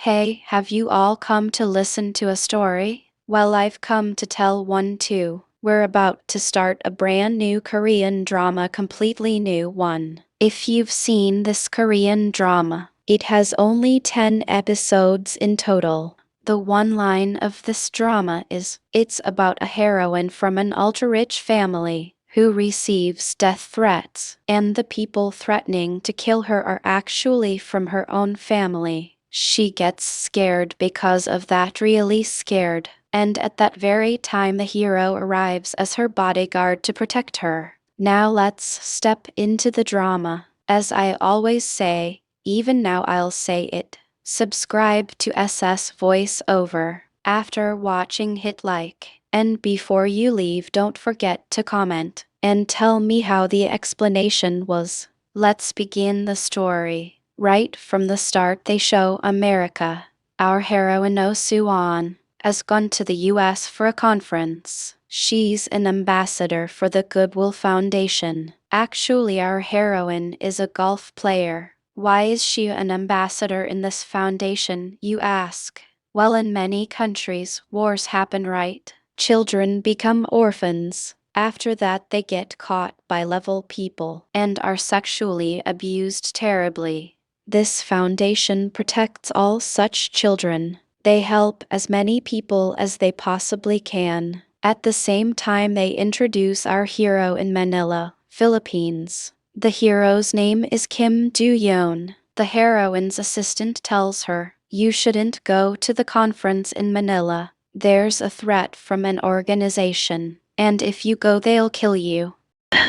Hey, have you all come to listen to a story? Well, I've come to tell one too. We're about to start a brand new Korean drama, completely new one. If you've seen this Korean drama, it has only 10 episodes in total. The one line of this drama is, it's about a heroine from an ultra-rich family who receives death threats, and the people threatening to kill her are actually from her own family. She gets scared because of that, really scared, and at that very time the hero arrives as her bodyguard to protect her. Now let's step into the drama. As I always say, even now I'll say it. Subscribe to SS Voiceover. After watching, hit like. And before you leave, don't forget to comment and tell me how the explanation was. Let's begin the story. Right from the start they show America. Our heroine Red Swan has gone to the US for a conference. She's an ambassador for the Goodwill Foundation. Actually, our heroine is a golf player. Why is she an ambassador in this foundation, you ask? Well, in many countries, wars happen, right? Children become orphans. After that, they get caught by level people and are sexually abused terribly. This foundation protects all such children. They help as many people as they possibly can. At the same time, they introduce our hero in Manila, Philippines. The hero's name is Kim Do-yeon. The heroine's assistant tells her, "You shouldn't go to the conference in Manila. There's a threat from an organization, and if you go they'll kill you."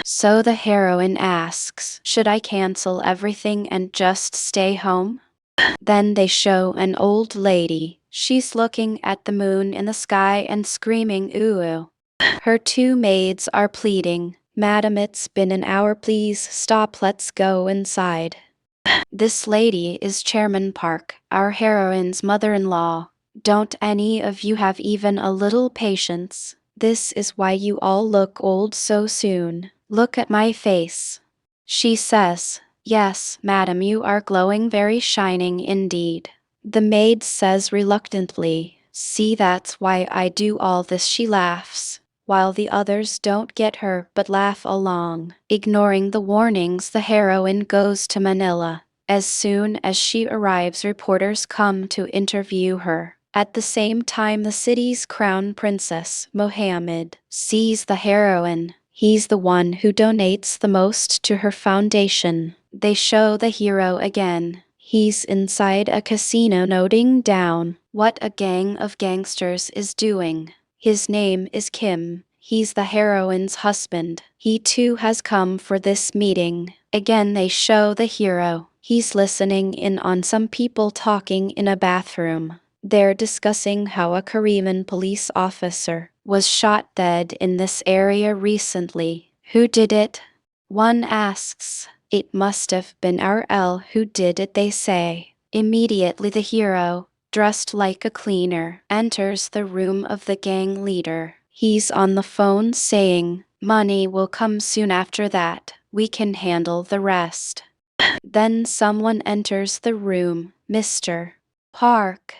So the heroine asks, "Should I cancel everything and just stay home?" Then they show an old lady. She's looking at the moon in the sky and screaming ooh. Her two maids are pleading, "Madam, it's been an hour, please stop, let's go inside." This lady is Chairman Park, our heroine's mother-in-law. Don't any of you have even a little patience? This is why you all look old so soon. Look at my face. She says, "Yes, madam, you are glowing, very shining indeed." The maid says reluctantly, "See, that's why I do all this." She laughs, while the others don't get her but laugh along. Ignoring the warnings, the heroine goes to Manila. As soon as she arrives, reporters come to interview her. At the same time, the city's crown princess, Mohammed, sees the heroine. He's the one who donates the most to her foundation. They show the hero again. He's inside a casino noting down what a gang of gangsters is doing. His name is Kim. He's the heroine's husband. He too has come for this meeting. Again they show the hero. He's listening in on some people talking in a bathroom. They're discussing how a Korean police officer was shot dead in this area recently. Who did it? One asks. It must have been our L who did it, they say. Immediately the hero, dressed like a cleaner, enters the room of the gang leader. He's on the phone saying, "Money will come soon after that. We can handle the rest." Then someone enters the room, Mr. Park.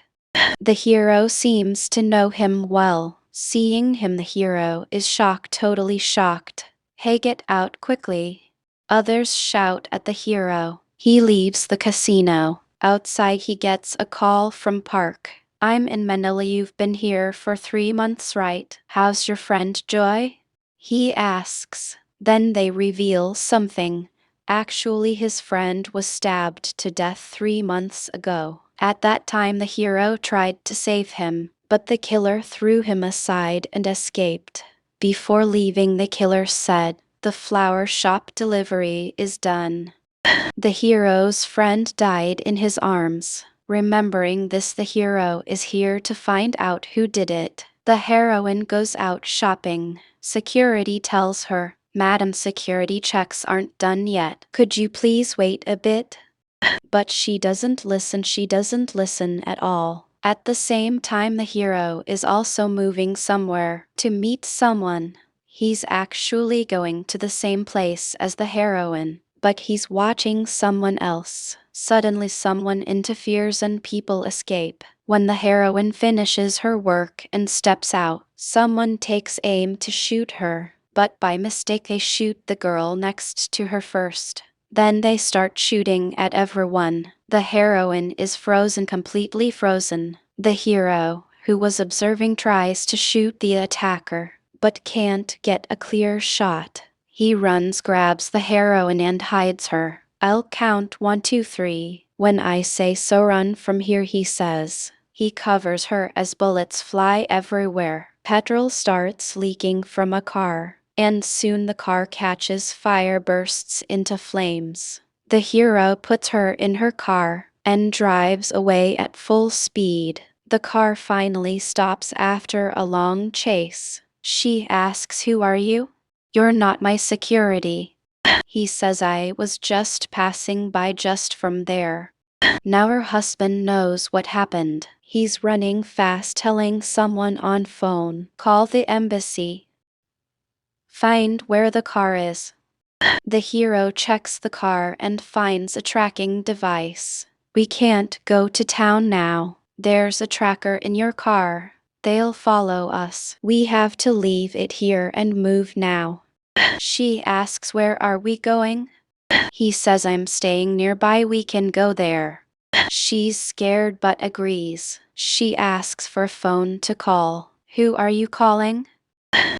The hero seems to know him well. Seeing him, the hero is shocked, totally shocked. "Hey, get out quickly." Others shout at the hero. He leaves the casino. Outside he gets a call from Park. "I'm in Manila, you've been here for 3 months, right? How's your friend Joy?" he asks. Then they reveal something. Actually, his friend was stabbed to death 3 months ago. At that time the hero tried to save him, but the killer threw him aside and escaped. Before leaving, the killer said, "The flower shop delivery is done." The hero's friend died in his arms. Remembering this, the hero is here to find out who did it. The heroine goes out shopping. Security tells her, "Madam, security checks aren't done yet. Could you please wait a bit?" But she doesn't listen at all. At the same time, the hero is also moving somewhere to meet someone. He's actually going to the same place as the heroine, but he's watching someone else. Suddenly someone interferes and people escape. When the heroine finishes her work and steps out, someone takes aim to shoot her, but by mistake they shoot the girl next to her first. Then they start shooting at everyone. The heroine is frozen, completely frozen. The hero, who was observing, tries to shoot the attacker, but can't get a clear shot. He runs, grabs the heroine and hides her. I'll count 1, 2, 3. When I say so, run from here, he says. He covers her as bullets fly everywhere. Petrol starts leaking from a car, and soon the car catches fire, bursts into flames. The hero puts her in her car and drives away at full speed. The car finally stops after a long chase. She asks, "Who are you?" "You're not my security." He says, "I was just passing by just from there." Now her husband knows what happened. He's running fast, telling someone on phone, "Call the embassy. Find where the car is." The hero checks the car and finds a tracking device. "We can't go to town now. There's a tracker in your car. They'll follow us. We have to leave it here and move now." She asks, "Where are we going?" He says, "I'm staying nearby. We can go there." She's scared but agrees. She asks for a phone to call. "Who are you calling?"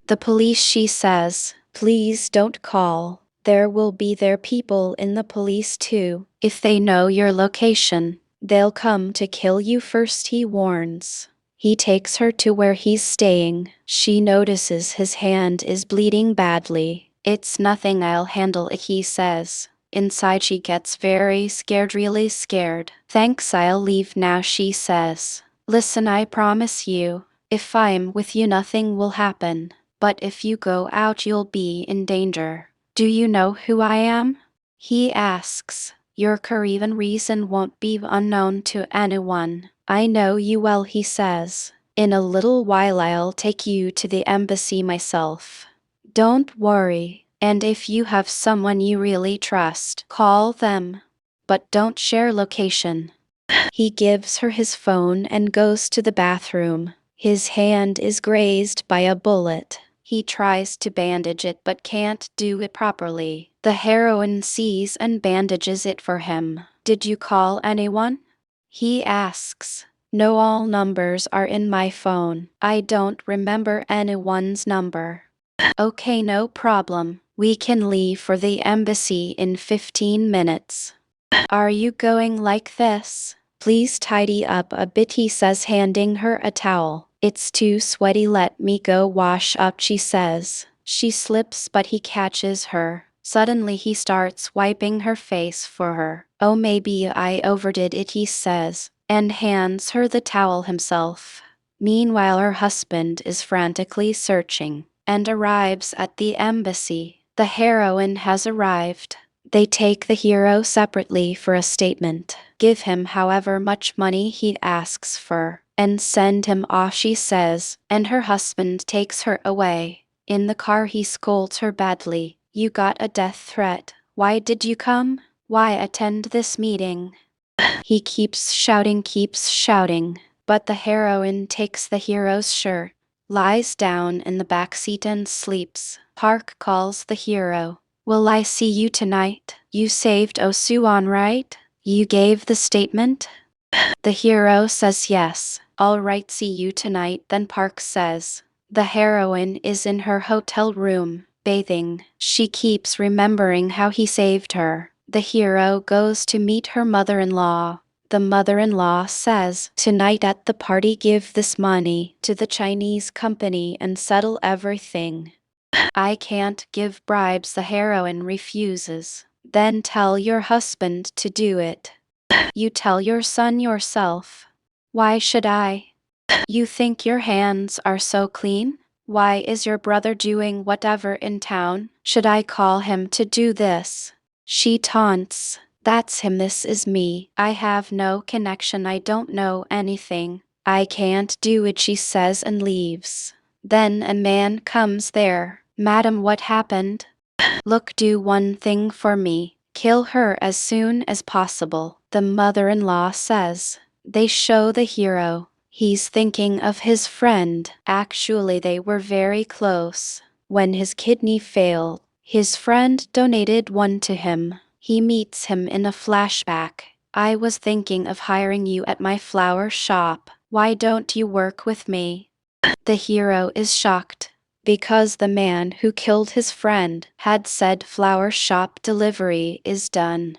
"The police," she says. "Please don't call. There will be their people in the police too. If they know your location, they'll come to kill you first," he warns. He takes her to where he's staying. She notices his hand is bleeding badly. "It's nothing, I'll handle it," he says. Inside she gets very scared, really scared. "Thanks, I'll leave now," she says. "Listen, I promise you, if I'm with you nothing will happen. But if you go out you'll be in danger." "Do you know who I am?" he asks. "Your Korean reason won't be unknown to anyone. I know you well," he says. "In a little while I'll take you to the embassy myself. Don't worry. And if you have someone you really trust, call them. But don't share location." He gives her his phone and goes to the bathroom. His hand is grazed by a bullet. He tries to bandage it but can't do it properly. The heroine sees and bandages it for him. "Did you call anyone?" he asks. "No, all numbers are in my phone. I don't remember anyone's number." "Okay, no problem. We can leave for the embassy in 15 minutes. Are you going like this? Please tidy up a bit," he says, handing her a towel. "It's too sweaty, let me go wash up," she says. She slips but he catches her. Suddenly he starts wiping her face for her. "Oh, maybe I overdid it," he says, and hands her the towel himself. Meanwhile her husband is frantically searching and arrives at the embassy. The heroine has arrived. They take the hero separately for a statement, give him however much money he asks for, and send him off, she says, and her husband takes her away. In the car he scolds her badly. "You got a death threat. Why did you come? Why attend this meeting?" He keeps shouting, but the heroine takes the hero's shirt, lies down in the back seat and sleeps. Park calls the hero. "Will I see you tonight? You saved Oh Suan, right? You gave the statement?" The hero says yes. "All right, see you tonight," then Park says. The heroine is in her hotel room, bathing. She keeps remembering how he saved her. The hero goes to meet her mother-in-law. The mother-in-law says, "Tonight at the party give this money to the Chinese company and settle everything." "I can't give bribes," the heroine refuses. "Then tell your husband to do it." "You tell your son yourself." "Why should I? You think your hands are so clean? Why is your brother doing whatever in town? Should I call him to do this?" She taunts. "That's him, this is me. I have no connection, I don't know anything. I can't do it," she says and leaves. Then a man comes there. "Madam, what happened?" "Look, do one thing for me. Kill her as soon as possible, the mother-in-law says. They show the hero. He's thinking of his friend. Actually, they were very close. When his kidney failed, his friend donated one to him. He meets him in a flashback. I was thinking of hiring you at my flower shop. Why don't you work with me? The hero is shocked because the man who killed his friend had said flower shop delivery is done.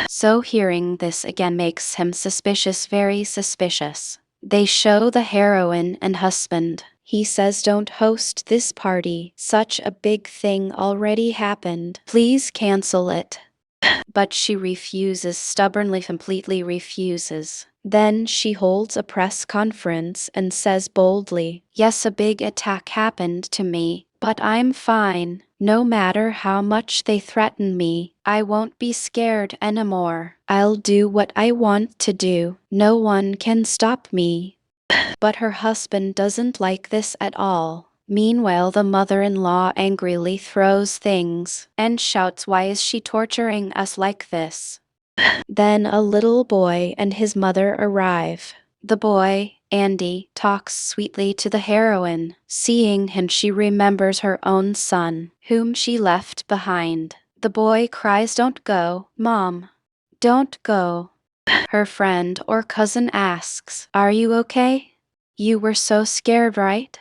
So hearing this again makes him suspicious, very suspicious. They show the heroine and husband. He says, don't host this party. Such a big thing already happened. Please cancel it. But she refuses, stubbornly, completely refuses. Then she holds a press conference and says boldly, yes, a big attack happened to me, but I'm fine. No matter how much they threaten me, I won't be scared anymore. I'll do what I want to do. No one can stop me. But her husband doesn't like this at all. Meanwhile, the mother-in-law angrily throws things and shouts, why is she torturing us like this? Then a little boy and his mother arrive. The boy, Andy, talks sweetly to the heroine. Seeing him, she remembers her own son, whom she left behind. The boy cries, don't go, Mom. Don't go. Her friend or cousin asks, are you okay? You were so scared, right?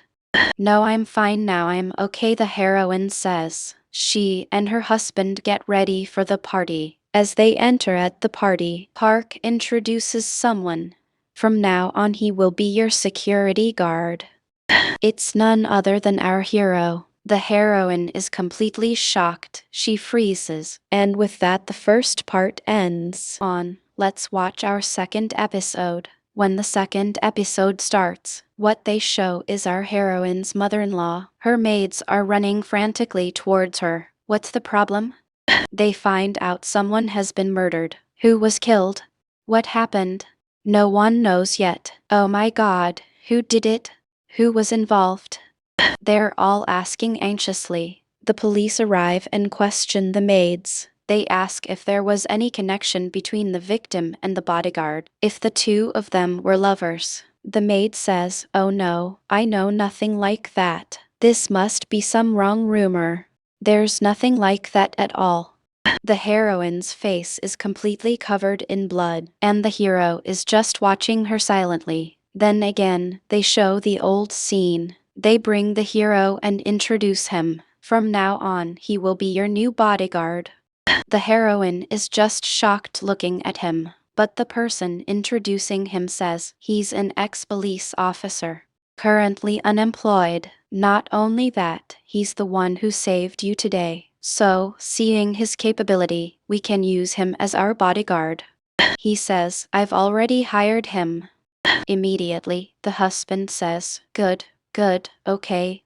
No, I'm fine now, I'm okay, the heroine says. She and her husband get ready for the party. As they enter at the party, Park introduces someone. From now on, he will be your security guard. It's none other than our hero. The heroine is completely shocked. She freezes. And with that, the first part ends. Let's watch our second episode. When the second episode starts, what they show is our heroine's mother-in-law. Her maids are running frantically towards her. What's the problem? They find out someone has been murdered. Who was killed? What happened? No one knows yet. Oh my God, who did it? Who was involved? They're all asking anxiously. The police arrive and question the maids. They ask if there was any connection between the victim and the bodyguard, if the two of them were lovers. The maid says, oh no, I know nothing like that. This must be some wrong rumor. There's nothing like that at all. The heroine's face is completely covered in blood, and the hero is just watching her silently. Then again, they show the old scene. They bring the hero and introduce him. From now on, he will be your new bodyguard. The heroine is just shocked looking at him, but the person introducing him says he's an ex-police officer, currently unemployed. Not only that, he's the one who saved you today. So, seeing his capability, we can use him as our bodyguard. He says, I've already hired him. Immediately, the husband says, good, okay,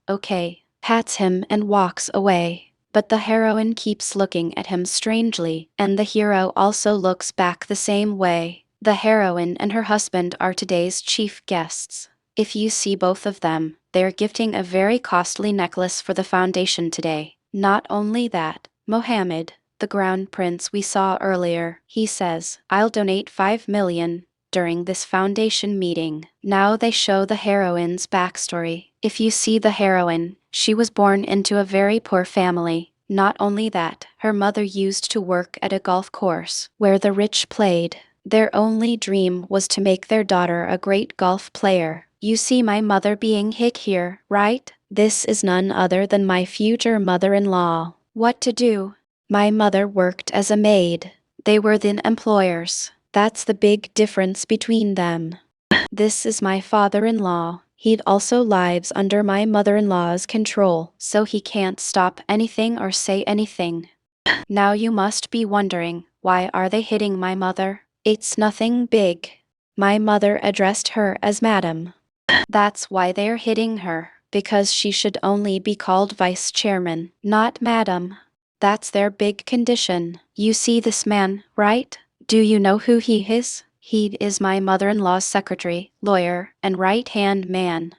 pats him and walks away. But the heroine keeps looking at him strangely, and the hero also looks back the same way. The heroine and her husband are today's chief guests. If you see both of them, they're gifting a very costly necklace for the foundation today. Not only that, Mohammed, the Crown Prince we saw earlier, he says, I'll donate 5 million during this foundation meeting. Now they show the heroine's backstory. If you see the heroine, she was born into a very poor family. Not only that, her mother used to work at a golf course where the rich played. Their only dream was to make their daughter a great golf player. You see my mother being hit here, right? This is none other than my future mother-in-law. What to do? My mother worked as a maid. They were the employers. That's the big difference between them. This is my father-in-law. He also lives under my mother-in-law's control, so he can't stop anything or say anything. Now you must be wondering, why are they hitting my mother? It's nothing big. My mother addressed her as Madam. That's why they're hitting her, because she should only be called Vice Chairman, not Madam. That's their big condition. You see this man, right? Do you know who he is? He is my mother-in-law's secretary, lawyer, and right-hand man.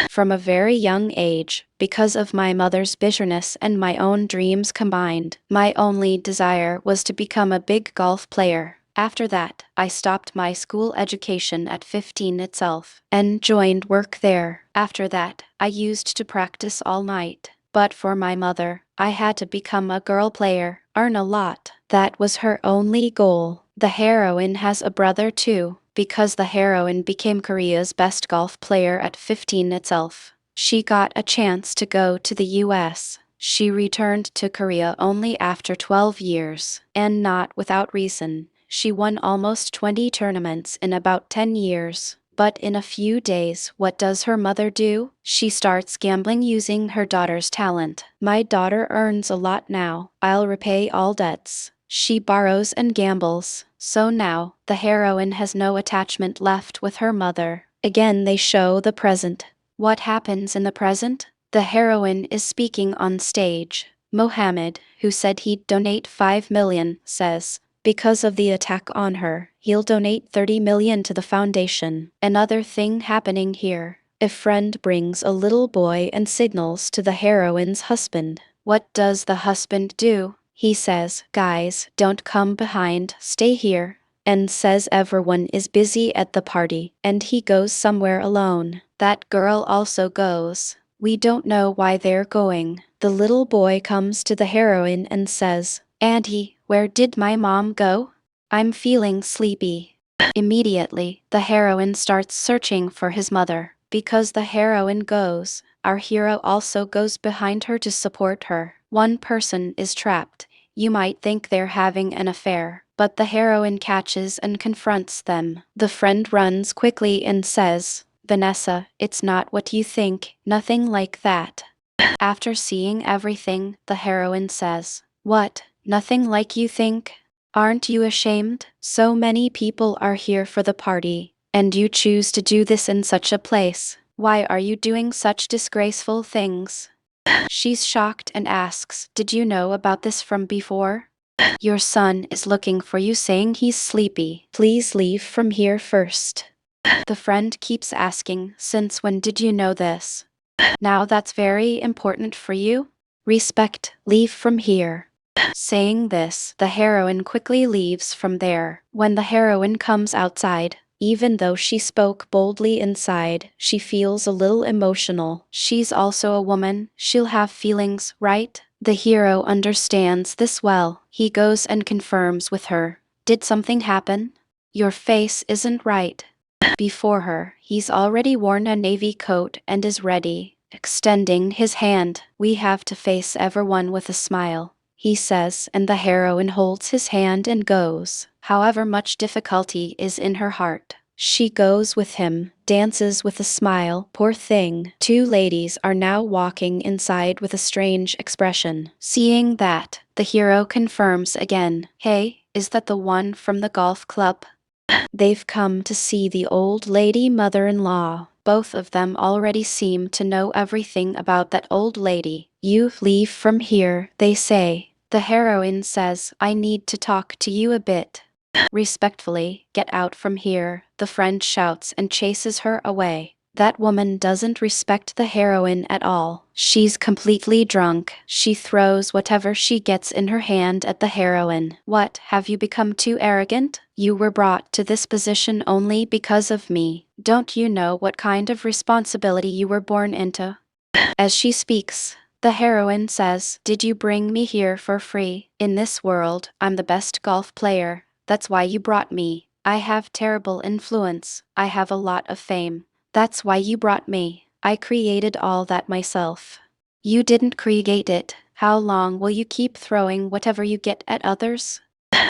From a very young age, because of my mother's bitterness and my own dreams combined, my only desire was to become a big golf player. After that, I stopped my school education at 15 itself and joined work there. After that, I used to practice all night. But for my mother, I had to become a girl player, earn a lot. That was her only goal. The heroine has a brother too, because the heroine became Korea's best golf player at 15 itself. She got a chance to go to the US. She returned to Korea only after 12 years, and not without reason. She won almost 20 tournaments in about 10 years. But in a few days, what does her mother do? She starts gambling using her daughter's talent. My daughter earns a lot now. I'll repay all debts. She borrows and gambles. So now, the heroine has no attachment left with her mother. Again, they show the present. What happens in the present? The heroine is speaking on stage. Mohammed, who said he'd donate 5 million, says, because of the attack on her, he'll donate 30 million to the foundation. Another thing happening here. A friend brings a little boy and signals to the heroine's husband. What does the husband do? He says, guys, don't come behind, stay here, and says everyone is busy at the party, and he goes somewhere alone. That girl also goes. We don't know why they're going. The little boy comes to the heroine and says, Auntie, where did my mom go? I'm feeling sleepy. Immediately, the heroine starts searching for his mother. Because the heroine goes, our hero also goes behind her to support her. One person is trapped. You might think they're having an affair, but the heroine catches and confronts them. The friend runs quickly and says, Vanessa, it's not what you think, nothing like that. After seeing everything, the heroine says, What? Nothing like you think? Aren't you ashamed? So many people are here for the party, and you choose to do this in such a place. Why are you doing such disgraceful things? She's shocked and asks, Did you know about this from before? Your son is looking for you saying he's sleepy. Please leave from here first. The friend keeps asking, Since when did you know this? Now that's very important for you? Respect, leave from here. Saying this, the heroine quickly leaves from there. When the heroine comes outside, even though she spoke boldly inside, she feels a little emotional. She's also a woman, she'll have feelings, right? The hero understands this well. He goes and confirms with her. Did something happen? Your face isn't right. Before her, he's already worn a navy coat and is ready. Extending his hand, we have to face everyone with a smile, he says, and the heroine holds his hand and goes. However much difficulty is in her heart, she goes with him, dances with a smile. Poor thing. Two ladies are now walking inside with a strange expression. Seeing that, the hero confirms again. Hey, is that the one from the golf club? They've come to see the old lady mother-in-law. Both of them already seem to know everything about that old lady. You leave from here, they say. The heroine says, I need to talk to you a bit. Respectfully, get out from here, the friend shouts and chases her away. That woman doesn't respect the heroine at all. She's completely drunk. She throws whatever she gets in her hand at the heroine. What, have you become too arrogant? You were brought to this position only because of me. Don't you know what kind of responsibility you were born into? As she speaks, the heroine says, Did you bring me here for free? In this world, I'm the best golf player. That's why you brought me. I have terrible influence. I have a lot of fame. That's why you brought me. I created all that myself. You didn't create it. How long will you keep throwing whatever you get at others?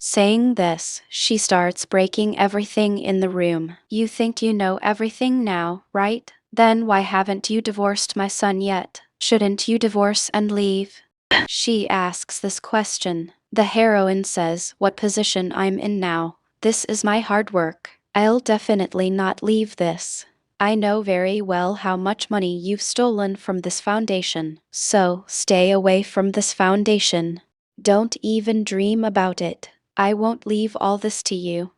Saying this, she starts breaking everything in the room. You think you know everything now, right? Then why haven't you divorced my son yet? Shouldn't you divorce and leave? She asks this question. The heroine says, What position I'm in now. This is my hard work. I'll definitely not leave this. I know very well how much money you've stolen from this foundation. So, stay away from this foundation. Don't even dream about it. I won't leave all this to you.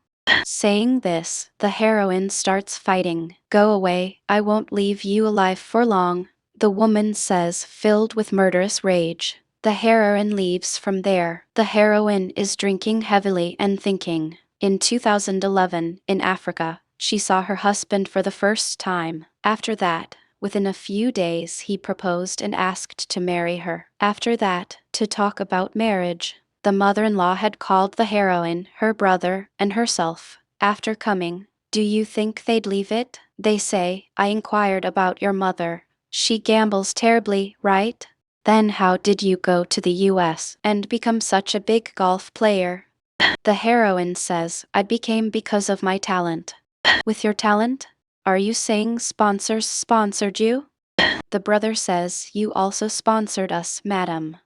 Saying this, the heroine starts fighting. Go away, I won't leave you alive for long, the woman says, filled with murderous rage. The heroine leaves from there. The heroine is drinking heavily and thinking. In 2011, in Africa, she saw her husband for the first time. After that, within a few days, he proposed and asked to marry her. After that, to talk about marriage. The mother-in-law had called the heroine, her brother, and herself. After coming, do you think they'd leave it? They say, I inquired about your mother. She gambles terribly, right? Then how did you go to the US and become such a big golf player? The heroine says, I became because of my talent. With your talent? Are you saying sponsors sponsored you? The brother says, you also sponsored us, madam.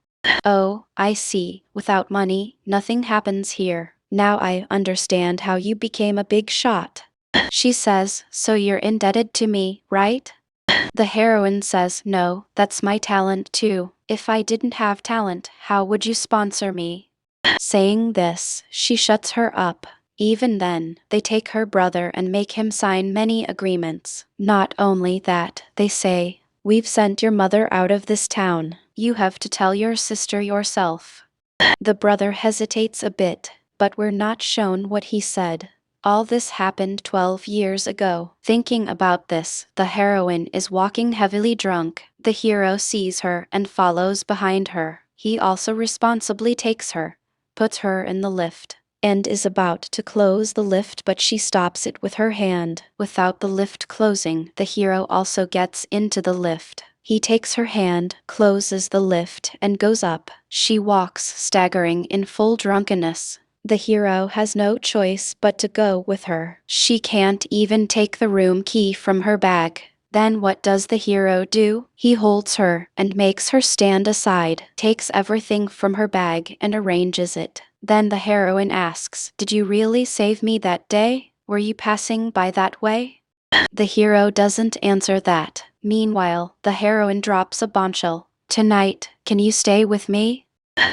Oh, I see. Without money, nothing happens here. Now I understand how you became a big shot. She says, so you're indebted to me, right? The heroine says, no, that's my talent too. If I didn't have talent, how would you sponsor me? Saying this, she shuts her up. Even then, they take her brother and make him sign many agreements. Not only that, they say, we've sent your mother out of this town. You have to tell your sister yourself. The brother hesitates a bit, but we're not shown what he said. All this happened 12 years ago. Thinking about this, the heroine is walking heavily drunk. The hero sees her and follows behind her. He also responsibly takes her, puts her in the lift, and is about to close the lift, but she stops it with her hand. Without the lift closing, the hero also gets into the lift. He takes her hand, closes the lift, and goes up. She walks, staggering in full drunkenness. The hero has no choice but to go with her. She can't even take the room key from her bag. Then what does the hero do? He holds her and makes her stand aside, takes everything from her bag and arranges it. Then the heroine asks, did you really save me that day? Were you passing by that way? The hero doesn't answer that. Meanwhile, the heroine drops a bombshell. Tonight, can you stay with me?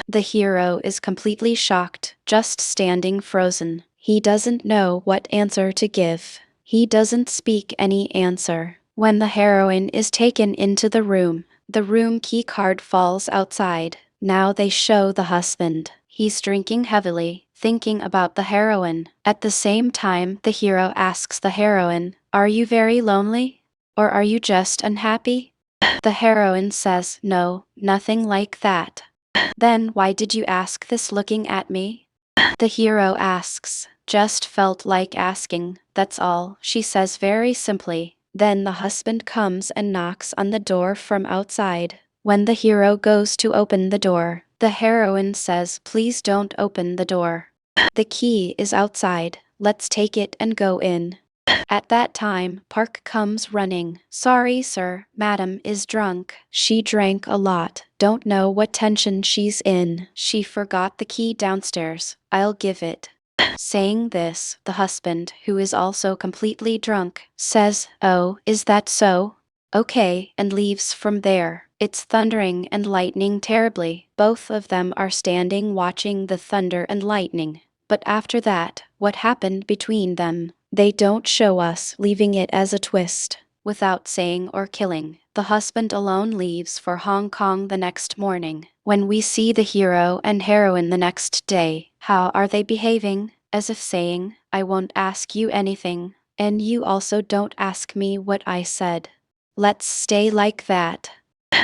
The hero is completely shocked, just standing frozen. He doesn't know what answer to give. He doesn't speak any answer. When the heroine is taken into the room key card falls outside. Now they show the husband. He's drinking heavily, thinking about the heroine. At the same time, the hero asks the heroine, are you very lonely? Or are you just unhappy? The heroine says, no, nothing like that. Then why did you ask this looking at me? The hero asks, just felt like asking, that's all, she says very simply. Then the husband comes and knocks on the door from outside. When the hero goes to open the door, the heroine says, please don't open the door. The key is outside, let's take it and go in. At that time, Park comes running. Sorry, sir, madam is drunk. She drank a lot. Don't know what tension she's in. She forgot the key downstairs. I'll give it. Saying this, the husband, who is also completely drunk, says, oh, is that so? Okay, and leaves from there. It's thundering and lightning terribly. Both of them are standing watching the thunder and lightning. But after that, what happened between them? They don't show us, leaving it as a twist. Without saying or killing, the husband alone leaves for Hong Kong the next morning. When we see the hero and heroine the next day, how are they behaving? As if saying, I won't ask you anything, and you also don't ask me what I said. Let's stay like that.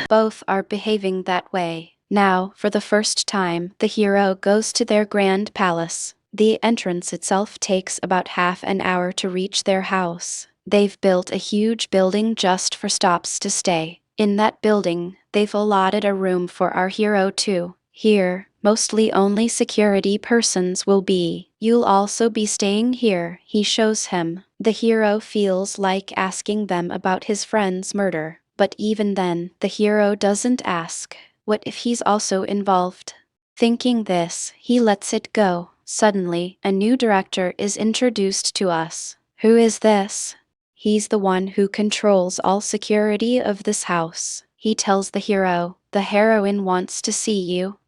Both are behaving that way. Now, for the first time, the hero goes to their grand palace. The entrance itself takes about half an hour to reach their house. They've built a huge building just for stops to stay. In that building, they've allotted a room for our hero too. Here, mostly only security persons will be. You'll also be staying here, he shows him. The hero feels like asking them about his friend's murder. But even then, the hero doesn't ask. What if he's also involved? Thinking this, he lets it go. Suddenly, a new director is introduced to us. Who is this? He's the one who controls all security of this house. He tells the hero, the heroine wants to see you.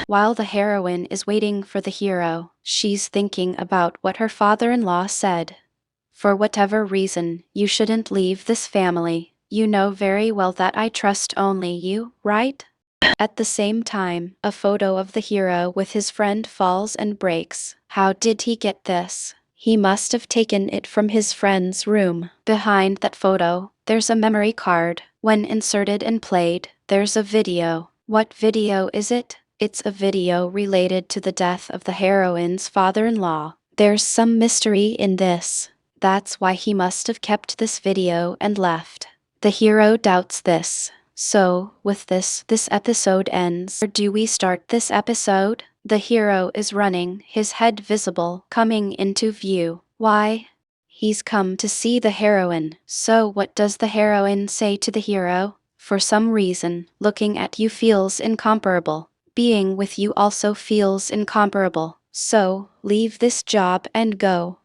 While the heroine is waiting for the hero, she's thinking about what her father-in-law said. For whatever reason, you shouldn't leave this family. You know very well that I trust only you, right? At the same time, a photo of the hero with his friend falls and breaks. How did he get this? He must have taken it from his friend's room. Behind that photo, there's a memory card. When inserted and played, there's a video. What video is it? It's a video related to the death of the heroine's father-in-law. There's some mystery in this. That's why he must have kept this video and left. The hero doubts this. So, with this episode ends. Where do we start this episode? The hero is running, his head visible, coming into view. Why? He's come to see the heroine. So what does the heroine say to the hero? For some reason, looking at you feels incomparable. Being with you also feels incomparable. So, leave this job and go.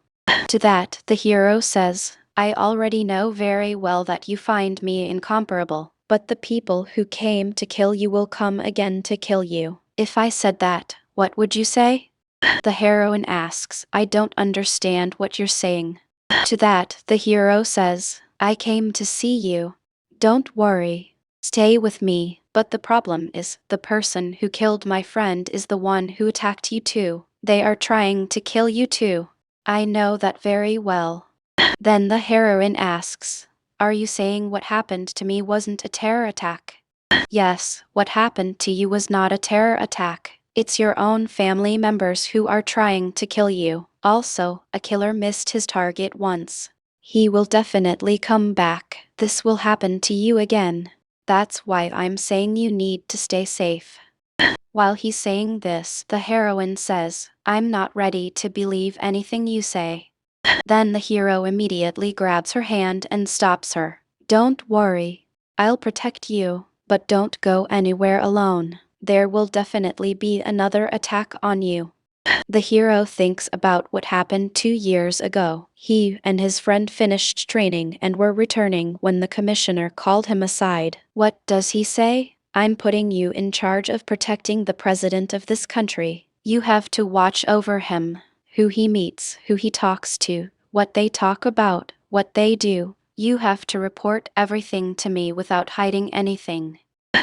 To that, the hero says, I already know very well that you find me incomparable, but the people who came to kill you will come again to kill you. If I said that, what would you say? The heroine asks, I don't understand what you're saying. To that, the hero says, I came to see you. Don't worry. Stay with me. But the problem is, the person who killed my friend is the one who attacked you too. They are trying to kill you too. I know that very well. Then the heroine asks, are you saying what happened to me wasn't a terror attack? Yes, what happened to you was not a terror attack. It's your own family members who are trying to kill you. Also, a killer missed his target once. He will definitely come back. This will happen to you again. That's why I'm saying you need to stay safe. While he's saying this, the heroine says, I'm not ready to believe anything you say. Then the hero immediately grabs her hand and stops her. Don't worry. I'll protect you, but don't go anywhere alone. There will definitely be another attack on you. The hero thinks about what happened 2 years ago. He and his friend finished training and were returning when the commissioner called him aside. What does he say? I'm putting you in charge of protecting the president of this country. You have to watch over him. Who he meets, who he talks to, what they talk about, what they do. You have to report everything to me without hiding anything.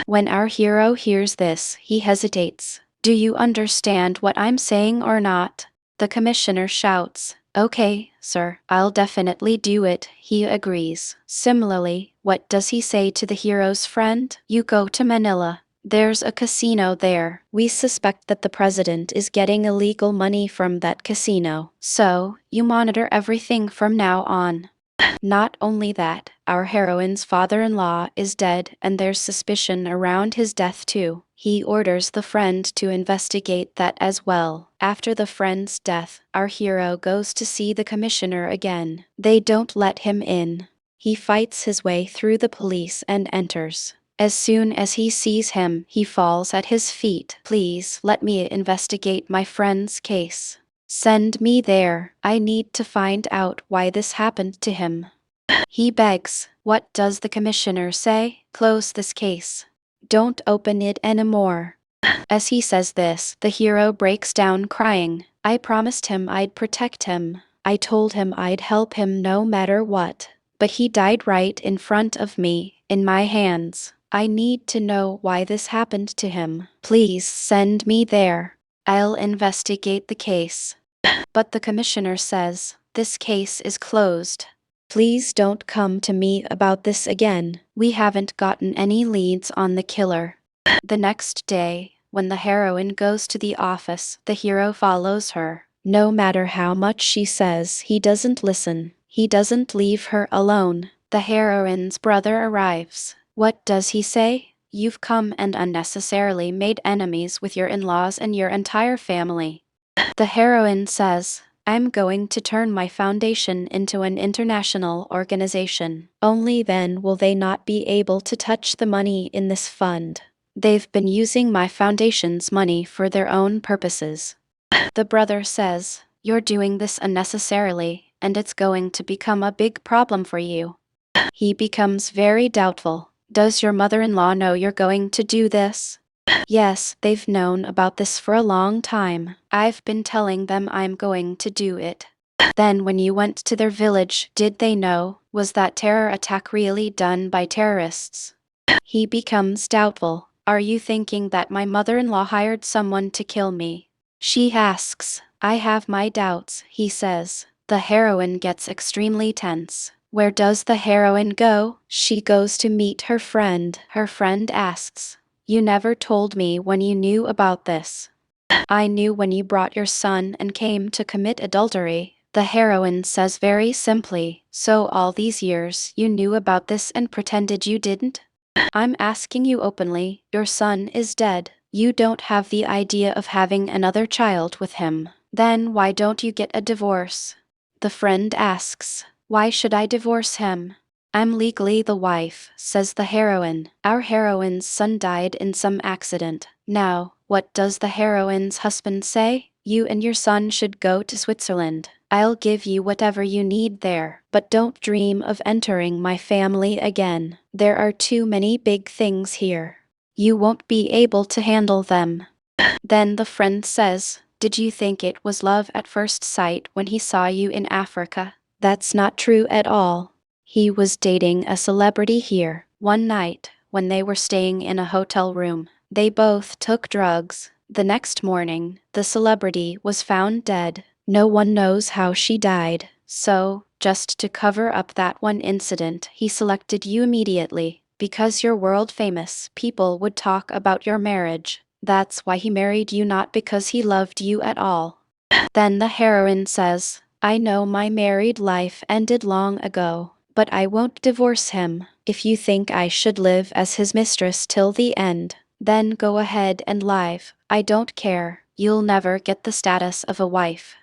When our hero hears this, he hesitates. Do you understand what I'm saying or not? The commissioner shouts, okay, sir, I'll definitely do it, he agrees. Similarly, what does he say to the hero's friend? You go to Manila. There's a casino there. We suspect that the president is getting illegal money from that casino. So, you monitor everything from now on. Not only that, our heroine's father-in-law is dead and there's suspicion around his death too. He orders the friend to investigate that as well. After the friend's death, our hero goes to see the commissioner again. They don't let him in. He fights his way through the police and enters. As soon as he sees him, he falls at his feet. Please let me investigate my friend's case. Send me there. I need to find out why this happened to him. He begs. What does the commissioner say? Close this case. Don't open it anymore. As he says this, the hero breaks down crying. I promised him I'd protect him. I told him I'd help him no matter what. But he died right in front of me, in my hands. I need to know why this happened to him. Please send me there. I'll investigate the case. But the commissioner says, this case is closed. Please don't come to me about this again. We haven't gotten any leads on the killer. The next day, when the heroine goes to the office, the hero follows her. No matter how much she says, he doesn't listen. He doesn't leave her alone. The heroine's brother arrives. What does he say? You've come and unnecessarily made enemies with your in-laws and your entire family. The heroine says, I'm going to turn my foundation into an international organization. Only then will they not be able to touch the money in this fund. They've been using my foundation's money for their own purposes. The brother says, you're doing this unnecessarily, and it's going to become a big problem for you. He becomes very doubtful. Does your mother-in-law know you're going to do this? Yes, they've known about this for a long time. I've been telling them I'm going to do it. Then when you went to their village, did they know? Was that terror attack really done by terrorists? He becomes doubtful. Are you thinking that my mother-in-law hired someone to kill me? She asks. I have my doubts, he says. The heroine gets extremely tense. Where does the heroine go? She goes to meet her friend. Her friend asks, you never told me when you knew about this. I knew when you brought your son and came to commit adultery. The heroine says very simply, so all these years you knew about this and pretended you didn't? I'm asking you openly, your son is dead. You don't have the idea of having another child with him. Then why don't you get a divorce? The friend asks, why should I divorce him? I'm legally the wife, says the heroine. Our heroine's son died in some accident. Now, what does the heroine's husband say? You and your son should go to Switzerland. I'll give you whatever you need there, but don't dream of entering my family again. There are too many big things here. You won't be able to handle them. Then the friend says, did you think it was love at first sight when he saw you in Africa? That's not true at all. He was dating a celebrity here. One night, when they were staying in a hotel room, they both took drugs. The next morning, the celebrity was found dead. No one knows how she died. So, just to cover up that one incident, he selected you immediately. Because you're world famous, people would talk about your marriage. That's why he married you, not because he loved you at all. Then the heroine says, I know my married life ended long ago, but I won't divorce him. If you think I should live as his mistress till the end, then go ahead and live. I don't care. You'll never get the status of a wife.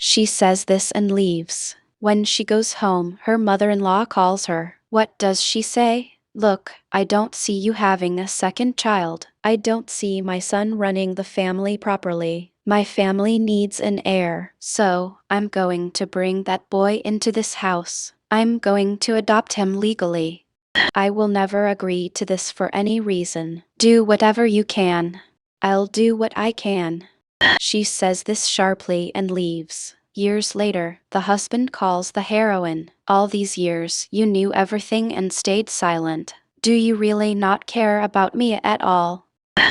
She says this and leaves. When she goes home, her mother-in-law calls her. What does she say? Look, I don't see you having a second child. I don't see my son running the family properly. My family needs an heir, so I'm going to bring that boy into this house. I'm going to adopt him legally. I will never agree to this for any reason. Do whatever you can. I'll do what I can. She says this sharply and leaves. Years later, the husband calls the heroine. All these years, you knew everything and stayed silent. Do you really not care about me at all?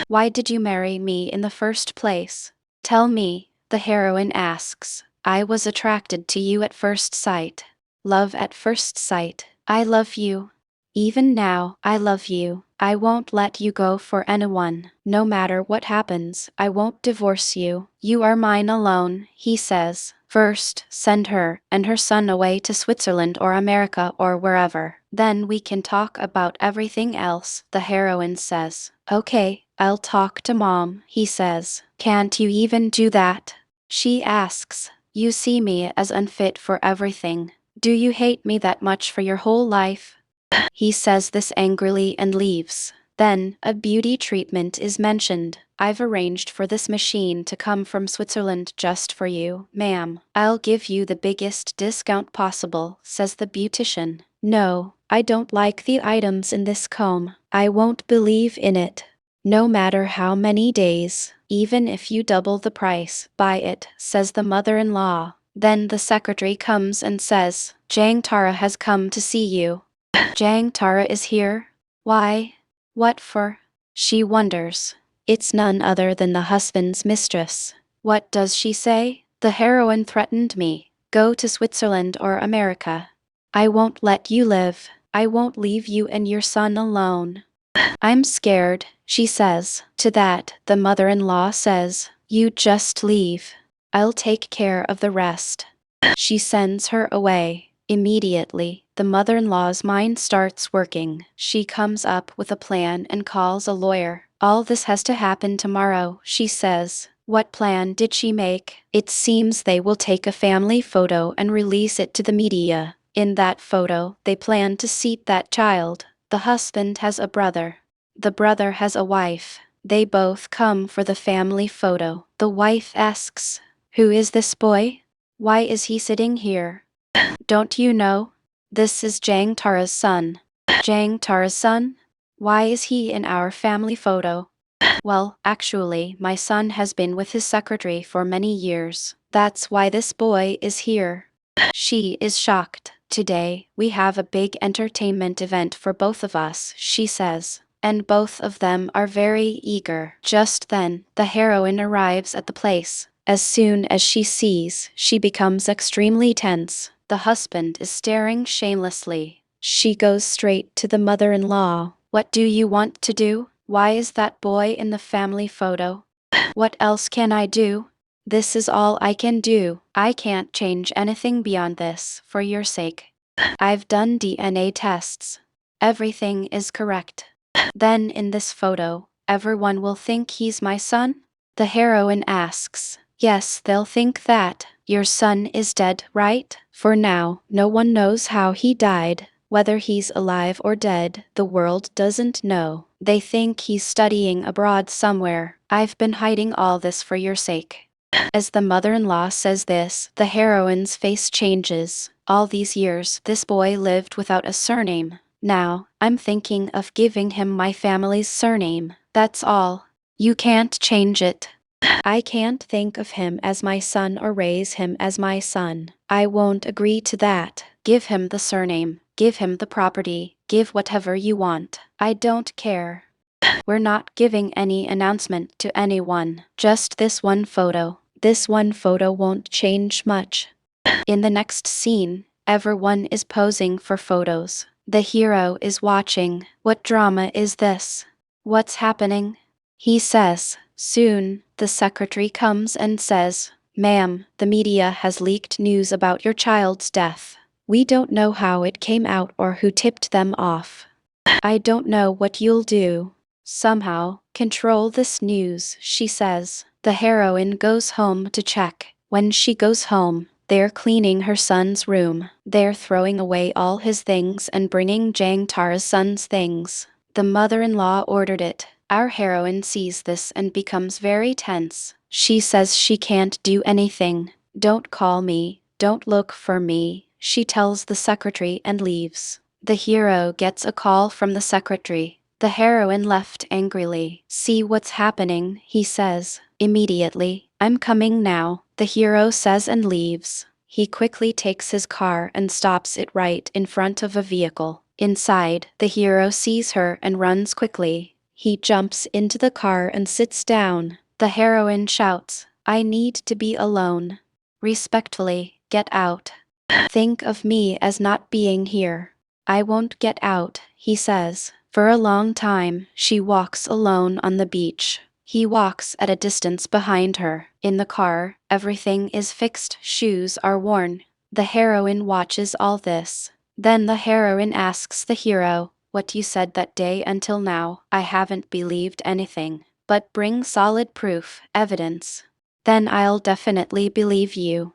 Why did you marry me in the first place? Tell me, the heroine asks. I was attracted to you at first sight. Love at first sight. I love you. Even now, I love you. I won't let you go for anyone. No matter what happens, I won't divorce you. You are mine alone, he says. First, send her and her son away to Switzerland or America or wherever. Then we can talk about everything else, the heroine says. Okay, I'll talk to Mom, he says. Can't you even do that? She asks. You see me as unfit for everything. Do you hate me that much for your whole life? He says this angrily and leaves. Then, a beauty treatment is mentioned. I've arranged for this machine to come from Switzerland just for you, ma'am. I'll give you the biggest discount possible, says the beautician. No, I don't like the items in this comb. I won't believe in it. No matter how many days, even if you double the price, buy it, says the mother-in-law. Then the secretary comes and says, Jang Tara has come to see you. Jang Tara is here? Why? What for? She wonders. It's none other than the husband's mistress. What does she say? The heroine threatened me. Go to Switzerland or America. I won't let you live. I won't leave you and your son alone. I'm scared, she says. To that, the mother-in-law says, you just leave. I'll take care of the rest. She sends her away. Immediately, the mother-in-law's mind starts working. She comes up with a plan and calls a lawyer. All this has to happen tomorrow, she says. What plan did she make? It seems they will take a family photo and release it to the media. In that photo, they plan to seat that child. The husband has a brother. The brother has a wife. They both come for the family photo. The wife asks, who is this boy? Why is he sitting here? Don't you know? This is Jang Tara's son. Jang Tara's son? Why is he in our family photo? Well, actually, my son has been with his secretary for many years. That's why this boy is here. She is shocked. Today, we have a big entertainment event for both of us, she says. And both of them are very eager. Just then, the heroine arrives at the place. As soon as she becomes extremely tense. The husband is staring shamelessly. She goes straight to the mother-in-law. What do you want to do? Why is that boy in the family photo? What else can I do? This is all I can do. I can't change anything beyond this, for your sake. I've done DNA tests. Everything is correct. Then in this photo, everyone will think he's my son? The heroine asks. Yes, they'll think that. Your son is dead, right? For now, no one knows how he died. Whether he's alive or dead, the world doesn't know. They think he's studying abroad somewhere. I've been hiding all this for your sake. As the mother-in-law says this, the heroine's face changes. All these years, this boy lived without a surname. Now, I'm thinking of giving him my family's surname. That's all. You can't change it. I can't think of him as my son or raise him as my son. I won't agree to that. Give him the surname. Give him the property. Give whatever you want. I don't care. We're not giving any announcement to anyone. Just this one photo. This one photo won't change much. In the next scene, everyone is posing for photos. The hero is watching. What drama is this? What's happening? He says. Soon, the secretary comes and says, "Ma'am, the media has leaked news about your child's death. We don't know how it came out or who tipped them off. I don't know what you'll do. Somehow, control this news," she says. The heroine goes home to check. When she goes home, they're cleaning her son's room. They're throwing away all his things and bringing Jang Tara's son's things. The mother-in-law ordered it. Our heroine sees this and becomes very tense. She says she can't do anything. Don't call me. Don't look for me. She tells the secretary and leaves. The hero gets a call from the secretary. The heroine left angrily. See what's happening, he says. Immediately. I'm coming now, the hero says and leaves. He quickly takes his car and stops it right in front of a vehicle. Inside, the hero sees her and runs quickly. He jumps into the car and sits down. The heroine shouts, "I need to be alone. Respectfully, get out. Think of me as not being here." "I won't get out," he says. For a long time, she walks alone on the beach. He walks at a distance behind her. In the car, everything is fixed, shoes are worn. The heroine watches all this. Then the heroine asks the hero, "What you said that day until now, I haven't believed anything. But bring solid proof, evidence. Then I'll definitely believe you."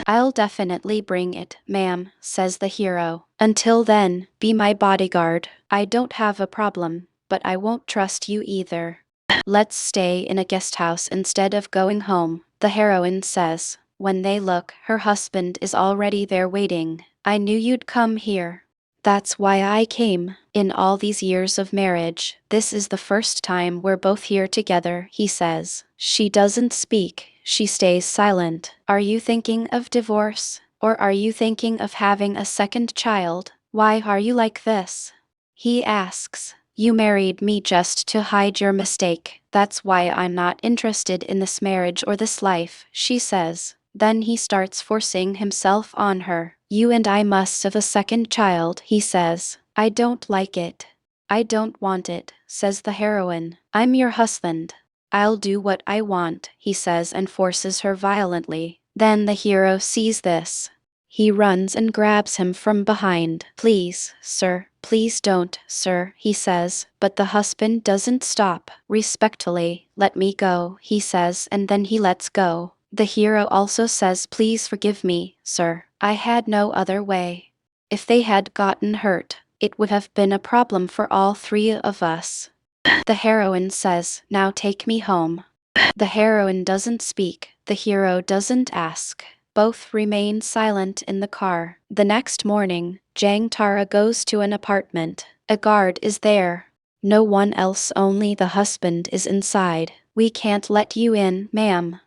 "I'll definitely bring it, ma'am," says the hero. "Until then, be my bodyguard. I don't have a problem, but I won't trust you either. Let's stay in a guest house instead of going home," the heroine says. When they look, her husband is already there waiting. "I knew you'd come here. That's why I came. In all these years of marriage, this is the first time we're both here together," he says. She doesn't speak. She stays silent. "Are you thinking of divorce? Or are you thinking of having a second child? Why are you like this?" He asks. "You married me just to hide your mistake. That's why I'm not interested in this marriage or this life," she says. Then he starts forcing himself on her. "You and I must have a second child," he says. "I don't like it. I don't want it," says the heroine. "I'm your husband. I'll do what I want," he says and forces her violently. Then the hero sees this. He runs and grabs him from behind. "Please, sir, please don't, sir," he says, but the husband doesn't stop. "Respectfully, let me go," he says, and then he lets go. The hero also says, "Please forgive me, sir. I had no other way. If they had gotten hurt, it would have been a problem for all three of us." The heroine says, "Now take me home." The heroine doesn't speak. The hero doesn't ask. Both remain silent in the car. The next morning, Jang Tara goes to an apartment. A guard is there. No one else, only the husband is inside. We can't let you in, ma'am.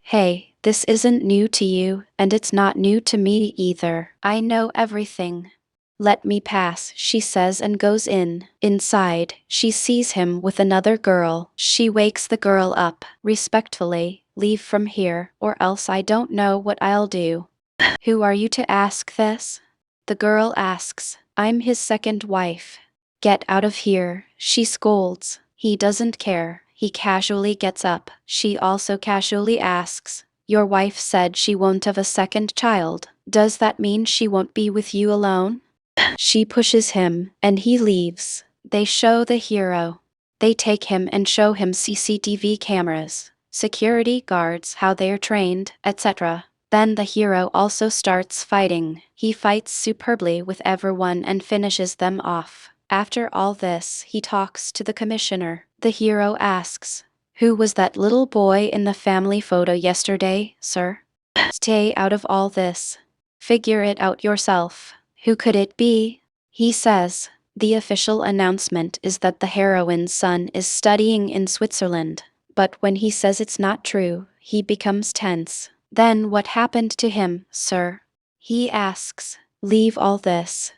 Hey, this isn't new to you, and it's not new to me either. I know everything. Let me pass, she says and goes in. Inside, she sees him with another girl. She wakes the girl up, respectfully. Leave from here, or else I don't know what I'll do. Who are you to ask this? The girl asks. I'm his second wife. Get out of here, she scolds. He doesn't care. He casually gets up. She also casually asks, your wife said she won't have a second child. Does that mean she won't be with you alone? She pushes him, and he leaves. They show the hero. They take him and show him CCTV cameras, security guards, how they're trained, etc. Then the hero also starts fighting. He fights superbly with everyone and finishes them off. After all this, he talks to the commissioner. The hero asks, who was that little boy in the family photo yesterday, sir? Stay out of all this. Figure it out yourself. Who could it be? He says. The official announcement is that the heroine's son is studying in Switzerland. But when he says it's not true, he becomes tense. Then what happened to him, sir? He asks. Leave all this.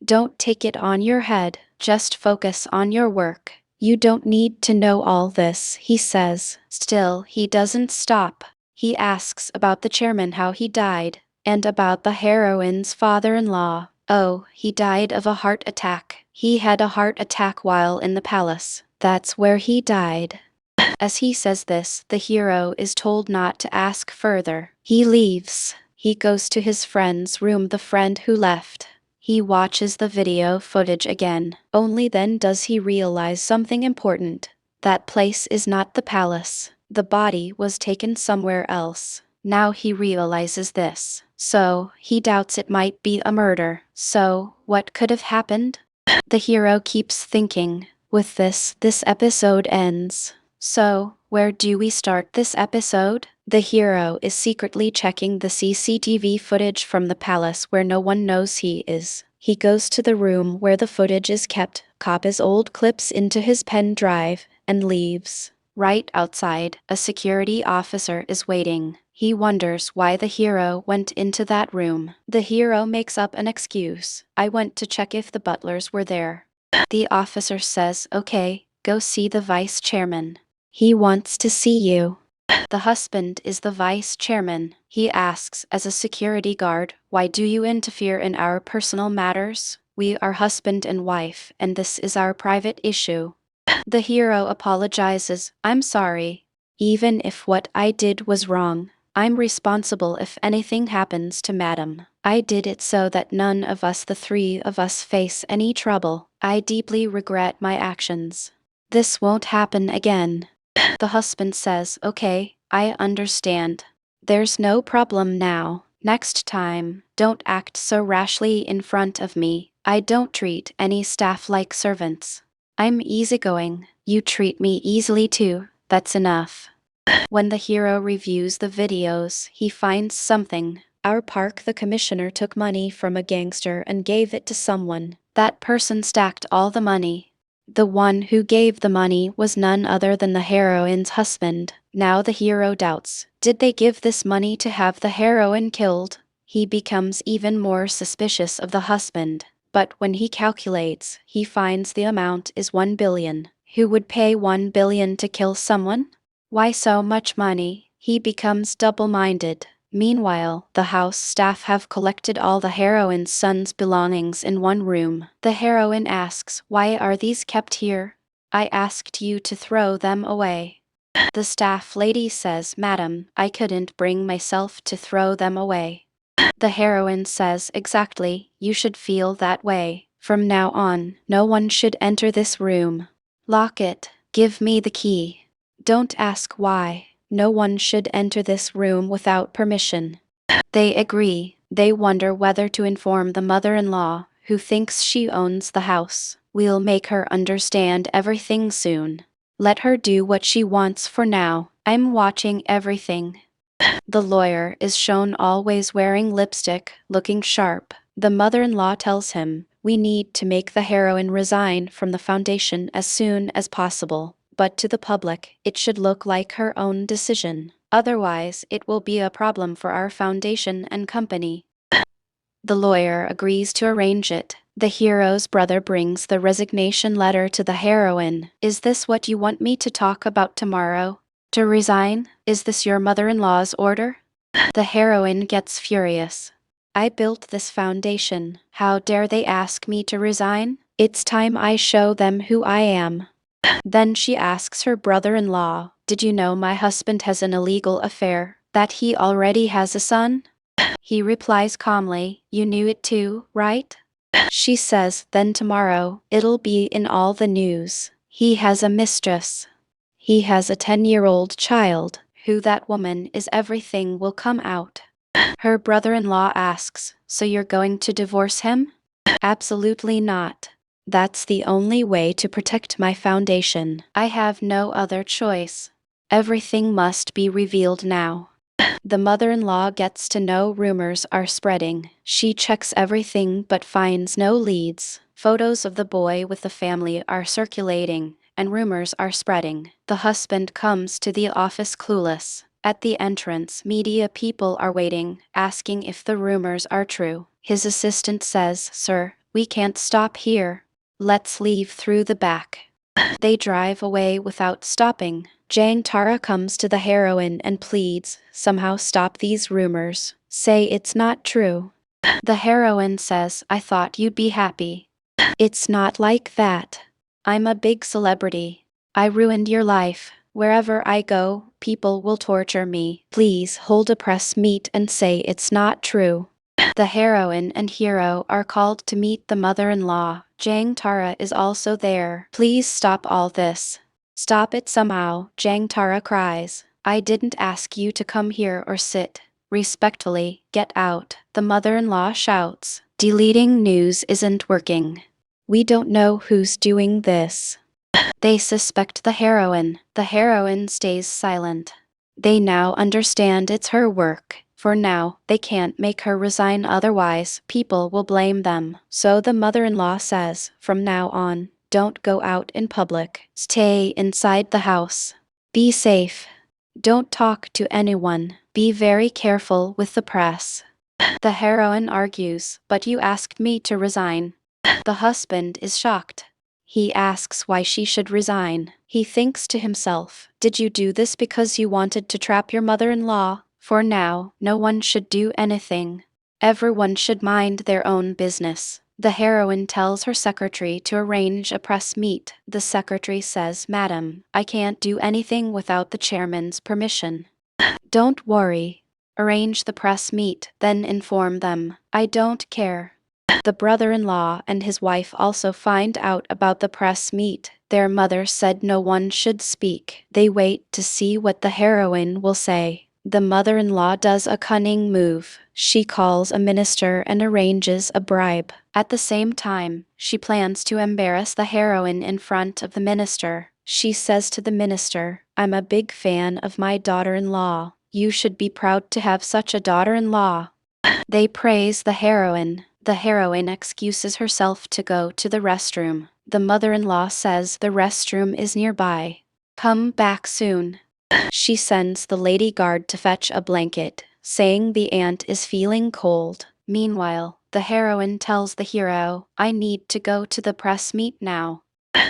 Don't take it on your head, just focus on your work. You don't need to know all this, he says. Still, he doesn't stop. He asks about the chairman, how he died, and about the heroine's father-in-law. Oh, he died of a heart attack. He had a heart attack while in the palace. That's where he died. As he says this, the hero is told not to ask further. He leaves. He goes to his friend's room, the friend who left. He watches the video footage again. Only then does he realize something important. That place is not the palace. The body was taken somewhere else. Now he realizes this. So, he doubts it might be a murder. So, what could have happened? The hero keeps thinking. With this episode ends. So, where do we start this episode? The hero is secretly checking the CCTV footage from the palace where no one knows he is. He goes to the room where the footage is kept, copies old clips into his pen drive, and leaves. Right outside, a security officer is waiting. He wonders why the hero went into that room. The hero makes up an excuse. I went to check if the butlers were there. The officer says, okay, go see the vice chairman. He wants to see you. The husband is the vice chairman. He asks as a security guard, why do you interfere in our personal matters? We are husband and wife, and this is our private issue. The hero apologizes, I'm sorry. Even if what I did was wrong, I'm responsible if anything happens to madam. I did it so that none of us, the three of us, face any trouble. I deeply regret my actions. This won't happen again. The husband says, okay, I understand. There's no problem now. Next time, don't act so rashly in front of me. I don't treat any staff like servants. I'm easygoing. You treat me easily too. That's enough. When the hero reviews the videos, he finds something. Our park, the commissioner took money from a gangster and gave it to someone. That person stacked all the money. The one who gave the money was none other than the heroine's husband. Now the hero doubts. Did they give this money to have the heroine killed? He becomes even more suspicious of the husband. But when he calculates, he finds the amount is 1 billion. Who would pay 1 billion to kill someone? Why so much money? He becomes double-minded. Meanwhile, the house staff have collected all the heroine's son's belongings in one room. The heroine asks, why are these kept here? I asked you to throw them away. The staff lady says, madam, I couldn't bring myself to throw them away. The heroine says, exactly, you should feel that way. From now on, no one should enter this room. Lock it. Give me the key. Don't ask why. No one should enter this room without permission. They agree. They wonder whether to inform the mother-in-law, who thinks she owns the house. We'll make her understand everything soon. Let her do what she wants for now. I'm watching everything. The lawyer is shown always wearing lipstick, looking sharp. The mother-in-law tells him, We need to make the heroine resign from the foundation as soon as possible, but to the public, it should look like her own decision. Otherwise, it will be a problem for our foundation and company. The lawyer agrees to arrange it. The hero's brother brings the resignation letter to the heroine. Is this what you want me to talk about tomorrow? To resign? Is this your mother-in-law's order? The heroine gets furious. I built this foundation. How dare they ask me to resign? It's time I show them who I am. Then she asks her brother-in-law, did you know my husband has an illegal affair, that he already has a son? He replies calmly, you knew it too, right? She says, then tomorrow, it'll be in all the news. He has a mistress. He has a 10-year-old child. Who that woman is, everything will come out. Her brother-in-law asks, so you're going to divorce him? Absolutely not. That's the only way to protect my foundation. I have no other choice. Everything must be revealed now. The mother-in-law gets to know rumors are spreading. She checks everything but finds no leads. Photos of the boy with the family are circulating, and rumors are spreading. The husband comes to the office clueless. At the entrance, media people are waiting, asking if the rumors are true. His assistant says, sir, we can't stop here. Let's leave through the back. They drive away without stopping. Jang Tara comes to the heroine and pleads, somehow stop these rumors. Say it's not true. The heroine says, I thought you'd be happy. It's not like that. I'm a big celebrity. I ruined your life. Wherever I go, people will torture me. Please hold a press meet and say it's not true. The heroine and hero are called to meet the mother-in-law. Jang Tara is also there. Please stop all this. Stop it somehow, Jang Tara cries. I didn't ask you to come here or sit. Respectfully, get out. The mother-in-law shouts. Deleting news isn't working. We don't know who's doing this. They suspect the heroine. The heroine stays silent. They now understand it's her work. For now, they can't make her resign, otherwise, people will blame them. So the mother-in-law says, from now on, don't go out in public. Stay inside the house. Be safe. Don't talk to anyone. Be very careful with the press. The heroine argues, but you asked me to resign. The husband is shocked. He asks why she should resign. He thinks to himself, did you do this because you wanted to trap your mother-in-law? For now, no one should do anything. Everyone should mind their own business. The heroine tells her secretary to arrange a press meet. The secretary says, Madam, I can't do anything without the chairman's permission. Don't worry. Arrange the press meet, then inform them. I don't care. The brother-in-law and his wife also find out about the press meet. Their mother said no one should speak. They wait to see what the heroine will say. The mother-in-law does a cunning move. She calls a minister and arranges a bribe. At the same time, she plans to embarrass the heroine in front of the minister. She says to the minister, I'm a big fan of my daughter-in-law. You should be proud to have such a daughter-in-law. They praise the heroine. The heroine excuses herself to go to the restroom. The mother-in-law says the restroom is nearby. Come back soon. She sends the lady guard to fetch a blanket, saying the aunt is feeling cold. Meanwhile, the heroine tells the hero, I need to go to the press meet now.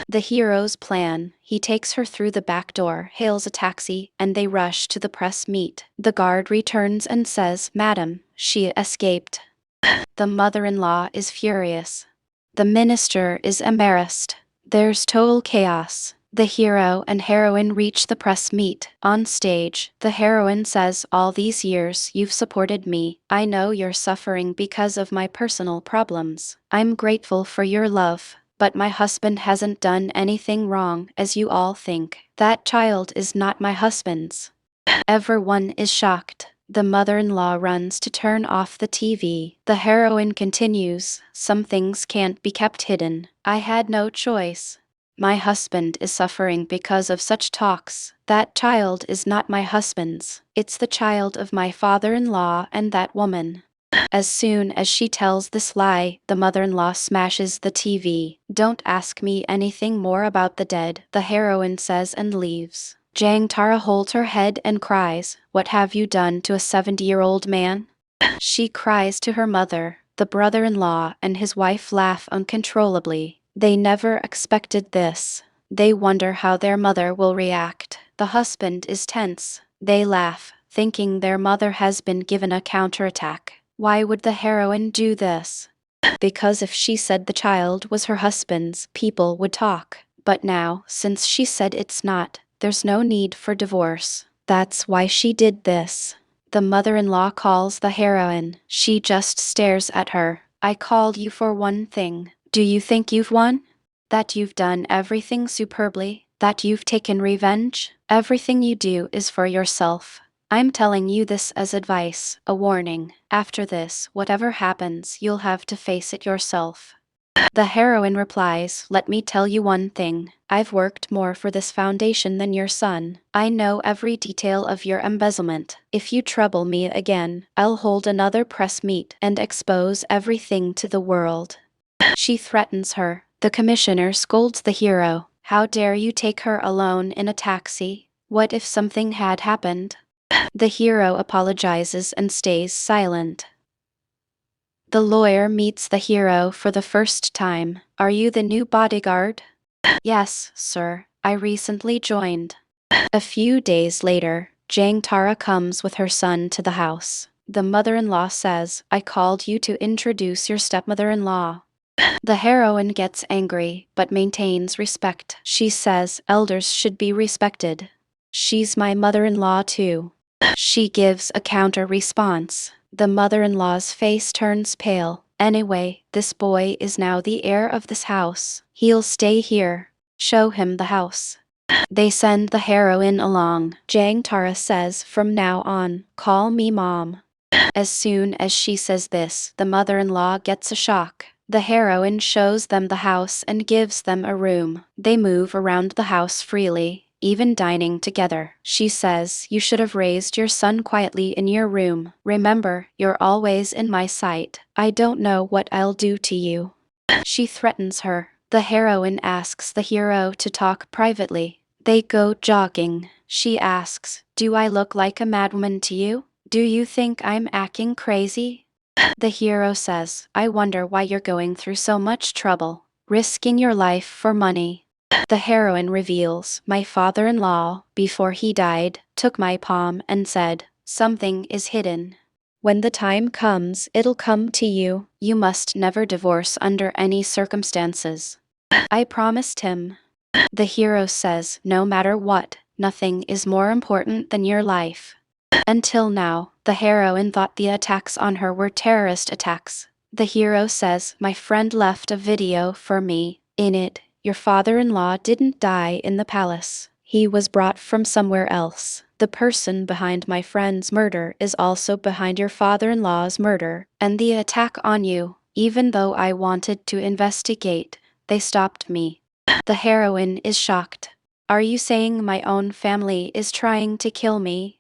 The hero's plan, he takes her through the back door, hails a taxi, and they rush to the press meet. The guard returns and says, Madam, she escaped. The mother-in-law is furious. The minister is embarrassed. There's total chaos. The hero and heroine reach the press meet. On stage, the heroine says, all these years you've supported me. I know you're suffering because of my personal problems. I'm grateful for your love. But my husband hasn't done anything wrong, as you all think. That child is not my husband's. Everyone is shocked. The mother-in-law runs to turn off the TV. The heroine continues, some things can't be kept hidden. I had no choice. My husband is suffering because of such talks. That child is not my husband's. It's the child of my father-in-law and that woman. As soon as she tells this lie, the mother-in-law smashes the TV. Don't ask me anything more about the dead, the heroine says and leaves. Jang Tara holds her head and cries, "What have you done to a 70-year-old man?" She cries to her mother. The brother-in-law and his wife laugh uncontrollably. They never expected this. They wonder how their mother will react. The husband is tense. They laugh, thinking their mother has been given a counterattack. Why would the heroine do this? Because if she said the child was her husband's, people would talk. But now, since she said it's not, there's no need for divorce. That's why she did this. The mother-in-law calls the heroine. She just stares at her. "I called you for one thing. Do you think you've won? That you've done everything superbly? That you've taken revenge? Everything you do is for yourself. I'm telling you this as advice, a warning. After this, whatever happens, you'll have to face it yourself." The heroine replies, "Let me tell you one thing. I've worked more for this foundation than your son. I know every detail of your embezzlement. If you trouble me again, I'll hold another press meet and expose everything to the world." She threatens her. The commissioner scolds the hero. "How dare you take her alone in a taxi? What if something had happened?" The hero apologizes and stays silent. The lawyer meets the hero for the first time. "Are you the new bodyguard?" "Yes, sir. I recently joined." A few days later, Jang Tara comes with her son to the house. The mother-in-law says, "I called you to introduce your stepmother-in-law." The heroine gets angry, but maintains respect. She says, "Elders should be respected. She's my mother-in-law too." She gives a counter-response. The mother-in-law's face turns pale. "Anyway, this boy is now the heir of this house. He'll stay here. Show him the house." They send the heroine along. Jang Tara says, "From now on, call me Mom." As soon as she says this, the mother-in-law gets a shock. The heroine shows them the house and gives them a room. They move around the house freely, even dining together. She says, "You should have raised your son quietly in your room. Remember, you're always in my sight. I don't know what I'll do to you." She threatens her. The heroine asks the hero to talk privately. They go jogging. She asks, "Do I look like a madwoman to you? Do you think I'm acting crazy?" The hero says, "I wonder why you're going through so much trouble, risking your life for money." The heroine reveals, "My father-in-law, before he died, took my palm and said, 'Something is hidden. When the time comes, it'll come to you. You must never divorce under any circumstances.' I promised him." The hero says, "No matter what, nothing is more important than your life." Until now, the heroine thought the attacks on her were terrorist attacks. The hero says, "My friend left a video for me. In it, your father-in-law didn't die in the palace. He was brought from somewhere else. The person behind my friend's murder is also behind your father-in-law's murder, and the attack on you. Even though I wanted to investigate, they stopped me." The heroine is shocked. "Are you saying my own family is trying to kill me?"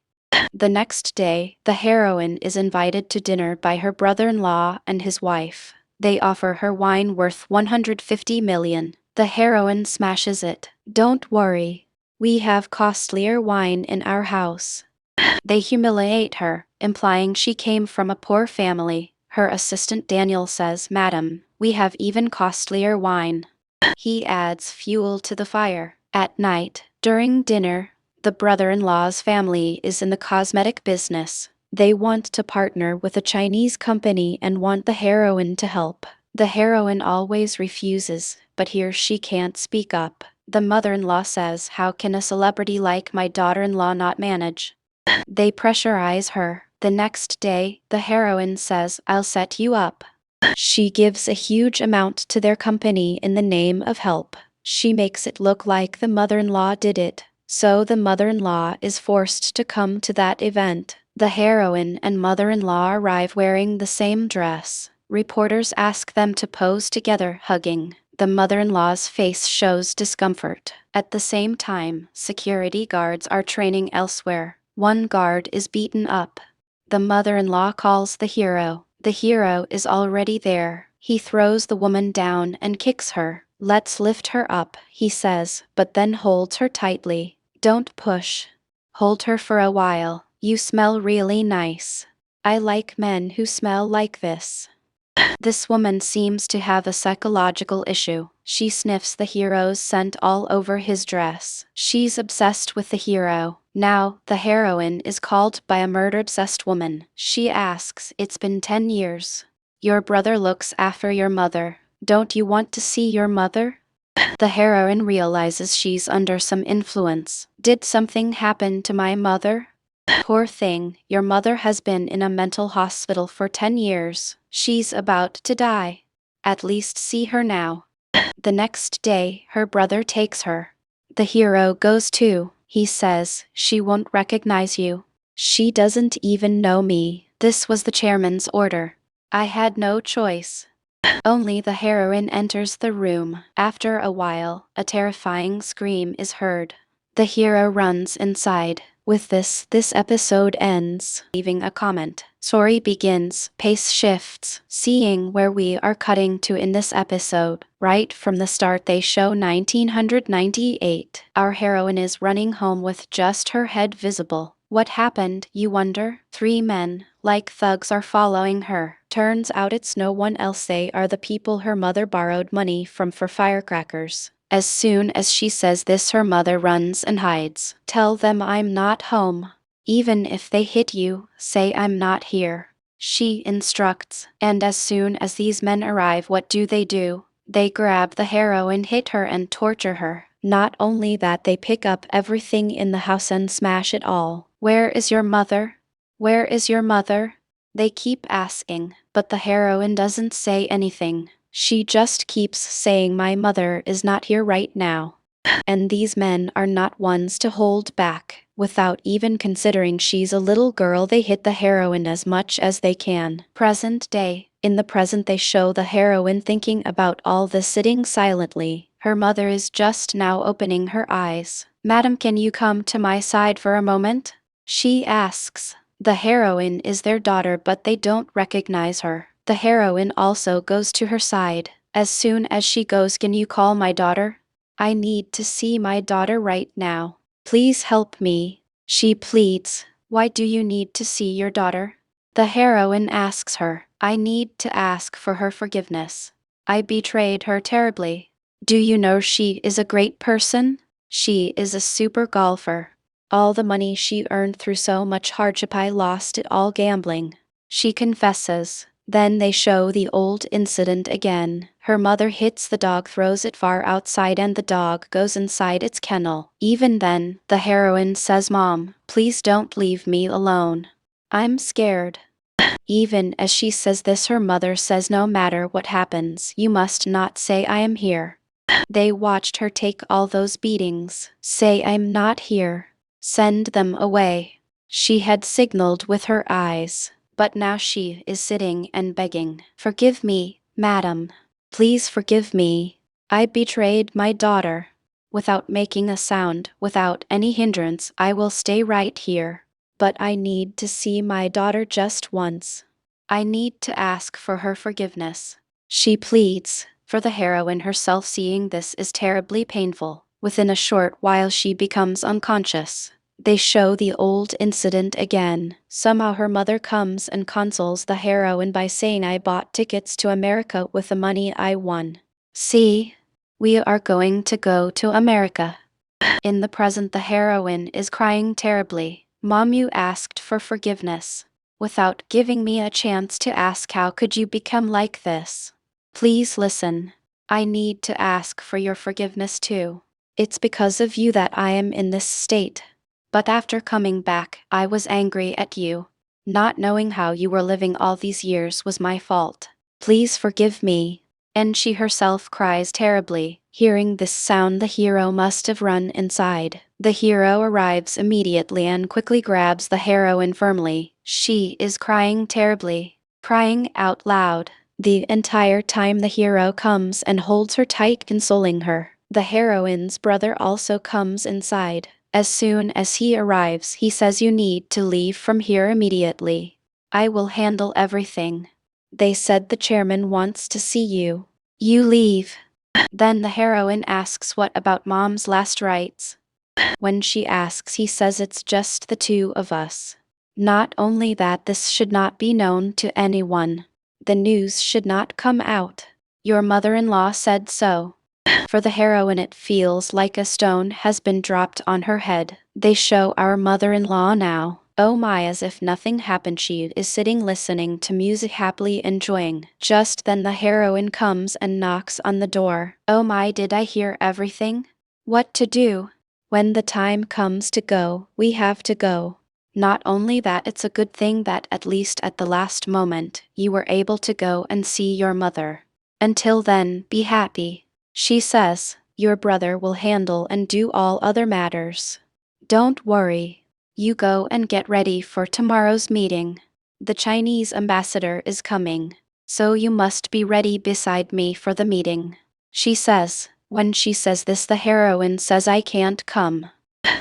The next day, the heroine is invited to dinner by her brother-in-law and his wife. They offer her wine worth 150 million. The heroine smashes it. "Don't worry. We have costlier wine in our house." They humiliate her, implying she came from a poor family. Her assistant Daniel says, "Madam, we have even costlier wine." He adds fuel to the fire. At night, during dinner, the brother-in-law's family is in the cosmetic business. They want to partner with a Chinese company and want the heroine to help. The heroine always refuses, but here she can't speak up. The mother-in-law says, "How can a celebrity like my daughter-in-law not manage?" They pressurize her. The next day, the heroine says, "I'll set you up." She gives a huge amount to their company in the name of help. She makes it look like the mother-in-law did it. So the mother-in-law is forced to come to that event. The heroine and mother-in-law arrive wearing the same dress. Reporters ask them to pose together, hugging. The mother-in-law's face shows discomfort. At the same time, security guards are training elsewhere. One guard is beaten up. The mother-in-law calls the hero. The hero is already there. He throws the woman down and kicks her. Let's lift her up, he says, but then holds her tightly. Don't push. Hold her for a while. You smell really nice. I like men who smell like this. This woman seems to have a psychological issue. She sniffs the hero's scent all over his dress. She's obsessed with the hero. Now, the heroine is called by a murder-obsessed woman. She asks, "It's been 10 years. Your brother looks after your mother. Don't you want to see your mother?" The heroine realizes she's under some influence. Did something happen to my mother? Poor thing, your mother has been in a mental hospital for 10 years. She's about to die. At least see her now. The next day, her brother takes her. The hero goes too. He says, "She won't recognize you. She doesn't even know me. This was the chairman's order. I had no choice." Only the heroine enters the room. After a while, a terrifying scream is heard. The hero runs inside. With this episode ends. Leaving a comment. Story begins, pace shifts, seeing where we are cutting to in this episode. Right from the start they show 1998. Our heroine is running home with just her head visible. What happened, you wonder? 3 men, like thugs, are following her. Turns out it's no one else, they are the people her mother borrowed money from for firecrackers. As soon as she says this, her mother runs and hides. Tell them I'm not home. Even if they hit you, say I'm not here. She instructs, and as soon as these men arrive, what do? They grab the heroine, hit her and torture her. Not only that, they pick up everything in the house and smash it all. Where is your mother? Where is your mother? They keep asking, but the heroine doesn't say anything. She just keeps saying, "My mother is not here right now." And these men are not ones to hold back. Without even considering she's a little girl, they hit the heroine as much as they can. Present day. In the present they show the heroine thinking about all this, sitting silently. Her mother is just now opening her eyes. "Madam, can you come to my side for a moment?" she asks. The heroine is their daughter, but they don't recognize her. The heroine also goes to her side. As soon as she goes, "Can you call my daughter? I need to see my daughter right now. Please help me," she pleads. "Why do you need to see your daughter?" The heroine asks her. "I need to ask for her forgiveness. I betrayed her terribly. Do you know she is a great person? She is a super golfer. All the money she earned through so much hardship, I lost it all gambling." She confesses. Then they show the old incident again. Her mother hits the dog, throws it far outside, and the dog goes inside its kennel. Even then, the heroine says, "Mom, please don't leave me alone. I'm scared." Even as she says this, her mother says, "No matter what happens, you must not say I am here." They watched her take all those beatings. Say I'm not here. Send them away. She had signaled with her eyes. But now she is sitting and begging. "Forgive me, madam. Please forgive me. I betrayed my daughter." Without making a sound, without any hindrance, "I will stay right here. But I need to see my daughter just once. I need to ask for her forgiveness," she pleads. For the heroine herself, seeing this is terribly painful. Within a short while she becomes unconscious. They show the old incident again. Somehow her mother comes and consoles the heroine by saying, "I bought tickets to America with the money I won. See? We are going to go to America." In the present, the heroine is crying terribly. "Mom, you asked for forgiveness. Without giving me a chance to ask, how could you become like this? Please listen. I need to ask for your forgiveness too. It's because of you that I am in this state. But after coming back, I was angry at you. Not knowing how you were living all these years was my fault. Please forgive me." And she herself cries terribly. Hearing this sound, the hero must have run inside. The hero arrives immediately and quickly grabs the heroine firmly. She is crying terribly, crying out loud. The entire time the hero comes and holds her tight, consoling her. The heroine's brother also comes inside. As soon as he arrives, he says, "You need to leave from here immediately. I will handle everything." They said the chairman wants to see you. You leave. Then the heroine asks what about mom's last rites. When she asks, he says it's just the two of us. Not only that, this should not be known to anyone. The news should not come out. Your mother-in-law said so. For the heroine, it feels like a stone has been dropped on her head. They show our mother-in-law now. Oh my, as if nothing happened, she is sitting listening to music, happily enjoying. Just then the heroine comes and knocks on the door. Oh my, did I hear everything? What to do? When the time comes to go, we have to go. Not only that, it's a good thing that at least at the last moment, you were able to go and see your mother. Until then, be happy. She says, your brother will handle and do all other matters. Don't worry. You go and get ready for tomorrow's meeting. The Chinese ambassador is coming, so you must be ready beside me for the meeting. She says. When she says this, the heroine says, I can't come.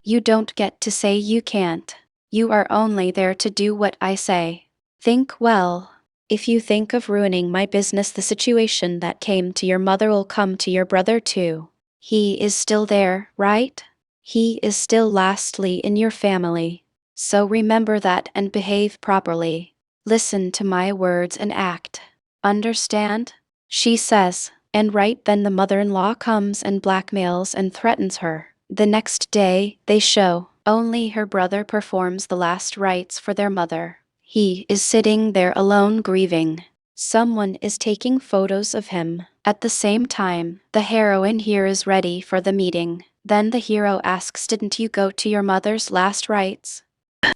You don't get to say you can't. You are only there to do what I say. Think well. If you think of ruining my business, the situation that came to your mother will come to your brother too. He is still there, right? He is still lastly in your family. So remember that and behave properly. Listen to my words and act. Understand? She says, and right then the mother-in-law comes and blackmails and threatens her. The next day, they show only her brother performs the last rites for their mother. He is sitting there alone grieving. Someone is taking photos of him. At the same time, the heroine here is ready for the meeting. Then the hero asks, didn't you go to your mother's last rites?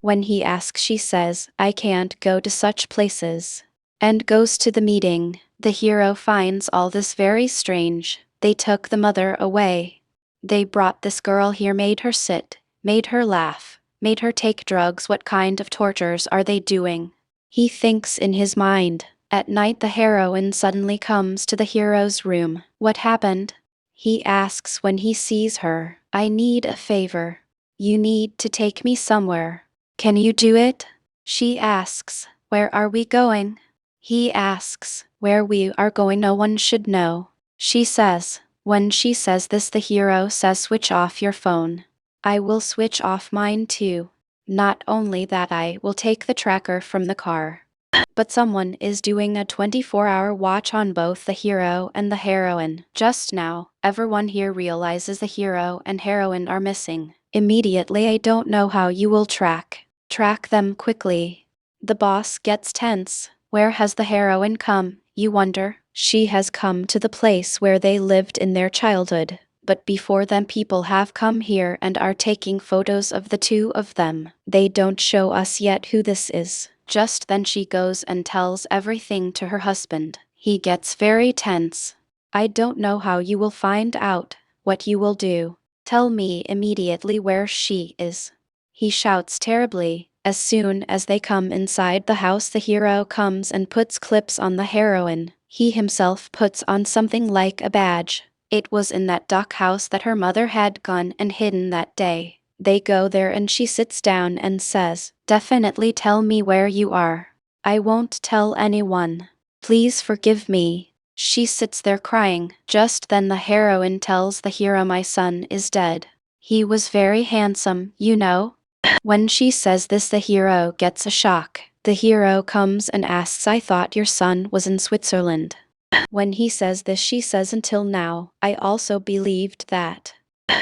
When he asks, she says, I can't go to such places. And goes to the meeting. The hero finds all this very strange. They took the mother away. They brought this girl here, made her sit, made her laugh, made her take drugs. What kind of tortures are they doing? He thinks in his mind. At night, the heroine suddenly comes to the hero's room. What happened? He asks when he sees her. I need a favor. You need to take me somewhere. Can you do it? She asks. Where are we going? He asks. Where we are going no one should know. She says. When she says this, the hero says, switch off your phone. I will switch off mine too. Not only that, I will take the tracker from the car. But someone is doing a 24-hour watch on both the hero and the heroine. Just now, everyone here realizes the hero and heroine are missing. Immediately, I don't know how you will track them quickly. The boss gets tense. Where has the heroine come, you wonder? She has come to the place where they lived in their childhood. But before them, people have come here and are taking photos of the two of them. They don't show us yet who this is. Just then she goes and tells everything to her husband. He gets very tense. I don't know how you will find out, what you will do. Tell me immediately where she is. He shouts terribly. As soon as they come inside the house, the hero comes and puts clips on the heroine. He himself puts on something like a badge. It was in that duck house that her mother had gone and hidden that day. They go there and she sits down and says, definitely tell me where you are. I won't tell anyone. Please forgive me. She sits there crying. Just then the heroine tells the hero, my son is dead. He was very handsome, you know. When she says this, the hero gets a shock. The hero comes and asks, I thought your son was in Switzerland. When he says this, she says, until now, I also believed that.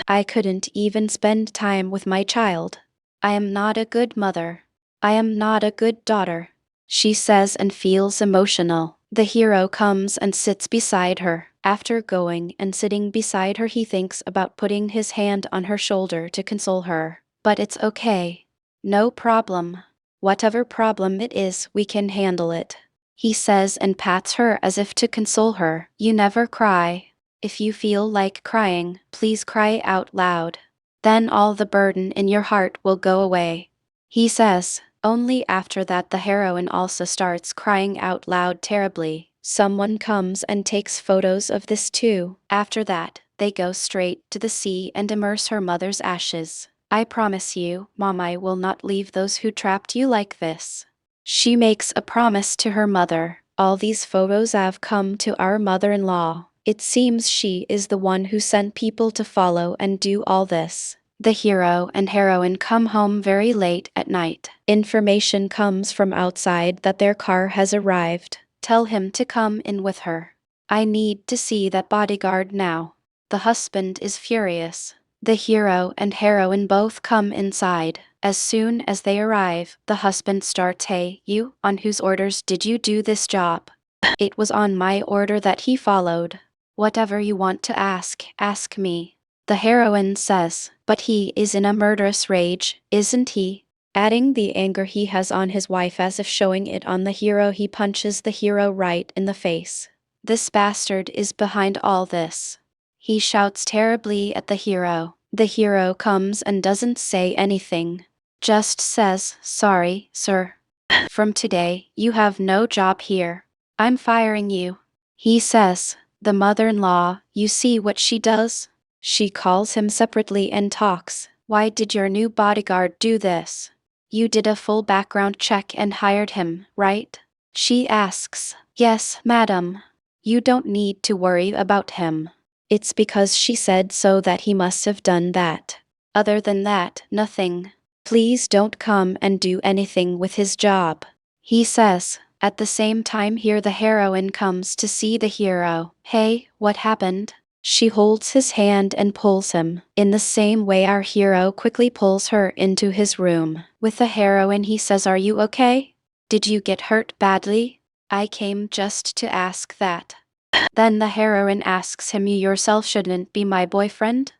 I couldn't even spend time with my child. I am not a good mother. I am not a good daughter. She says and feels emotional. The hero comes and sits beside her. After going and sitting beside her, he thinks about putting his hand on her shoulder to console her. But it's okay. No problem. Whatever problem it is, we can handle it. He says and pats her as if to console her. You never cry. If you feel like crying, please cry out loud. Then all the burden in your heart will go away. He says. Only after that the heroine also starts crying out loud terribly. Someone comes and takes photos of this too. After that, they go straight to the sea and immerse her mother's ashes. I promise you, Mom, I will not leave those who trapped you like this. She makes a promise to her mother. All these photos have come to our mother-in-law. It seems she is the one who sent people to follow and do all this. The hero and heroine come home very late at night. Information comes from outside that their car has arrived. Tell him to come in with her. I need to see that bodyguard now. The husband is furious. The hero and heroine both come inside. As soon as they arrive, the husband starts, "Hey, you, on whose orders did you do this job?" "It was on my order that he followed." "Whatever you want to ask me." The heroine says, "But he is in a murderous rage, isn't he?" Adding the anger he has on his wife as if showing it on the hero, he punches the hero right in the face. This bastard is behind all this. He shouts terribly at the hero. The hero comes and doesn't say anything. Just says, "Sorry, sir. From today, you have no job here. I'm firing you." He says, "The mother-in-law, you see what she does?" She calls him separately and talks. "Why did your new bodyguard do this? You did a full background check and hired him, right?" She asks, "Yes, madam." "You don't need to worry about him. It's because she said so that he must have done that. Other than that, nothing. Please don't come and do anything with his job." He says. At the same time here the heroine comes to see the hero. "Hey, what happened?" She holds his hand and pulls him. In the same way our hero quickly pulls her into his room. With the heroine he says, "Are you okay? Did you get hurt badly?" "I came just to ask that." Then the heroine asks him, "You yourself shouldn't be my boyfriend?"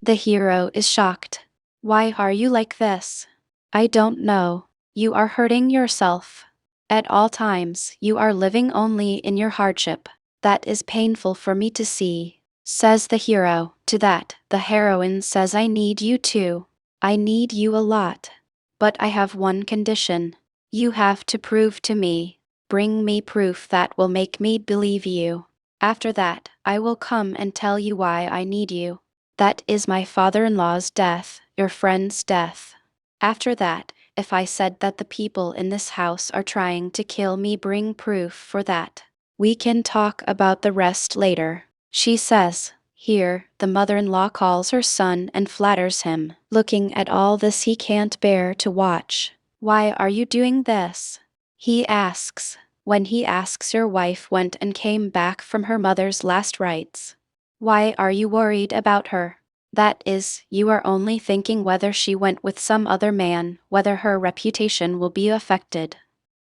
The hero is shocked. "Why are you like this?" "I don't know. You are hurting yourself. At all times, you are living only in your hardship. That is painful for me to see," says the hero. To that, the heroine says, "I need you too. I need you a lot. But I have one condition. You have to prove to me. Bring me proof that will make me believe you. After that, I will come and tell you why I need you. That is my father-in-law's death, your friend's death. After that, if I said that the people in this house are trying to kill me, bring proof for that. We can talk about the rest later," she says. Here, the mother-in-law calls her son and flatters him. Looking at all this he can't bear to watch. "Why are you doing this?" he asks. "When he asks your wife went and came back from her mother's last rites. Why are you worried about her? That is, you are only thinking whether she went with some other man, whether her reputation will be affected.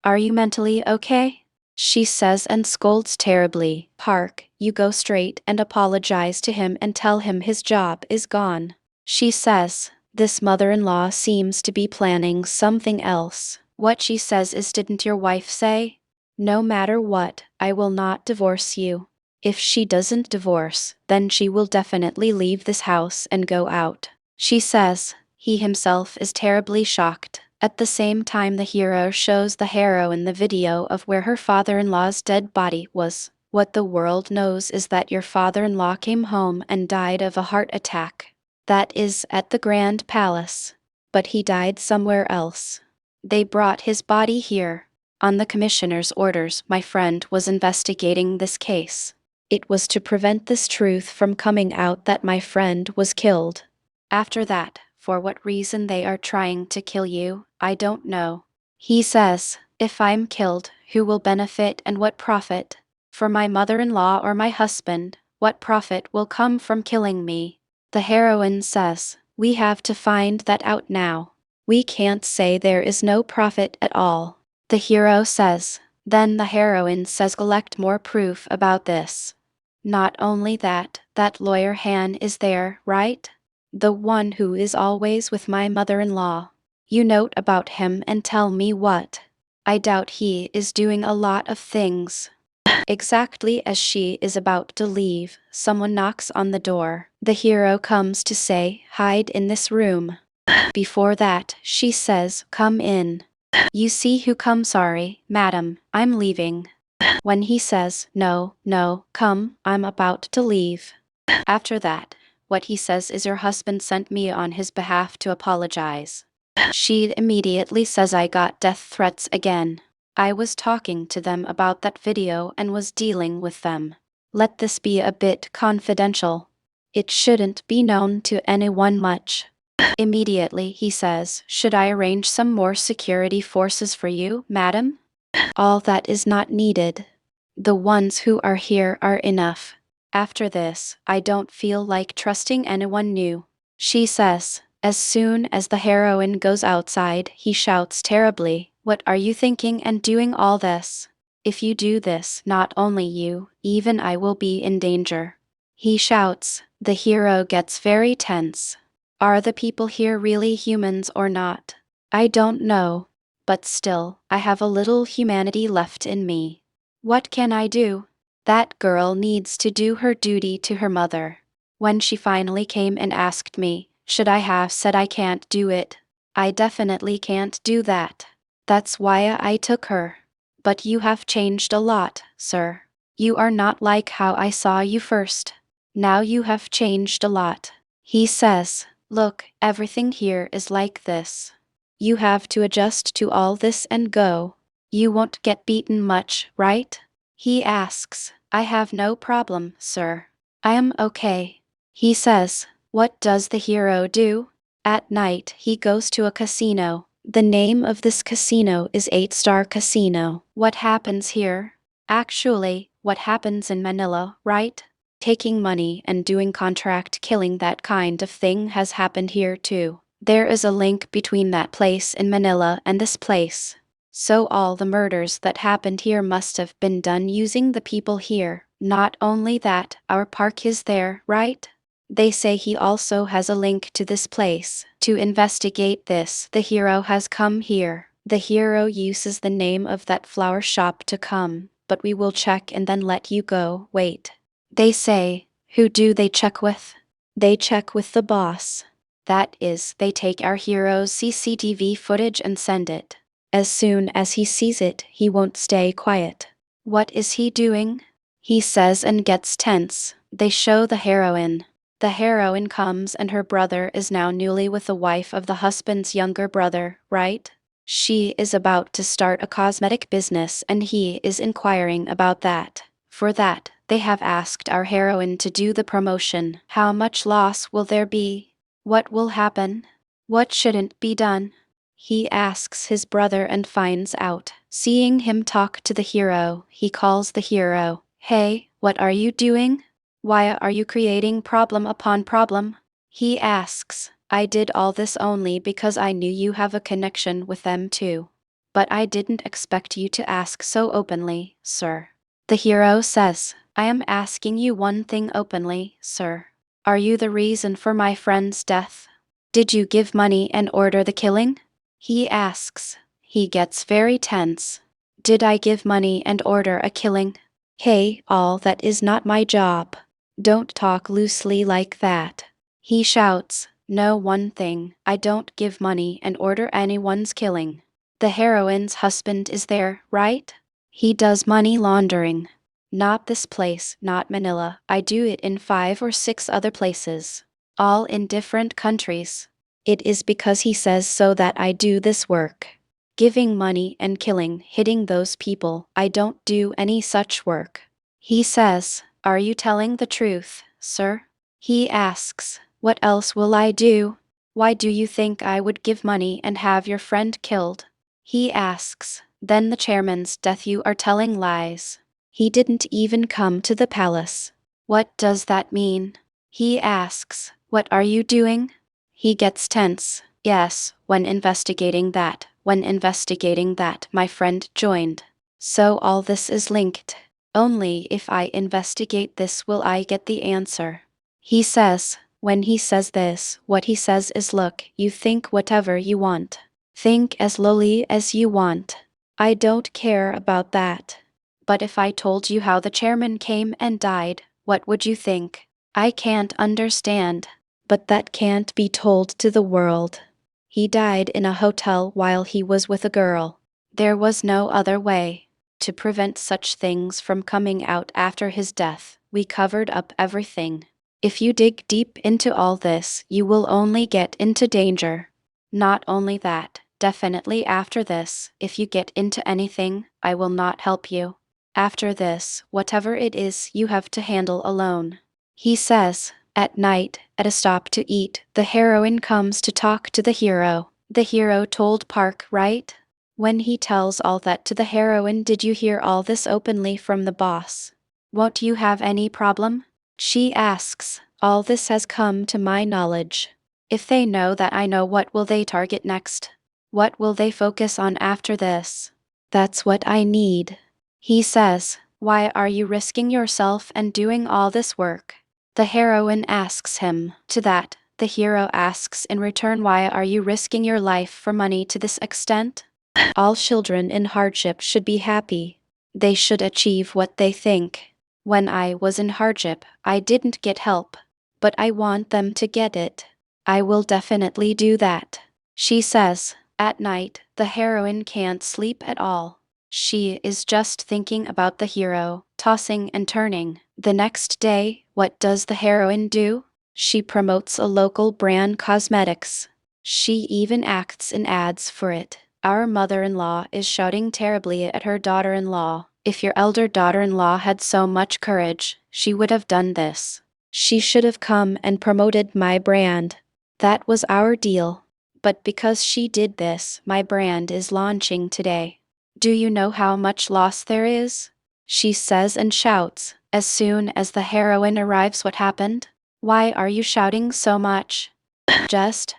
Are you mentally okay?" She says and scolds terribly. "Park, you go straight and apologize to him and tell him his job is gone." She says. This mother-in-law seems to be planning something else. What she says is, "Didn't your wife say? No matter what, I will not divorce you." If she doesn't divorce, then she will definitely leave this house and go out, she says. He himself is terribly shocked. At the same time the hero shows the heroine the video of where her father-in-law's dead body was. "What the world knows is that your father-in-law came home and died of a heart attack. That is at the Grand Palace. But he died somewhere else. They brought his body here. On the commissioner's orders, my friend was investigating this case. It was to prevent this truth from coming out that my friend was killed. After that, for what reason they are trying to kill you, I don't know." He says, "If I'm killed, who will benefit and what profit? For my mother-in-law or my husband, what profit will come from killing me?" The heroine says, "We have to find that out now. We can't say there is no profit at all." The hero says. Then the heroine says, "Collect more proof about this. Not only that, that lawyer Han is there, right? The one who is always with my mother-in-law. You note about him and tell me what. I doubt he is doing a lot of things." Exactly as she is about to leave, someone knocks on the door. The hero comes to say, "Hide in this room." Before that, she says, "Come in." "You see who come." "Sorry, madam, I'm leaving." When he says, "No, no, come, I'm about to leave." After that, what he says is, "Your husband sent me on his behalf to apologize." She immediately says, "I got death threats again." I was talking to them about that video and was dealing with them. Let this be a bit confidential. It shouldn't be known to anyone much. Immediately he says, should I arrange some more security forces for you, madam? All that is not needed. The ones who are here are enough. After this, I don't feel like trusting anyone new. She says. As soon as the heroine goes outside, he shouts terribly, what are you thinking and doing all this? If you do this, not only you, even I will be in danger. He shouts. The hero gets very tense. Are the people here really humans or not? I don't know. But still, I have a little humanity left in me. What can I do? That girl needs to do her duty to her mother. When she finally came and asked me, should I have said I can't do it? I definitely can't do that. That's why I took her. But you have changed a lot, sir. You are not like how I saw you first. Now you have changed a lot. He says, look, everything here is like this. You have to adjust to all this and go. You won't get beaten much, right? He asks. I have no problem, sir. I am okay. He says, what does the hero do? At night, he goes to a casino. The name of this casino is 8-Star Casino. What happens here? Actually, what happens in Manila, right? Taking money and doing contract killing, that kind of thing has happened here too. There is a link between that place in Manila and this place. So all the murders that happened here must have been done using the people here. Not only that, our park is there, right? They say he also has a link to this place. To investigate this, the hero has come here. The hero uses the name of that flower shop to come, but we will check and then let you go. Wait. They say, who do they check with? They check with the boss. That is, they take our hero's CCTV footage and send it. As soon as he sees it, he won't stay quiet. What is he doing? He says and gets tense. They show the heroine. The heroine comes and her brother is now newly with the wife of the husband's younger brother, right? She is about to start a cosmetic business and he is inquiring about that. For that, they have asked our heroine to do the promotion. How much loss will there be? What will happen? What shouldn't be done? He asks his brother and finds out. Seeing him talk to the hero, he calls the hero. Hey, what are you doing? Why are you creating problem upon problem? He asks. I did all this only because I knew you have a connection with them too. But I didn't expect you to ask so openly, sir. The hero says, I am asking you one thing openly, sir. Are you the reason for my friend's death? Did you give money and order the killing? He asks. He gets very tense. Did I give money and order a killing? Hey, all that is not my job. Don't talk loosely like that. He shouts, no, one thing, I don't give money and order anyone's killing. The heroine's husband is there, right? He does money laundering. Not this place, not Manila. I do it in 5 or 6 other places. All in different countries. It is because he says so that I do this work. Giving money and killing, hitting those people, I don't do any such work. He says, are you telling the truth, sir? He asks, what else will I do? Why do you think I would give money and have your friend killed? He asks, then the chairman's death, you are telling lies. He didn't even come to the palace. What does that mean? He asks, what are you doing? He gets tense. Yes, when investigating that, my friend joined. So all this is linked. Only if I investigate this will I get the answer. He says, when he says this, what he says is look, you think whatever you want. Think as lowly as you want. I don't care about that. But if I told you how the chairman came and died, what would you think? I can't understand. But that can't be told to the world. He died in a hotel while he was with a girl. There was no other way. To prevent such things from coming out after his death, we covered up everything. If you dig deep into all this, you will only get into danger. Not only that, definitely after this, if you get into anything, I will not help you. After this, whatever it is, you have to handle alone. He says. At night, at a stop to eat, the heroine comes to talk to the hero. The hero told Park, right? When he tells all that to the heroine, did you hear all this openly from the boss? Won't you have any problem? She asks. All this has come to my knowledge. If they know that I know, what will they target next? What will they focus on after this? That's what I need. He says. Why are you risking yourself and doing all this work? The heroine asks him. To that, the hero asks in return, why are you risking your life for money to this extent? All children in hardship should be happy. They should achieve what they think. When I was in hardship, I didn't get help. But I want them to get it. I will definitely do that. She says. At night, the heroine can't sleep at all. She is just thinking about the hero, tossing and turning. The next day, what does the heroine do? She promotes a local brand cosmetics. She even acts in ads for it. Our mother-in-law is shouting terribly at her daughter-in-law. If your elder daughter-in-law had so much courage, she would have done this. She should have come and promoted my brand. That was our deal. But because she did this, my brand is launching today. Do you know how much loss there is? She says and shouts. As soon as the heroine arrives, what happened? Why are you shouting so much?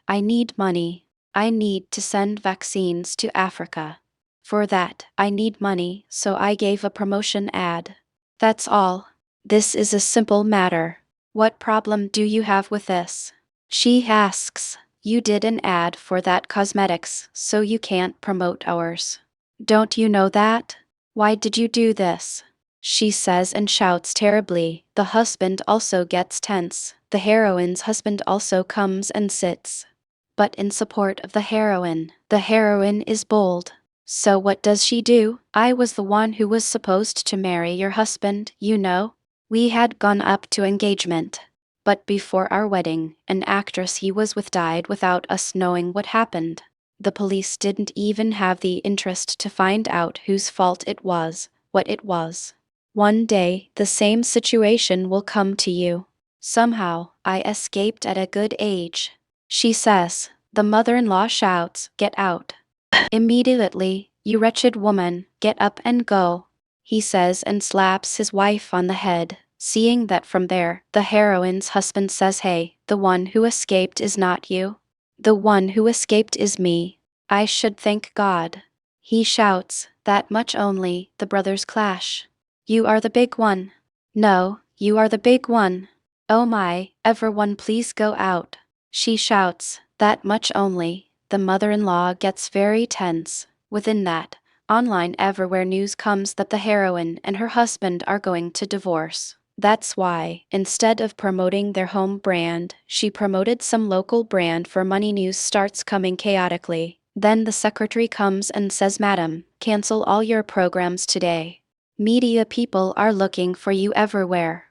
I need money. I need to send vaccines to Africa. For that, I need money, so I gave a promotion ad. That's all. This is a simple matter. What problem do you have with this? She asks. You did an ad for that cosmetics, so you can't promote ours. Don't you know that? Why did you do this? She says and shouts terribly. The husband also gets tense. The heroine's husband also comes and sits. But in support of the heroine is bold. So what does she do? I was the one who was supposed to marry your husband, you know. We had gone up to engagement. But before our wedding, an actress he was with died without us knowing what happened. The police didn't even have the interest to find out whose fault it was, what it was. One day, the same situation will come to you. Somehow, I escaped at a good age. She says. The mother-in-law shouts, get out. Immediately, you wretched woman, get up and go. He says and slaps his wife on the head. Seeing that from there, the heroine's husband says, hey, the one who escaped is not you. The one who escaped is me. I should thank God. He shouts, that much only, the brothers clash. You are the big one. No, you are the big one. Oh my, everyone please go out. She shouts, that much only. The mother-in-law gets very tense. Within that, online everywhere news comes that the heroine and her husband are going to divorce. That's why, instead of promoting their home brand, she promoted some local brand for money. News starts coming chaotically. Then the secretary comes and says, Madam, cancel all your programs today. Media people are looking for you everywhere.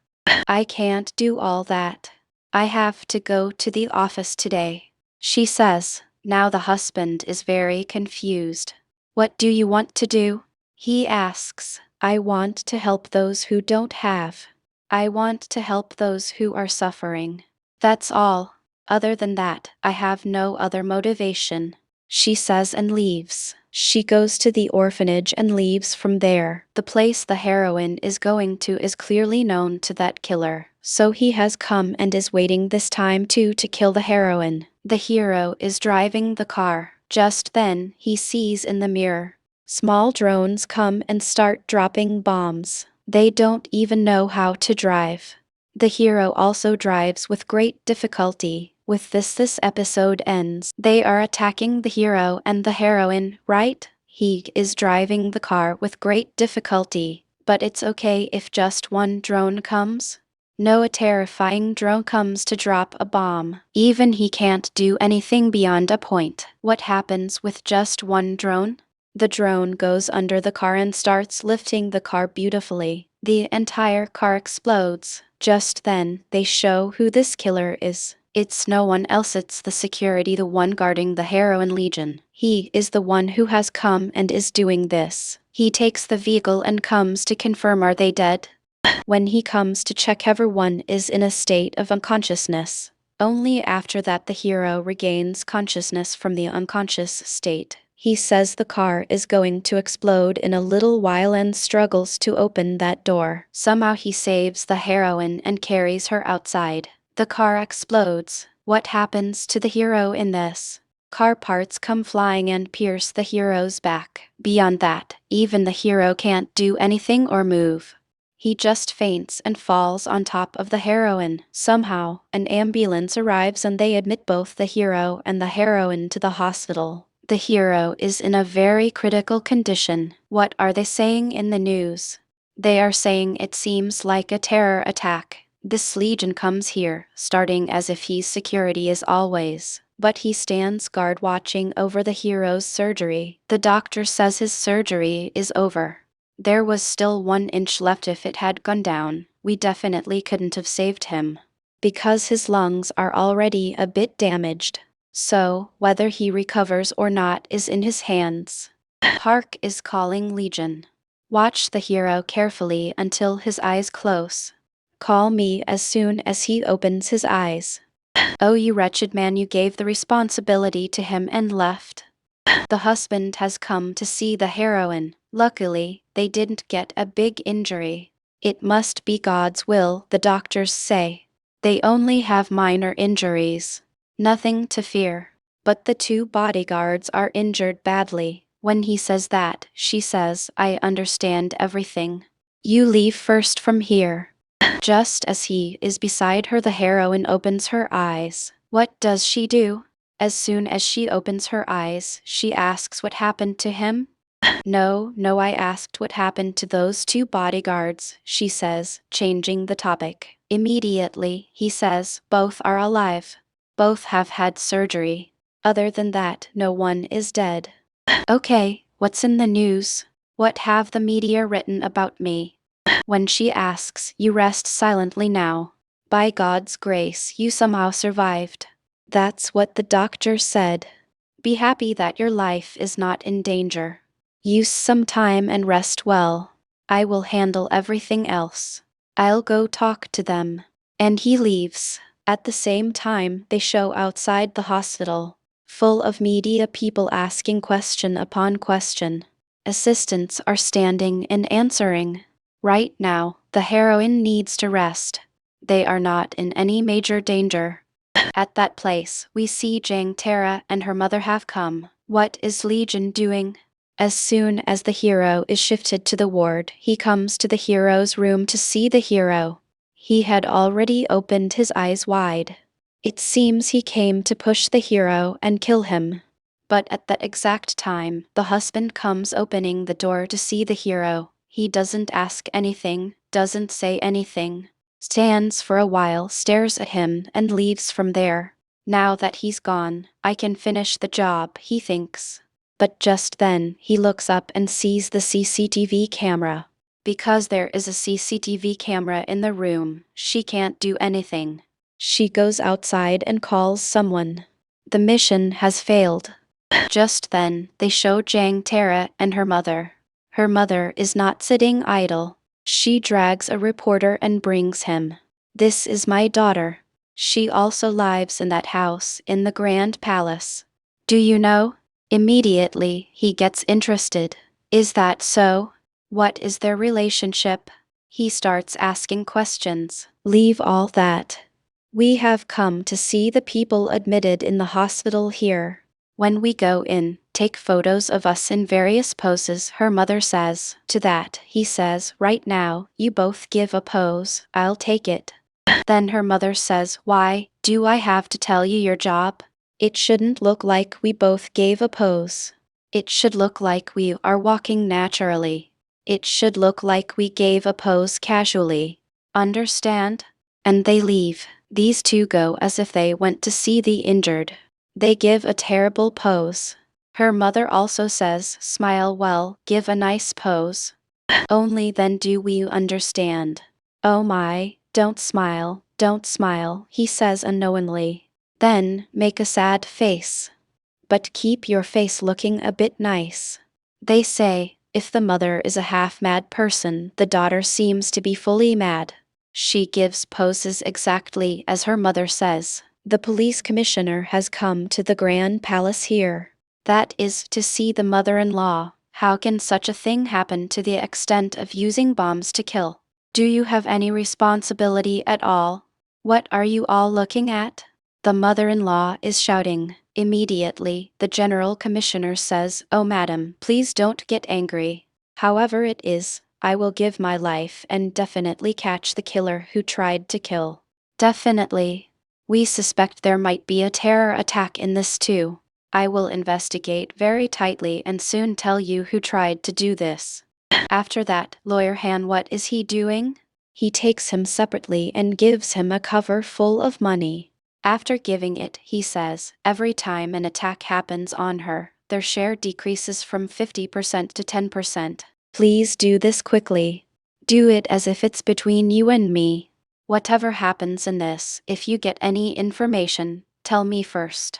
I can't do all that. I have to go to the office today. She says. Now the husband is very confused. What do you want to do? He asks. I want to help those who don't have. I want to help those who are suffering. That's all. Other than that, I have no other motivation. She says and leaves. She goes to the orphanage and leaves from there. The place the heroine is going to is clearly known to that killer, so he has come and is waiting this time too to kill the heroine. The hero is driving the car. Just then, he sees in the mirror. Small drones come and start dropping bombs. They don't even know how to drive. The hero also drives with great difficulty. With this episode ends. They are attacking the hero and the heroine, right? He is driving the car with great difficulty, but it's okay if just one drone comes. No, a terrifying drone comes to drop a bomb. Even he can't do anything beyond a point. What happens with just one drone? The drone goes under the car and starts lifting the car beautifully. The entire car explodes. Just then, they show who this killer is. It's no one else, it's the security, the one guarding the Heroine Legion. He is the one who has come and is doing this. He takes the vehicle and comes to confirm, are they dead? When he comes to check, everyone is in a state of unconsciousness. Only after that the hero regains consciousness from the unconscious state. He says the car is going to explode in a little while and struggles to open that door. Somehow he saves the heroine and carries her outside. The car explodes. What happens to the hero in this? Car parts come flying and pierce the hero's back. Beyond that, even the hero can't do anything or move. He just faints and falls on top of the heroine. Somehow, an ambulance arrives and they admit both the hero and the heroine to the hospital. The hero is in a very critical condition. What are they saying in the news? They are saying it seems like a terror attack. This legion comes here, starting as if he's security as always. But he stands guard watching over the hero's surgery. The doctor says his surgery is over. There was still 1 inch left. If it had gone down, we definitely couldn't have saved him. Because his lungs are already a bit damaged. So, whether he recovers or not is in his hands. Hark is calling Legion. Watch the hero carefully until his eyes close. Call me as soon as he opens his eyes. Oh, you wretched man, you gave the responsibility to him and left. The husband has come to see the heroine. Luckily, they didn't get a big injury. It must be God's will, the doctors say. They only have minor injuries. Nothing to fear. But the 2 bodyguards are injured badly. When he says that, she says, I understand everything. You leave first from here. Just as he is beside her, the heroine opens her eyes. What does she do? As soon as she opens her eyes, she asks what happened to him. No, I asked what happened to those 2 bodyguards, she says, changing the topic. Immediately, he says, both are alive. Both have had surgery. Other than that, no one is dead. Okay, what's in the news? What have the media written about me? When she asks, you rest silently now. By God's grace, you somehow survived. That's what the doctor said. Be happy that your life is not in danger. Use some time and rest well. I will handle everything else. I'll go talk to them. And he leaves. At the same time, they show outside the hospital, full of media people asking question upon question. Assistants are standing and answering. Right now, the heroine needs to rest. They are not in any major danger. At that place, we see Jang Tara and her mother have come. What is Legion doing? As soon as the hero is shifted to the ward, he comes to the hero's room to see the hero. He had already opened his eyes wide. It seems he came to push the hero and kill him. But at that exact time, the husband comes opening the door to see the hero. He doesn't ask anything, doesn't say anything. Stands for a while, stares at him, and leaves from there. Now that he's gone, I can finish the job, he thinks. But just then, he looks up and sees the CCTV camera. Because there is a CCTV camera in the room, she can't do anything. She goes outside and calls someone. The mission has failed. Just then, they show Jang Tara and her mother. Her mother is not sitting idle. She drags a reporter and brings him. This is my daughter. She also lives in that house in the Grand Palace. Do you know? Immediately, he gets interested. Is that so? What is their relationship? He starts asking questions. Leave all that. We have come to see the people admitted in the hospital here. When we go in, take photos of us in various poses, her mother says. To that, he says, right now, you both give a pose, I'll take it. Then her mother says, why, do I have to tell you your job? It shouldn't look like we both gave a pose. It should look like we are walking naturally. It should look like we gave a pose casually. Understand? And they leave. These 2 go as if they went to see the injured. They give a terrible pose. Her mother also says, smile well, give a nice pose. Only then do we understand. Oh my, don't smile, he says unknowingly. Then make a sad face. But keep your face looking a bit nice. They say, if the mother is a half-mad person, the daughter seems to be fully mad. She gives poses exactly as her mother says. The police commissioner has come to the Grand Palace here. That is to see the mother-in-law. How can such a thing happen to the extent of using bombs to kill? Do you have any responsibility at all? What are you all looking at? The mother-in-law is shouting. Immediately, the general commissioner says, "Oh madam, please don't get angry. However it is, I will give my life and definitely catch the killer who tried to kill. Definitely. We suspect there might be a terror attack in this too. I will investigate very tightly and soon tell you who tried to do this." After that, Lawyer Han, what is he doing? He takes him separately and gives him a cover full of money. After giving it, he says, every time an attack happens on her, their share decreases from 50% to 10%. Please do this quickly. Do it as if it's between you and me. Whatever happens in this, if you get any information, tell me first.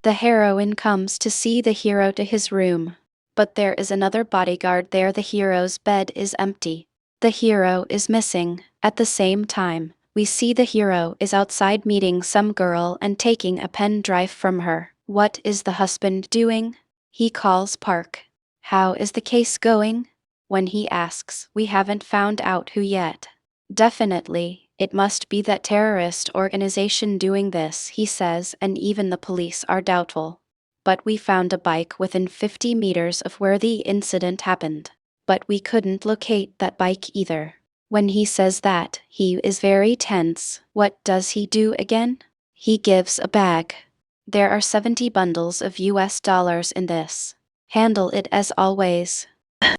The heroine comes to see the hero to his room. But there is another bodyguard there. The hero's bed is empty. The hero is missing. At the same time, we see the hero is outside meeting some girl and taking a pen drive from her. What is the husband doing? He calls Park. How is the case going? When he asks, we haven't found out who yet. Definitely, it must be that terrorist organization doing this, he says, and even the police are doubtful. But we found a bike within 50 meters of where the incident happened. But we couldn't locate that bike either. When he says that, he is very tense. What does he do again? He gives a bag. There are 70 bundles of US dollars in this. Handle it as always.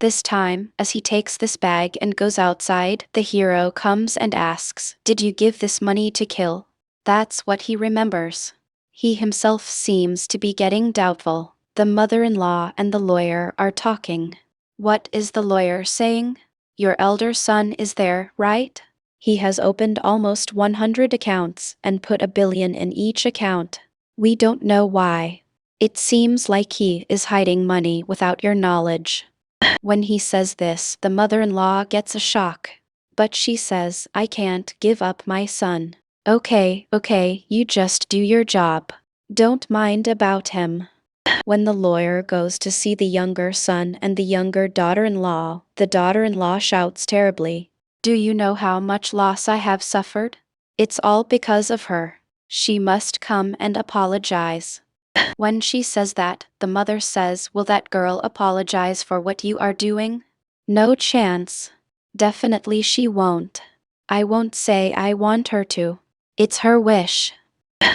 This time, as he takes this bag and goes outside, the hero comes and asks, "Did you give this money to kill?" That's what he remembers. He himself seems to be getting doubtful. The mother-in-law and the lawyer are talking. What is the lawyer saying? Your elder son is there, right? He has opened almost 100 accounts and put $1 billion in each account. We don't know why. It seems like he is hiding money without your knowledge. When he says this, the mother-in-law gets a shock. But she says, I can't give up my son. Okay, you just do your job. Don't mind about him. When the lawyer goes to see the younger son and the younger daughter-in-law, the daughter-in-law shouts terribly. Do you know how much loss I have suffered? It's all because of her. She must come and apologize. When she says that, the mother says, will that girl apologize for what you are doing? No chance. Definitely she won't. I won't say I want her to. It's her wish.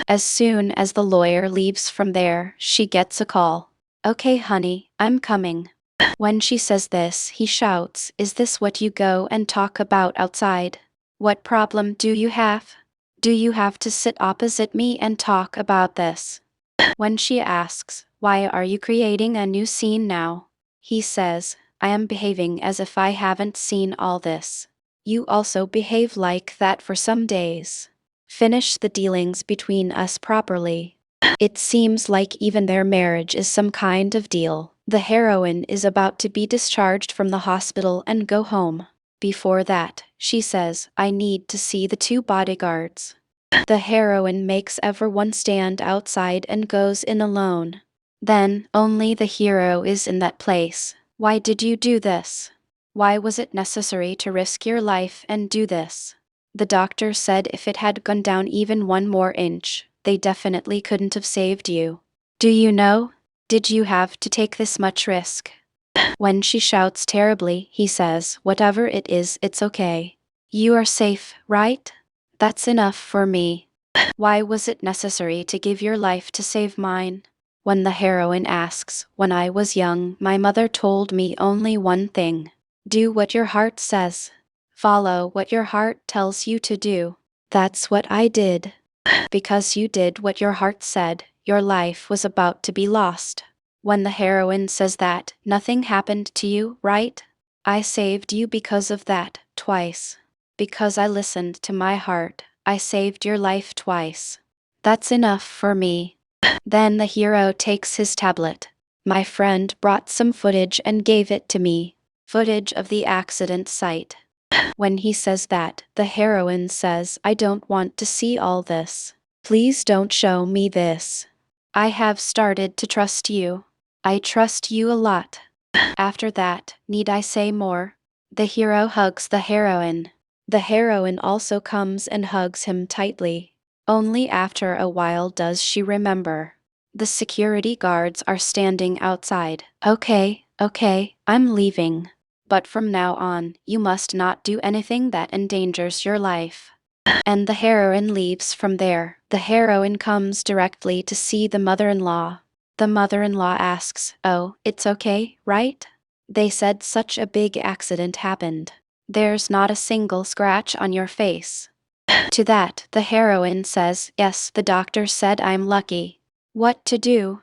As soon as the lawyer leaves from there, she gets a call. Okay, honey, I'm coming. When she says this, he shouts, is this what you go and talk about outside? What problem do you have? Do you have to sit opposite me and talk about this? When she asks, why are you creating a new scene now? He says, I am behaving as if I haven't seen all this. You also behave like that for some days. Finish the dealings between us properly. It seems like even their marriage is some kind of deal. The heroine is about to be discharged from the hospital and go home. Before that, she says, I need to see the two bodyguards. The heroine makes everyone stand outside and goes in alone. Then, only the hero is in that place. Why did you do this? Why was it necessary to risk your life and do this? The doctor said if it had gone down even 1 more inch, they definitely couldn't have saved you. Do you know? Did you have to take this much risk? When she shouts terribly, he says, whatever it is, it's okay. You are safe, right? That's enough for me. Why was it necessary to give your life to save mine? When the heroine asks, when I was young, my mother told me only one thing. Do what your heart says. Follow what your heart tells you to do. That's what I did. Because you did what your heart said, your life was about to be lost. When the heroine says that, nothing happened to you, right? I saved you because of that, twice. Because I listened to my heart, I saved your life twice. That's enough for me. Then the hero takes his tablet. My friend brought some footage and gave it to me. Footage of the accident site. When he says that, the heroine says, I don't want to see all this. Please don't show me this. I have started to trust you. I trust you a lot. After that, need I say more? The hero hugs the heroine. The heroine also comes and hugs him tightly. Only after a while does she remember. The security guards are standing outside. Okay, I'm leaving. But from now on, you must not do anything that endangers your life. And the heroine leaves from there. The heroine comes directly to see the mother-in-law. The mother-in-law asks, "Oh, it's okay, right? They said such a big accident happened. There's not a single scratch on your face." To that, the heroine says, "Yes, the doctor said I'm lucky." What to do?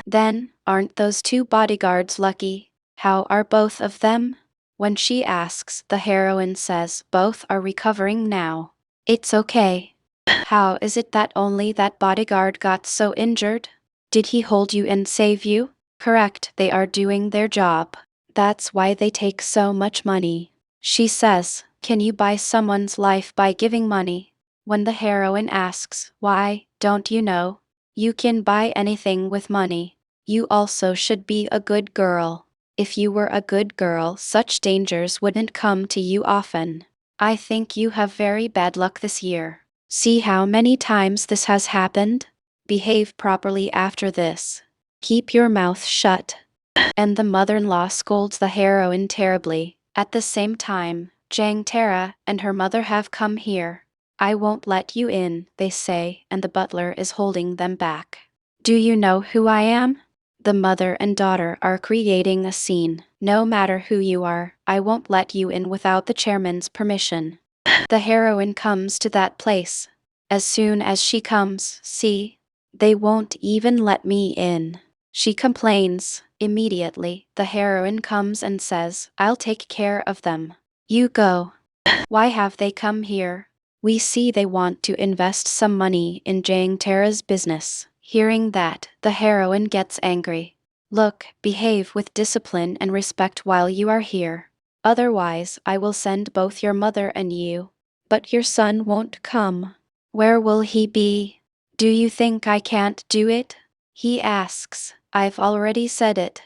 Then, aren't those two bodyguards lucky? How are both of them? When she asks, the heroine says, both are recovering now. It's okay. How is it that only that bodyguard got so injured? Did he hold you and save you? Correct, they are doing their job. That's why they take so much money. She says, can you buy someone's life by giving money? When the heroine asks, why, don't you know? You can buy anything with money. You also should be a good girl. If you were a good girl, such dangers wouldn't come to you often. I think you have very bad luck this year. See how many times this has happened? Behave properly after this. Keep your mouth shut. And the mother-in-law scolds the heroine terribly. At the same time, Jang Tara and her mother have come here. I won't let you in, they say, and the butler is holding them back. Do you know who I am? The mother and daughter are creating a scene. No matter who you are, I won't let you in without the chairman's permission. The heroine comes to that place. As soon as she comes, see, they won't even let me in. She complains. Immediately, the heroine comes and says, I'll take care of them. You go. Why have they come here? We see they want to invest some money in Jang Tara's business. Hearing that, the heroine gets angry. Look, behave with discipline and respect while you are here. Otherwise, I will send both your mother and you. But your son won't come. Where will he be? Do you think I can't do it? He asks. I've already said it.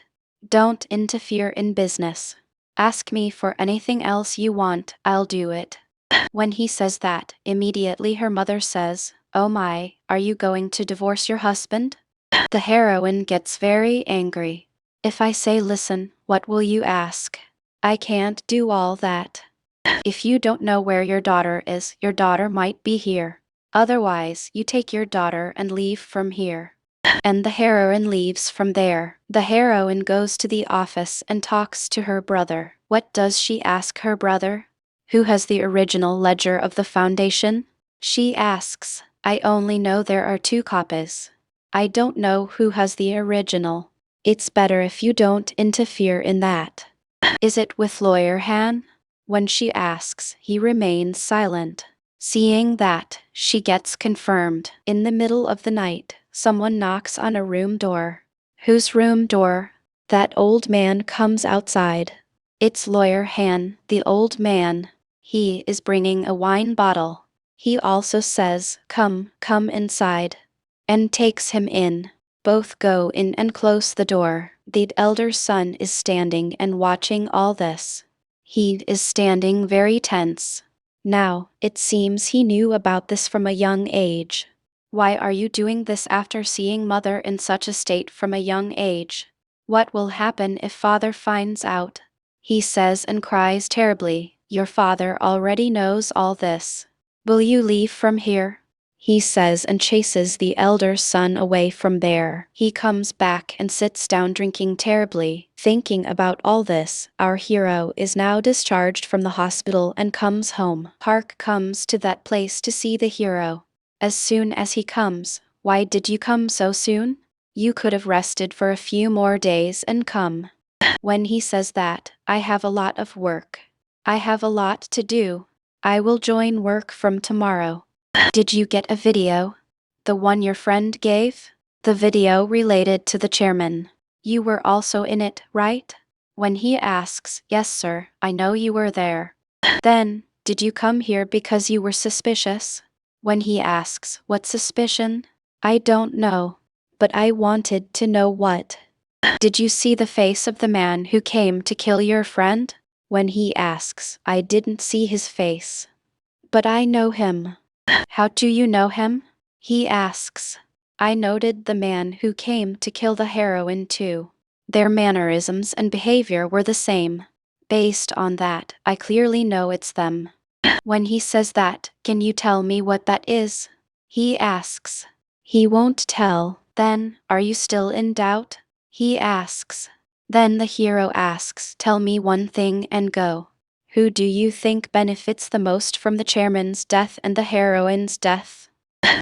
Don't interfere in business. Ask me for anything else you want, I'll do it. When he says that, immediately her mother says, Oh my, are you going to divorce your husband? The heroine gets very angry. If I say listen, what will you ask? I can't do all that. If you don't know where your daughter is, your daughter might be here. Otherwise, you take your daughter and leave from here. And the heroine leaves from there. The heroine goes to the office and talks to her brother. What does she ask her brother? Who has the original ledger of the foundation? She asks. I only know there are 2 copies. I don't know who has the original. It's better if you don't interfere in that. Is it with Lawyer Han? When she asks, he remains silent. Seeing that, she gets confirmed. In the middle of the night, someone knocks on a room door. Whose room door? That old man comes outside. It's Lawyer Han, the old man. He is bringing a wine bottle. He also says, come inside. And takes him in. Both go in and close the door. The elder son is standing and watching all this. He is standing very tense. Now, it seems he knew about this from a young age. Why are you doing this after seeing mother in such a state from a young age? What will happen if father finds out? He says and cries terribly. Your father already knows all this. Will you leave from here? He says and chases the elder son away from there. He comes back and sits down drinking terribly. Thinking about all this, our hero is now discharged from the hospital and comes home. Park comes to that place to see the hero. As soon as he comes, why did you come so soon? You could have rested for a few more days and come. When he says that, I have a lot of work. I have a lot to do. I will join work from tomorrow. Did you get a video? The one your friend gave? The video related to the chairman. You were also in it, right? When he asks, yes sir, I know you were there. Then, did you come here because you were suspicious? When he asks, what suspicion? I don't know. But I wanted to know what. Did you see the face of the man who came to kill your friend? When he asks, I didn't see his face. But I know him. How do you know him? He asks. I noted the man who came to kill the heroine too. Their mannerisms and behavior were the same. Based on that, I clearly know it's them. When he says that, can you tell me what that is? He asks. He won't tell. Then, are you still in doubt? He asks. Then the hero asks, tell me one thing and go. Who do you think benefits the most from the chairman's death and the heroine's death?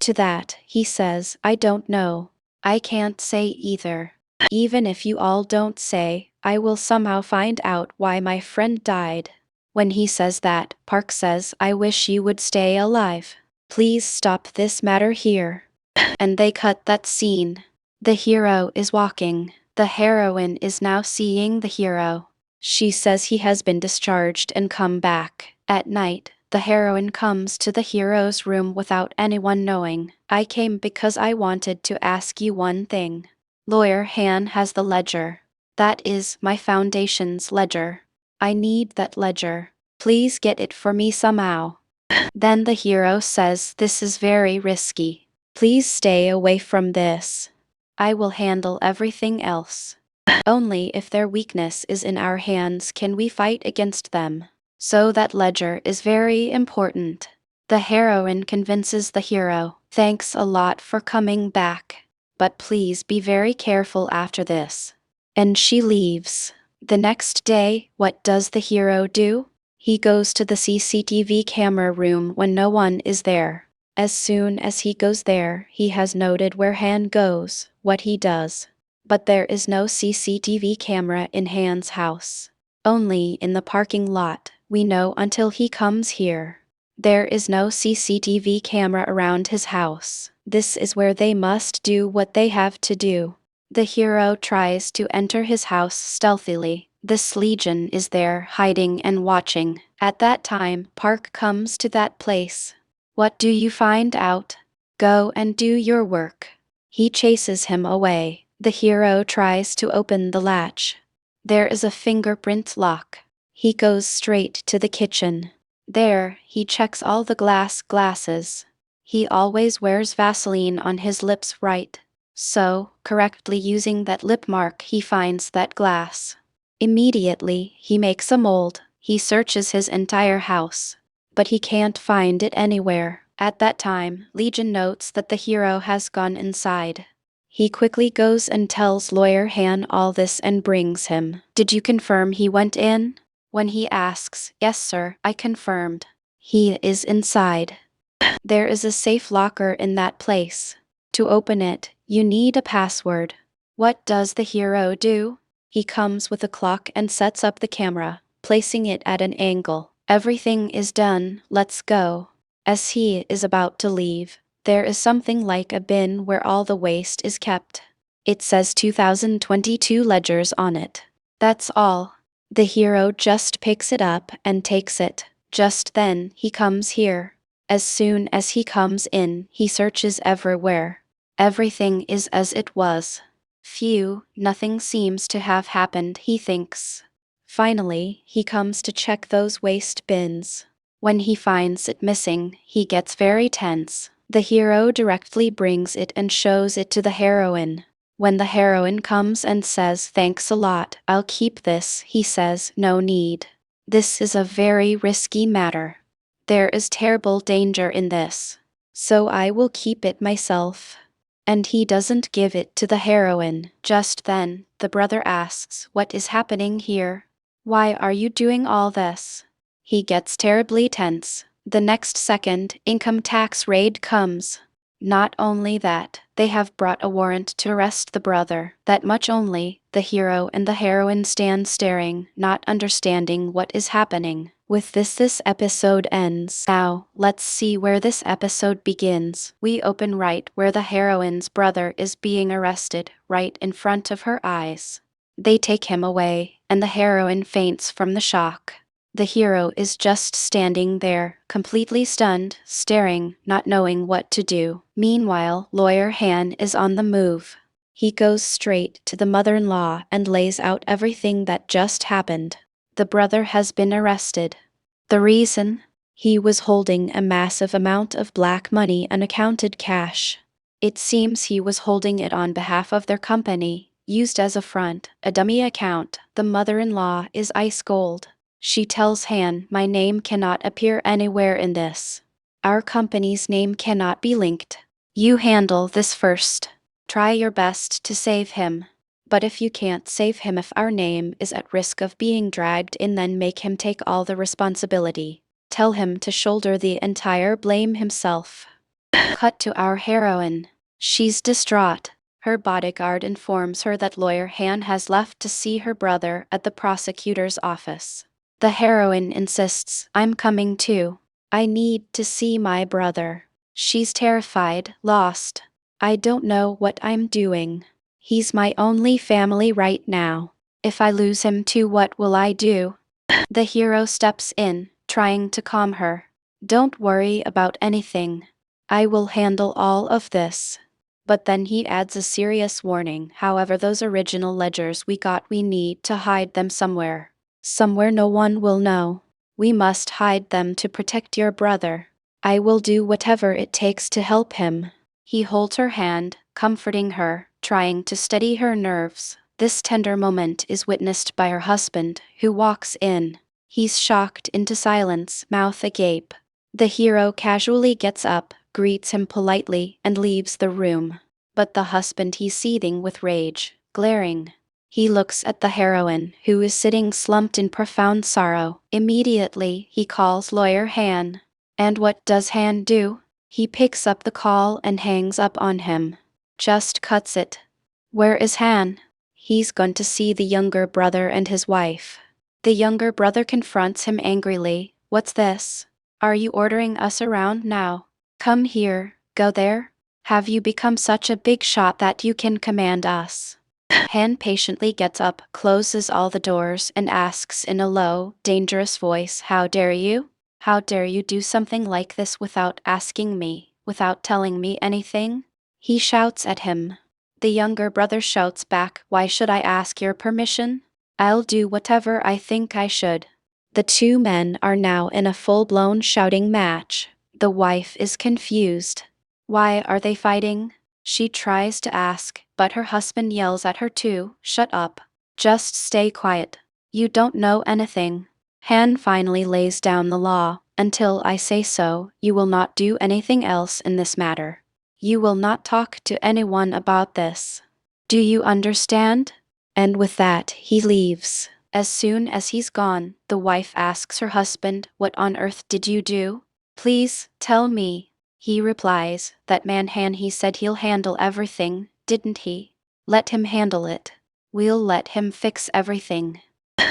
To that, he says, I don't know. I can't say either. Even if you all don't say, I will somehow find out why my friend died. When he says that, Park says, I wish you would stay alive. Please stop this matter here. And they cut that scene. The hero is walking. The heroine is now seeing the hero. She says he has been discharged and come back. At night, the heroine comes to the hero's room without anyone knowing. I came because I wanted to ask you one thing. Lawyer Han has the ledger. That is my foundation's ledger. I need that ledger. Please get it for me somehow. Then the hero says this is very risky. Please stay away from this. I will handle everything else. Only if their weakness is in our hands can we fight against them. So that ledger is very important. The heroine convinces the hero, thanks a lot for coming back. But please be very careful after this. And she leaves. The next day, what does the hero do? He goes to the CCTV camera room when no one is there. As soon as he goes there, he has noted where Han goes, what he does. But there is no CCTV camera in Han's house. Only in the parking lot, we know until he comes here. There is no CCTV camera around his house. This is where they must do what they have to do. The hero tries to enter his house stealthily. This legion is there hiding and watching. At that time, Park comes to that place. What do you find out? Go and do your work. He chases him away. The hero tries to open the latch. There is a fingerprint lock. He goes straight to the kitchen. There, he checks all the glasses. He always wears Vaseline on his lips, right? So, correctly using that lip mark, he finds that glass. Immediately, he makes a mold. He searches his entire house. But he can't find it anywhere. At that time, Legion notes that the hero has gone inside. He quickly goes and tells Lawyer Han all this and brings him. Did you confirm he went in? When he asks, yes sir, I confirmed. He is inside. There is a safe locker in that place. To open it, you need a password. What does the hero do? He comes with a clock and sets up the camera, placing it at an angle. Everything is done, let's go. As he is about to leave, there is something like a bin where all the waste is kept. It says 2022 ledgers on it. That's all. The hero just picks it up and takes it. Just then, he comes here. As soon as he comes in, he searches everywhere. Everything is as it was. Phew, nothing seems to have happened, he thinks. Finally, he comes to check those waste bins. When he finds it missing, he gets very tense. The hero directly brings it and shows it to the heroine. When the heroine comes and says, thanks a lot, I'll keep this, he says, no need. This is a very risky matter. There is terrible danger in this. So I will keep it myself. And he doesn't give it to the heroine. Just then, the brother asks, what is happening here? Why are you doing all this? He gets terribly tense. The next second, income tax raid comes. Not only that, they have brought a warrant to arrest the brother. That much only. The hero and the heroine stand staring, not understanding what is happening. With this episode ends. Now, let's see where this episode begins. We open right where the heroine's brother is being arrested, right in front of her eyes. They take him away, and the heroine faints from the shock. The hero is just standing there, completely stunned, staring, not knowing what to do. Meanwhile, Lawyer Han is on the move. He goes straight to the mother-in-law and lays out everything that just happened. The brother has been arrested. The reason? He was holding a massive amount of black money, unaccounted cash. It seems he was holding it on behalf of their company, used as a front, a dummy account. The mother-in-law is ice cold. She tells Han, "My name cannot appear anywhere in this. Our company's name cannot be linked. You handle this first. Try your best to save him. But if you can't save him, if our name is at risk of being dragged in, then make him take all the responsibility. Tell him to shoulder the entire blame himself." Cut to our heroine. She's distraught. Her bodyguard informs her that Lawyer Han has left to see her brother at the prosecutor's office. The heroine insists, "I'm coming too. I need to see my brother." She's terrified, lost. "I don't know what I'm doing. He's my only family right now. If I lose him too, what will I do?" The hero steps in, trying to calm her. "Don't worry about anything. I will handle all of this." But then he adds a serious warning. "However, those original ledgers we got, we need to hide them somewhere. Somewhere no one will know. We must hide them to protect your brother. I will do whatever it takes to help him." He holds her hand, comforting her, trying to steady her nerves. This tender moment is witnessed by her husband, who walks in. He's shocked into silence, mouth agape. The hero casually gets up, greets him politely, and leaves the room. But the husband, he's seething with rage, glaring. He looks at the heroine, who is sitting slumped in profound sorrow. Immediately, he calls Lawyer Han. And what does Han do? He picks up the call and hangs up on him. Just cuts it. Where is Han? He's gone to see the younger brother and his wife. The younger brother confronts him angrily. "What's this? Are you ordering us around now? Come here, go there? Have you become such a big shot that you can command us?" Han patiently gets up, closes all the doors, and asks in a low, dangerous voice, "How dare you? How dare you do something like this without asking me, without telling me anything?" He shouts at him. The younger brother shouts back, "Why should I ask your permission? I'll do whatever I think I should." The two men are now in a full-blown shouting match. The wife is confused. Why are they fighting? She tries to ask, but her husband yells at her too, "Shut up. Just stay quiet. You don't know anything." Han finally lays down the law. "Until I say so, you will not do anything else in this matter. You will not talk to anyone about this. Do you understand?" And with that, he leaves. As soon as he's gone, the wife asks her husband, "What on earth did you do? Please, tell me." He replies, "That man Han, he said he'll handle everything, didn't he? Let him handle it. We'll let him fix everything."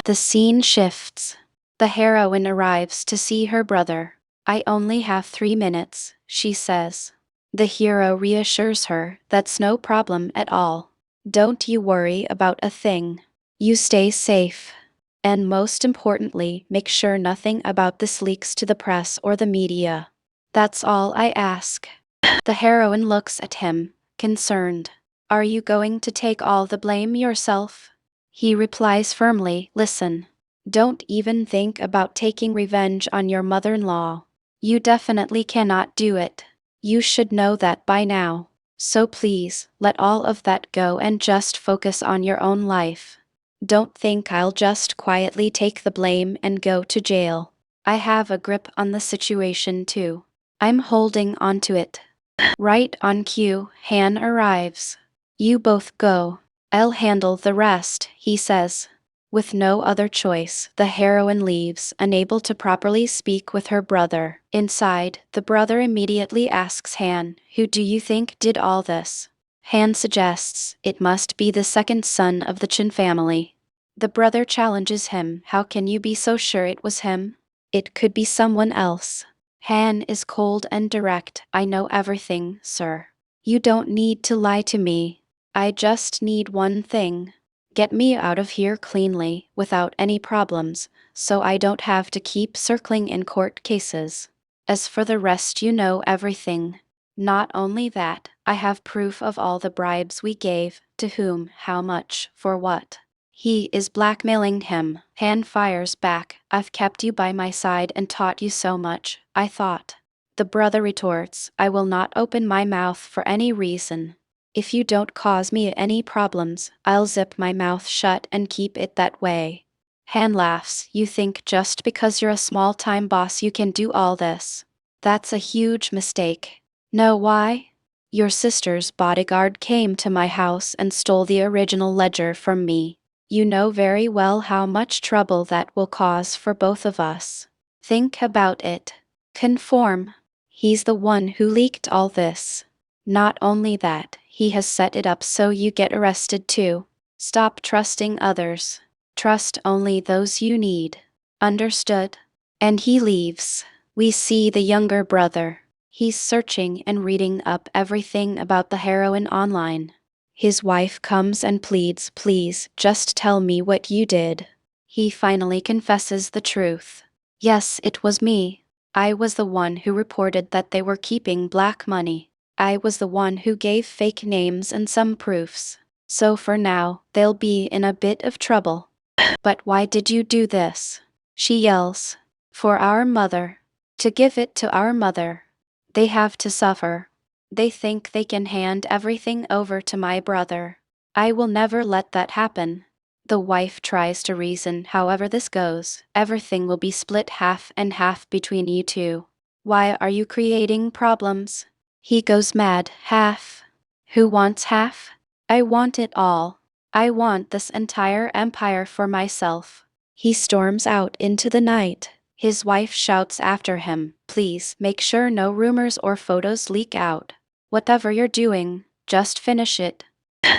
The scene shifts. The heroine arrives to see her brother. "I only have 3 minutes," she says. The hero reassures her, "That's no problem at all. Don't you worry about a thing. You stay safe. And most importantly, make sure nothing about this leaks to the press or the media. That's all I ask." The heroine looks at him, concerned. "Are you going to take all the blame yourself?" He replies firmly, "Listen. Don't even think about taking revenge on your mother-in-law. You definitely cannot do it. You should know that by now. So please, let all of that go and just focus on your own life. Don't think I'll just quietly take the blame and go to jail. I have a grip on the situation too. I'm holding on to it." Right on cue, Han arrives. "You both go. I'll handle the rest," he says. With no other choice, the heroine leaves, unable to properly speak with her brother. Inside, the brother immediately asks Han, "Who do you think did all this?" Han suggests, "It must be the second son of the Chin family." The brother challenges him, "How can you be so sure it was him? It could be someone else." Han is cold and direct. "I know everything, sir. You don't need to lie to me. I just need one thing. Get me out of here cleanly, without any problems, so I don't have to keep circling in court cases. As for the rest, you know everything. Not only that, I have proof of all the bribes we gave, to whom, how much, for what." He is blackmailing him. Han fires back, "I've kept you by my side and taught you so much, I thought." The brother retorts, "I will not open my mouth for any reason. If you don't cause me any problems, I'll zip my mouth shut and keep it that way." Han laughs, "You think just because you're a small-time boss you can do all this? That's a huge mistake. Know why? Your sister's bodyguard came to my house and stole the original ledger from me. You know very well how much trouble that will cause for both of us. Think about it. Conform. He's the one who leaked all this. Not only that, he has set it up so you get arrested too. Stop trusting others. Trust only those you need. Understood?" And he leaves. We see the younger brother. He's searching and reading up everything about the heroine online. His wife comes and pleads, "Please, just tell me what you did." He finally confesses the truth. "Yes, it was me. I was the one who reported that they were keeping black money. I was the one who gave fake names and some proofs. So for now, they'll be in a bit of trouble." "But why did you do this?" she yells. "For our mother. To give it to our mother. They have to suffer. They think they can hand everything over to my brother. I will never let that happen." The wife tries to reason, "However this goes, everything will be split half and half between you two. Why are you creating problems?" He goes mad. "Half? Who wants half? I want it all. I want this entire empire for myself." He storms out into the night. His wife shouts after him, "Please make sure no rumors or photos leak out. Whatever you're doing, just finish it."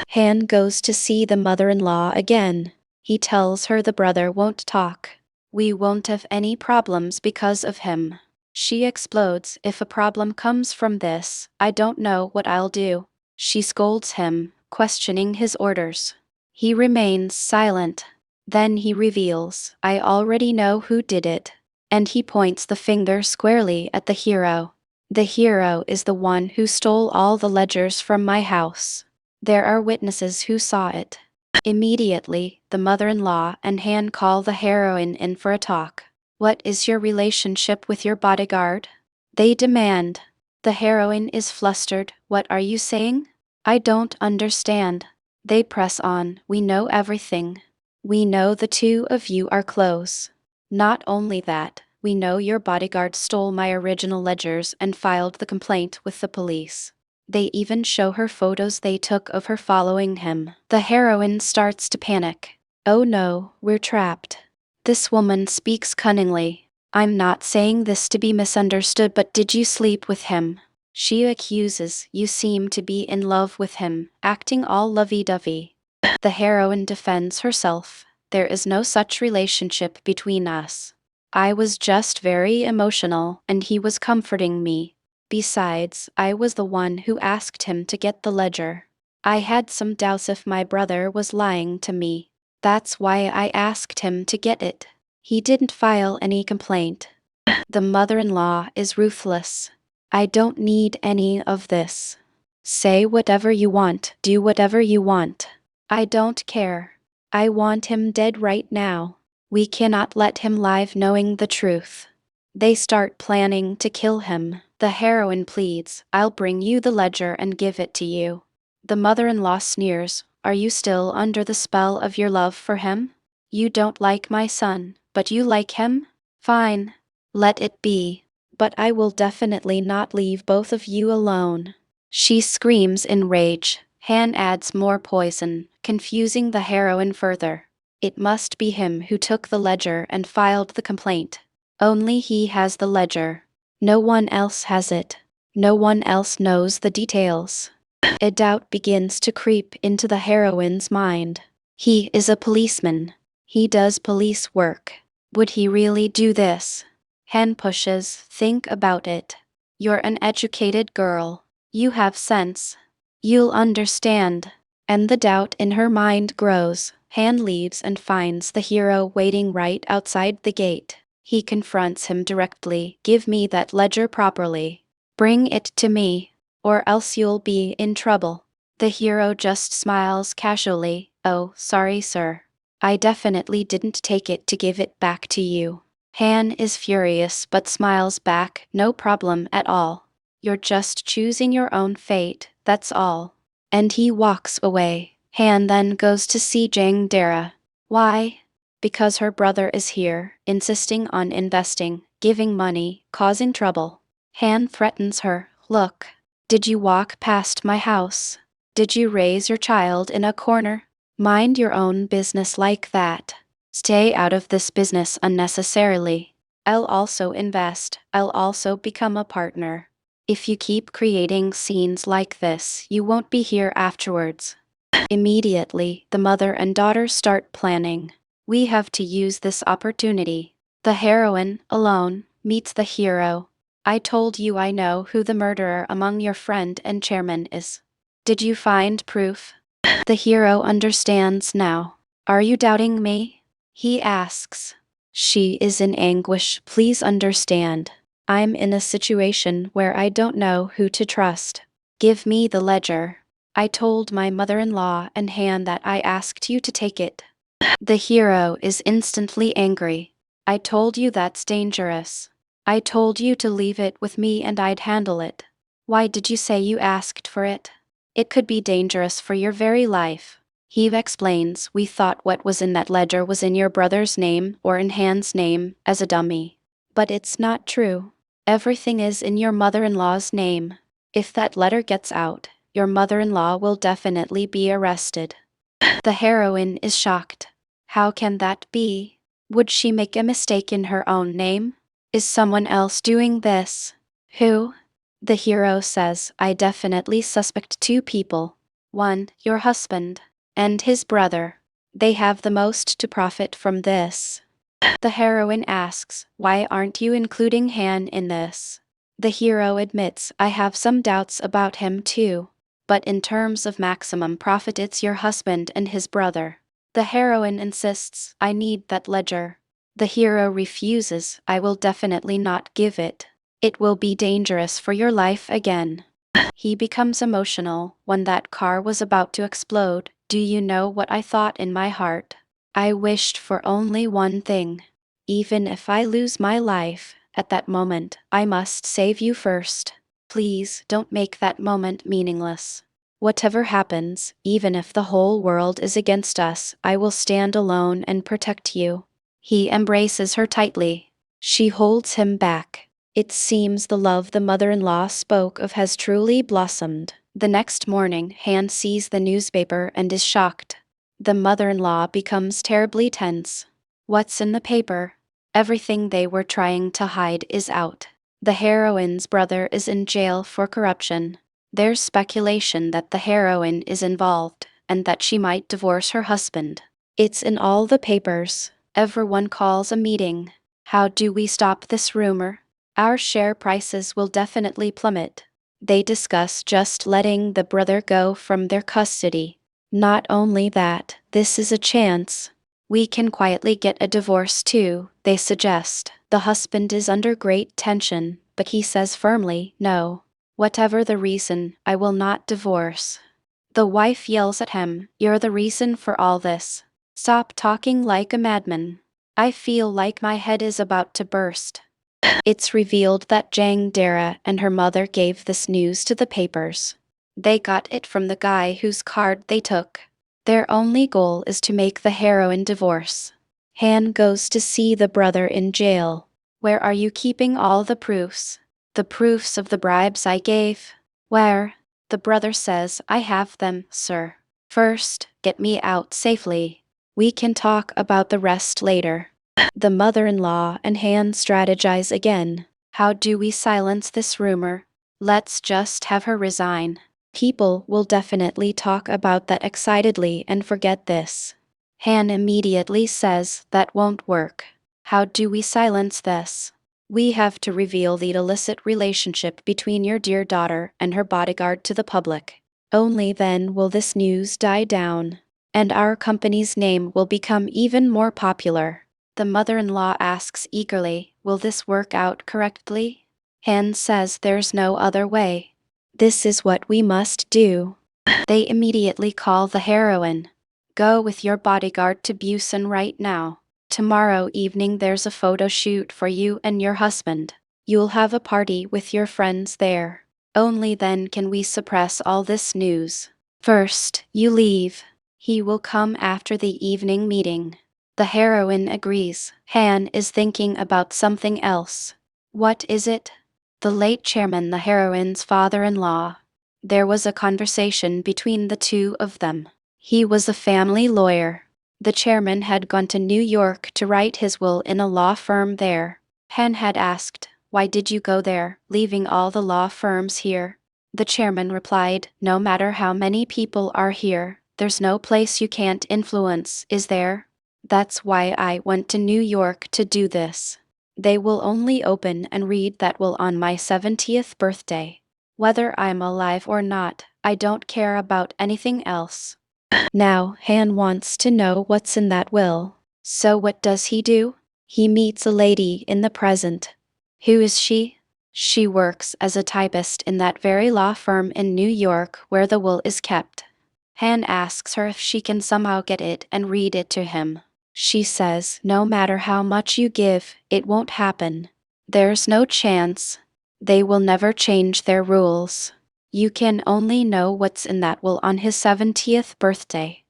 Han goes to see the mother-in-law again. He tells her the brother won't talk. "We won't have any problems because of him." She explodes, "If a problem comes from this, I don't know what I'll do." She scolds him, questioning his orders. He remains silent. Then he reveals, "I already know who did it." And he points the finger squarely at the hero. "The hero is the one who stole all the ledgers from my house. There are witnesses who saw it." Immediately, the mother-in-law and Han call the heroine in for a talk. "What is your relationship with your bodyguard?" they demand. The heroine is flustered. "What are you saying? I don't understand." They press on, "We know everything. We know the two of you are close. Not only that, we know your bodyguard stole my original ledgers and filed the complaint with the police." They even show her photos they took of her following him. The heroine starts to panic. "Oh no, we're trapped." This woman speaks cunningly. "I'm not saying this to be misunderstood, but did you sleep with him?" She accuses, "You seem to be in love with him, acting all lovey-dovey." The heroine defends herself. "There is no such relationship between us. I was just very emotional, and he was comforting me. Besides, I was the one who asked him to get the ledger. I had some doubts if my brother was lying to me. That's why I asked him to get it. He didn't file any complaint." The mother-in-law is ruthless. "I don't need any of this. Say whatever you want, do whatever you want. I don't care. I want him dead right now. We cannot let him live knowing the truth." They start planning to kill him. The heroine pleads, "I'll bring you the ledger and give it to you." The mother-in-law sneers, "Are you still under the spell of your love for him? You don't like my son, but you like him? Fine. Let it be. But I will definitely not leave both of you alone." She screams in rage. Han adds more poison, confusing the heroine further. It must be him who took the ledger and filed the complaint. Only he has the ledger. No one else has it. No one else knows the details. A doubt begins to creep into the heroine's mind. He is a policeman. He does police work. Would he really do this? Han pushes, think about it. You're an educated girl. You have sense. You'll understand. And the doubt in her mind grows. Han leaves and finds the hero waiting right outside the gate. He confronts him directly. Give me that ledger properly. Bring it to me, or else you'll be in trouble. The hero just smiles casually. Oh, sorry, sir. I definitely didn't take it to give it back to you. Han is furious but smiles back. No problem at all. You're just choosing your own fate, that's all. And he walks away. Han then goes to see Jang Dara. Why? Because her brother is here, insisting on investing, giving money, causing trouble. Han threatens her. Look, did you walk past my house? Did you raise your child in a corner? Mind your own business like that. Stay out of this business unnecessarily. I'll also invest. I'll also become a partner. If you keep creating scenes like this, you won't be here afterwards. Immediately, the mother and daughter start planning. We have to use this opportunity. The heroine, alone, meets the hero. I told you I know who the murderer among your friend and chairman is. Did you find proof? The hero understands now. Are you doubting me? He asks. She is in anguish. Please understand. I'm in a situation where I don't know who to trust. Give me the ledger. I told my mother-in-law and Han that I asked you to take it. The hero is instantly angry. I told you that's dangerous. I told you to leave it with me and I'd handle it. Why did you say you asked for it? It could be dangerous for your very life. He explains, we thought what was in that ledger was in your brother's name or in Han's name, as a dummy. But it's not true. Everything is in your mother-in-law's name. If that letter gets out, your mother-in-law will definitely be arrested. The heroine is shocked. How can that be? Would she make a mistake in her own name? Is someone else doing this? Who? The hero says, I definitely suspect two people. One, your husband, and his brother. They have the most to profit from this. The heroine asks, why aren't you including Han in this? The hero admits, I have some doubts about him too. But in terms of maximum profit, it's your husband and his brother. The heroine insists, I need that ledger. The hero refuses, I will definitely not give it. It will be dangerous for your life again. He becomes emotional when that car was about to explode. Do you know what I thought in my heart? I wished for only one thing. Even if I lose my life, at that moment, I must save you first. Please don't make that moment meaningless. Whatever happens, even if the whole world is against us, I will stand alone and protect you. He embraces her tightly. She holds him back. It seems the love the mother-in-law spoke of has truly blossomed. The next morning, Han sees the newspaper and is shocked. The mother-in-law becomes terribly tense. What's in the paper? Everything they were trying to hide is out. The heroine's brother is in jail for corruption. There's speculation that the heroine is involved, and that she might divorce her husband. It's in all the papers. Everyone calls a meeting. How do we stop this rumor? Our share prices will definitely plummet. They discuss just letting the brother go from their custody. Not only that, this is a chance. We can quietly get a divorce too, they suggest. The husband is under great tension, but he says firmly, no. Whatever the reason, I will not divorce. The wife yells at him, you're the reason for all this. Stop talking like a madman. I feel like my head is about to burst. It's revealed that Jang Dara and her mother gave this news to the papers. They got it from the guy whose card they took. Their only goal is to make the heroine divorce. Han goes to see the brother in jail. Where are you keeping all the proofs? The proofs of the bribes I gave? Where? The brother says, I have them, sir. First, get me out safely. We can talk about the rest later. The mother-in-law and Han strategize again. How do we silence this rumor? Let's just have her resign. People will definitely talk about that excitedly and forget this. Han immediately says that won't work. How do we silence this? We have to reveal the illicit relationship between your dear daughter and her bodyguard to the public. Only then will this news die down, and our company's name will become even more popular. The mother-in-law asks eagerly, will this work out correctly? Han says there's no other way. This is what we must do. They immediately call the heroine. Go with your bodyguard to Busan right now. Tomorrow evening there's a photo shoot for you and your husband. You'll have a party with your friends there. Only then can we suppress all this news. First, you leave. He will come after the evening meeting. The heroine agrees. Han is thinking about something else. What is it? The late chairman, the heroine's father-in-law. There was a conversation between the two of them. He was a family lawyer. The chairman had gone to New York to write his will in a law firm there. Han had asked, why did you go there, leaving all the law firms here? The chairman replied, no matter how many people are here, there's no place you can't influence, is there? That's why I went to New York to do this. They will only open and read that will on my 70th birthday. Whether I'm alive or not, I don't care about anything else. Now, Han wants to know what's in that will. So what does he do? He meets a lady in the present. Who is she? She works as a typist in that very law firm in New York where the will is kept. Han asks her if she can somehow get it and read it to him. She says, no matter how much you give, it won't happen. There's no chance. They will never change their rules. You can only know what's in that will on his 70th birthday.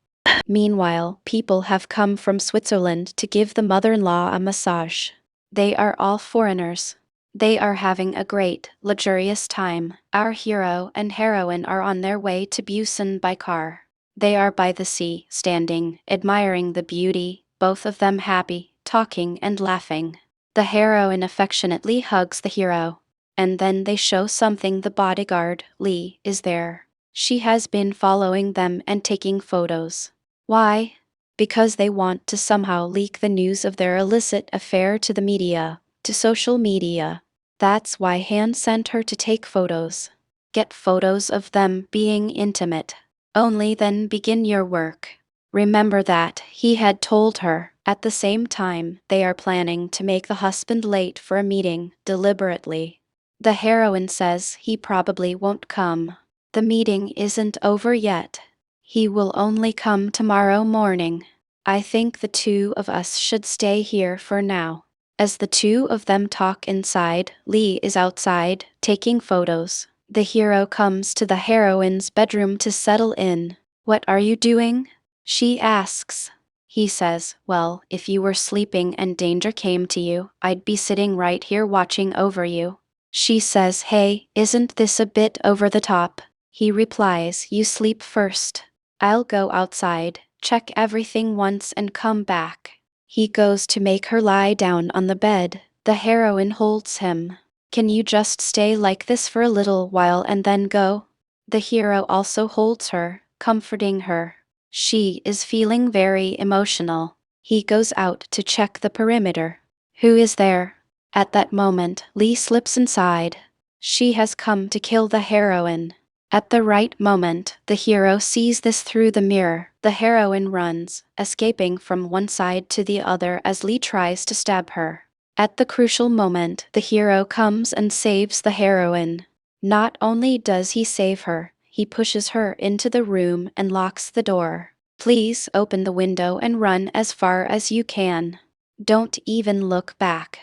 Meanwhile, people have come from Switzerland to give the mother-in-law a massage. They are all foreigners. They are having a great, luxurious time. Our hero and heroine are on their way to Busan by car. They are by the sea, standing, admiring the beauty, both of them happy, talking and laughing. The heroine affectionately hugs the hero. And then they show something. The bodyguard, Lee, is there. She has been following them and taking photos. Why? Because they want to somehow leak the news of their illicit affair to the media, to social media. That's why Han sent her to take photos. Get photos of them being intimate. Only then begin your work. Remember that, he had told her. At the same time, they are planning to make the husband late for a meeting, deliberately. The heroine says he probably won't come. The meeting isn't over yet. He will only come tomorrow morning. I think the two of us should stay here for now. As the two of them talk inside, Lee is outside, taking photos. The hero comes to the heroine's bedroom to settle in. What are you doing? She asks. He says, well, if you were sleeping and danger came to you, I'd be sitting right here watching over you. She says, hey, isn't this a bit over the top? He replies, you sleep first. I'll go outside, check everything once and come back. He goes to make her lie down on the bed. The heroine holds him. Can you just stay like this for a little while and then go? The hero also holds her, comforting her. She is feeling very emotional. He goes out to check the perimeter. Who is there? At that moment, Lee slips inside. She has come to kill the heroine. At the right moment, the hero sees this through the mirror. The heroine runs, escaping from one side to the other as Lee tries to stab her. At the crucial moment, the hero comes and saves the heroine. Not only does he save her, he pushes her into the room and locks the door. Please open the window and run as far as you can. Don't even look back.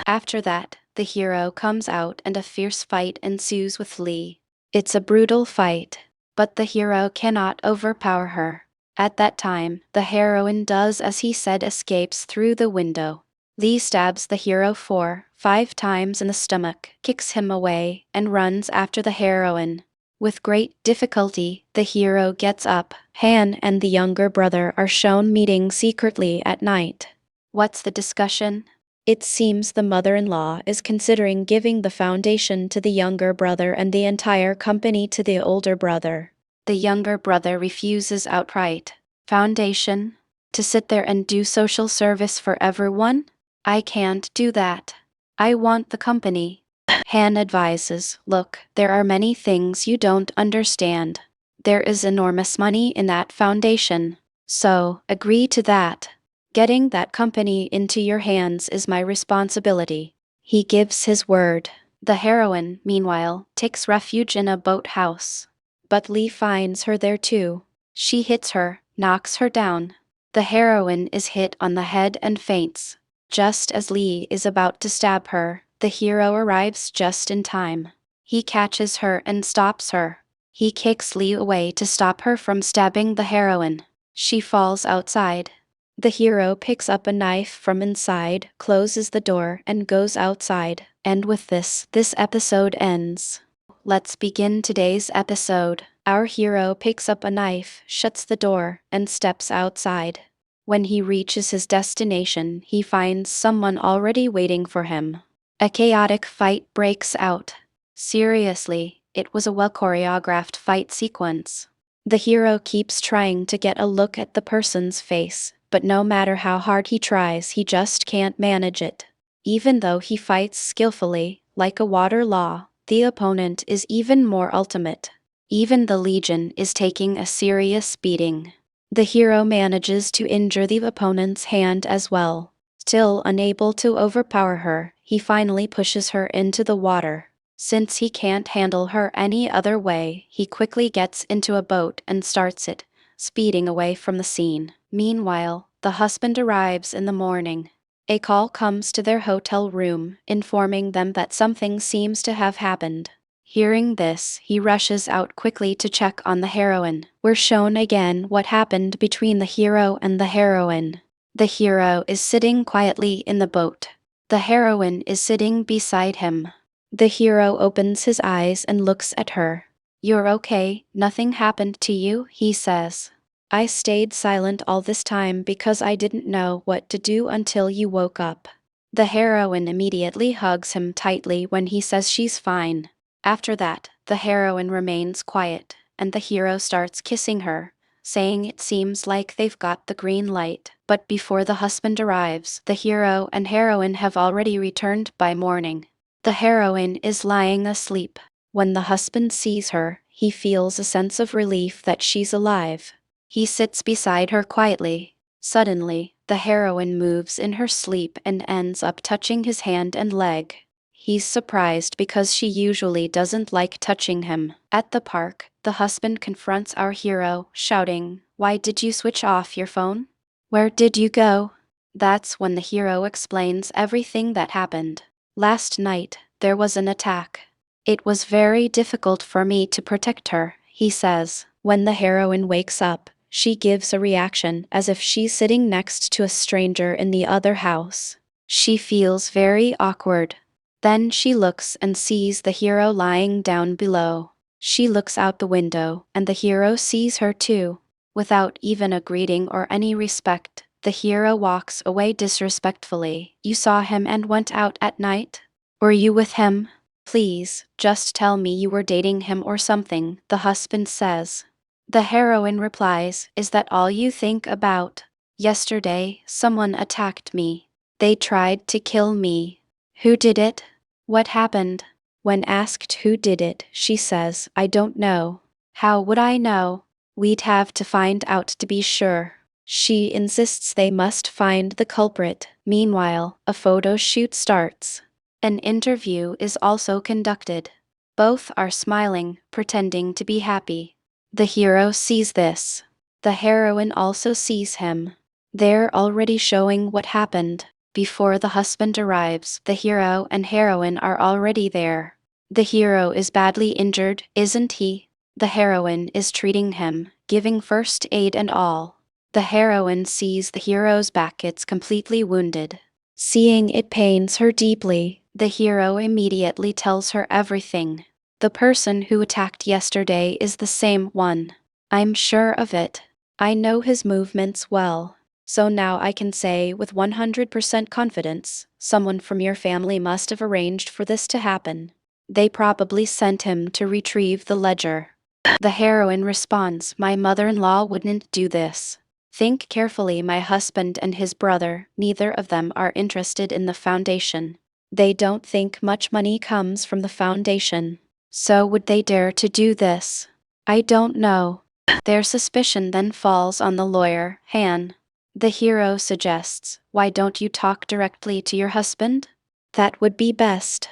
After that, the hero comes out and a fierce fight ensues with Lee. It's a brutal fight, but the hero cannot overpower her. At that time, the heroine does as he said, escapes through the window. Lee stabs the hero 4, 5 times in the stomach, kicks him away, and runs after the heroine. With great difficulty, the hero gets up. Han and the younger brother are shown meeting secretly at night. What's the discussion? It seems the mother-in-law is considering giving the foundation to the younger brother and the entire company to the older brother. The younger brother refuses outright. Foundation? To sit there and do social service for everyone? I can't do that. I want the company. Han advises, look, there are many things you don't understand. There is enormous money in that foundation. So, agree to that. Getting that company into your hands is my responsibility. He gives his word. The heroine, meanwhile, takes refuge in a boathouse. But Lee finds her there too. She hits her, knocks her down. The heroine is hit on the head and faints. Just as Lee is about to stab her, the hero arrives just in time. He catches her and stops her. He kicks Lee away to stop her from stabbing the heroine. She falls outside. The hero picks up a knife from inside, closes the door, and goes outside. And with this episode ends. Let's begin today's episode. Our hero picks up a knife, shuts the door, and steps outside. When he reaches his destination, he finds someone already waiting for him. A chaotic fight breaks out. Seriously, it was a well-choreographed fight sequence. The hero keeps trying to get a look at the person's face, but no matter how hard he tries, he just can't manage it. Even though he fights skillfully, like a water law, the opponent is even more ultimate. Even the Legion is taking a serious beating. The hero manages to injure the opponent's hand as well. Still unable to overpower her, he finally pushes her into the water. Since he can't handle her any other way, he quickly gets into a boat and starts it, speeding away from the scene. Meanwhile, the husband arrives in the morning. A call comes to their hotel room, informing them that something seems to have happened. Hearing this, he rushes out quickly to check on the heroine. We're shown again what happened between the hero and the heroine. The hero is sitting quietly in the boat. The heroine is sitting beside him. The hero opens his eyes and looks at her. You're okay, nothing happened to you, he says. I stayed silent all this time because I didn't know what to do until you woke up. The heroine immediately hugs him tightly when he says she's fine. After that, the heroine remains quiet, and the hero starts kissing her, saying it seems like they've got the green light. But before the husband arrives, the hero and heroine have already returned by morning. The heroine is lying asleep. When the husband sees her, he feels a sense of relief that she's alive. He sits beside her quietly. Suddenly, the heroine moves in her sleep and ends up touching his hand and leg. He's surprised because she usually doesn't like touching him. At the park, the husband confronts our hero, shouting, "Why did you switch off your phone? Where did you go?" That's when the hero explains everything that happened. Last night, there was an attack. It was very difficult for me to protect her, he says. When the heroine wakes up, she gives a reaction as if she's sitting next to a stranger in the other house. She feels very awkward. Then she looks and sees the hero lying down below. She looks out the window, and the hero sees her too. Without even a greeting or any respect, the hero walks away disrespectfully. You saw him and went out at night? Were you with him? Please, just tell me you were dating him or something, the husband says. The heroine replies, is that all you think about? Yesterday, someone attacked me. They tried to kill me. Who did it? What happened? When asked who did it, she says, I don't know. How would I know? We'd have to find out to be sure. She insists they must find the culprit. Meanwhile, a photo shoot starts. An interview is also conducted. Both are smiling, pretending to be happy. The hero sees this. The heroine also sees him. They're already showing what happened. Before the husband arrives, the hero and heroine are already there. The hero is badly injured, isn't he? The heroine is treating him, giving first aid and all. The heroine sees the hero's back, it's completely wounded. Seeing it pains her deeply, the hero immediately tells her everything. The person who attacked yesterday is the same one. I'm sure of it. I know his movements well. So now I can say with 100% confidence, someone from your family must have arranged for this to happen. They probably sent him to retrieve the ledger. The heroine responds, my mother-in-law wouldn't do this. Think carefully, my husband and his brother, neither of them are interested in the foundation. They don't think much money comes from the foundation. So would they dare to do this? I don't know. Their suspicion then falls on the lawyer, Han. The hero suggests, why don't you talk directly to your husband? That would be best.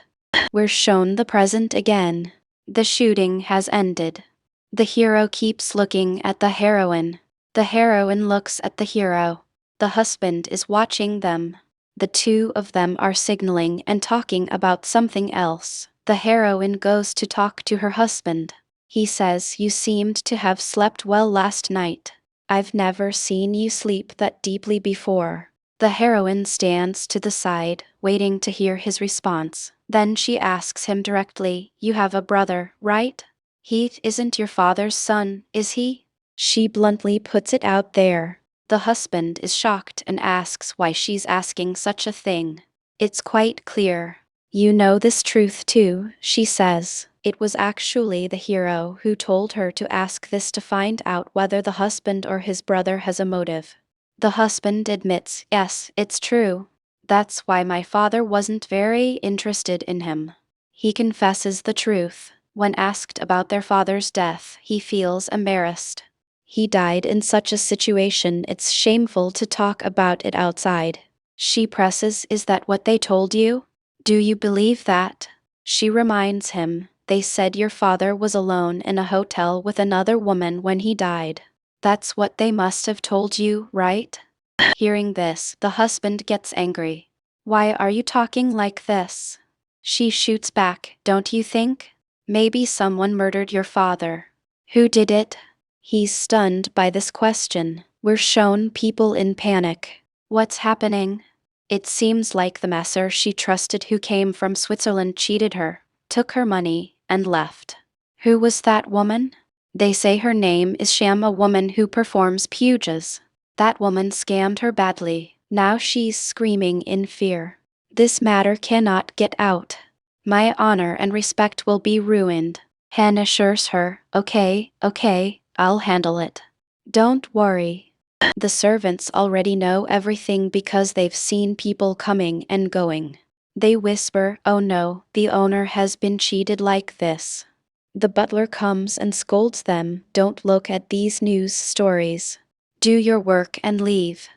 We're shown the present again. The shooting has ended. The hero keeps looking at the heroine. The heroine looks at the hero. The husband is watching them. The two of them are signaling and talking about something else. The heroine goes to talk to her husband. He says, you seemed to have slept well last night. I've never seen you sleep that deeply before. The heroine stands to the side, waiting to hear his response. Then she asks him directly, you have a brother, right? He isn't your father's son, is he? She bluntly puts it out there. The husband is shocked and asks why she's asking such a thing. It's quite clear. You know this truth too, she says. It was actually the hero who told her to ask this to find out whether the husband or his brother has a motive. The husband admits, yes, it's true. That's why my father wasn't very interested in him. He confesses the truth. When asked about their father's death, he feels embarrassed. He died in such a situation, it's shameful to talk about it outside. She presses, is that what they told you? Do you believe that? She reminds him, they said your father was alone in a hotel with another woman when he died. That's what they must have told you, right? Hearing this, the husband gets angry. Why are you talking like this? She shoots back, don't you think? Maybe someone murdered your father. Who did it? He's stunned by this question. We're shown people in panic. What's happening? It seems like the messer she trusted who came from Switzerland cheated her, took her money, and left. Who was that woman? They say her name is Sham, a woman who performs pujas. That woman scammed her badly. Now she's screaming in fear. This matter cannot get out. My honor and respect will be ruined. Han assures her, okay, I'll handle it. Don't worry. The servants already know everything because they've seen people coming and going. They whisper, oh no, the owner has been cheated like this. The butler comes and scolds them, don't look at these news stories. Do your work and leave.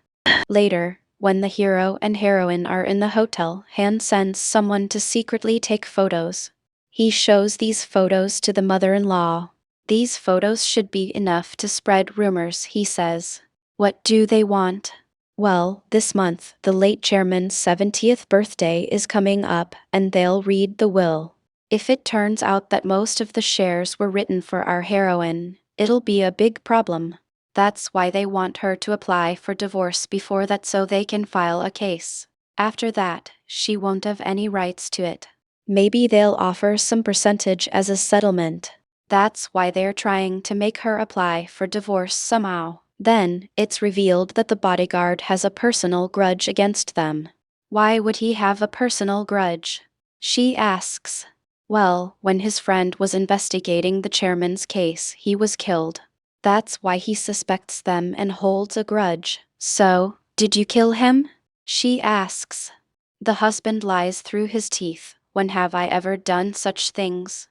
Later, when the hero and heroine are in the hotel, Han sends someone to secretly take photos. He shows these photos to the mother-in-law. These photos should be enough to spread rumors, he says. What do they want? Well, this month, the late chairman's 70th birthday is coming up, and they'll read the will. If it turns out that most of the shares were written for our heroine, it'll be a big problem. That's why they want her to apply for divorce before that so they can file a case. After that, she won't have any rights to it. Maybe they'll offer some percentage as a settlement. That's why they're trying to make her apply for divorce somehow. Then, it's revealed that the bodyguard has a personal grudge against them. Why would he have a personal grudge? She asks. Well, when his friend was investigating the chairman's case, he was killed. That's why he suspects them and holds a grudge. So, did you kill him? She asks. The husband lies through his teeth. When have I ever done such things?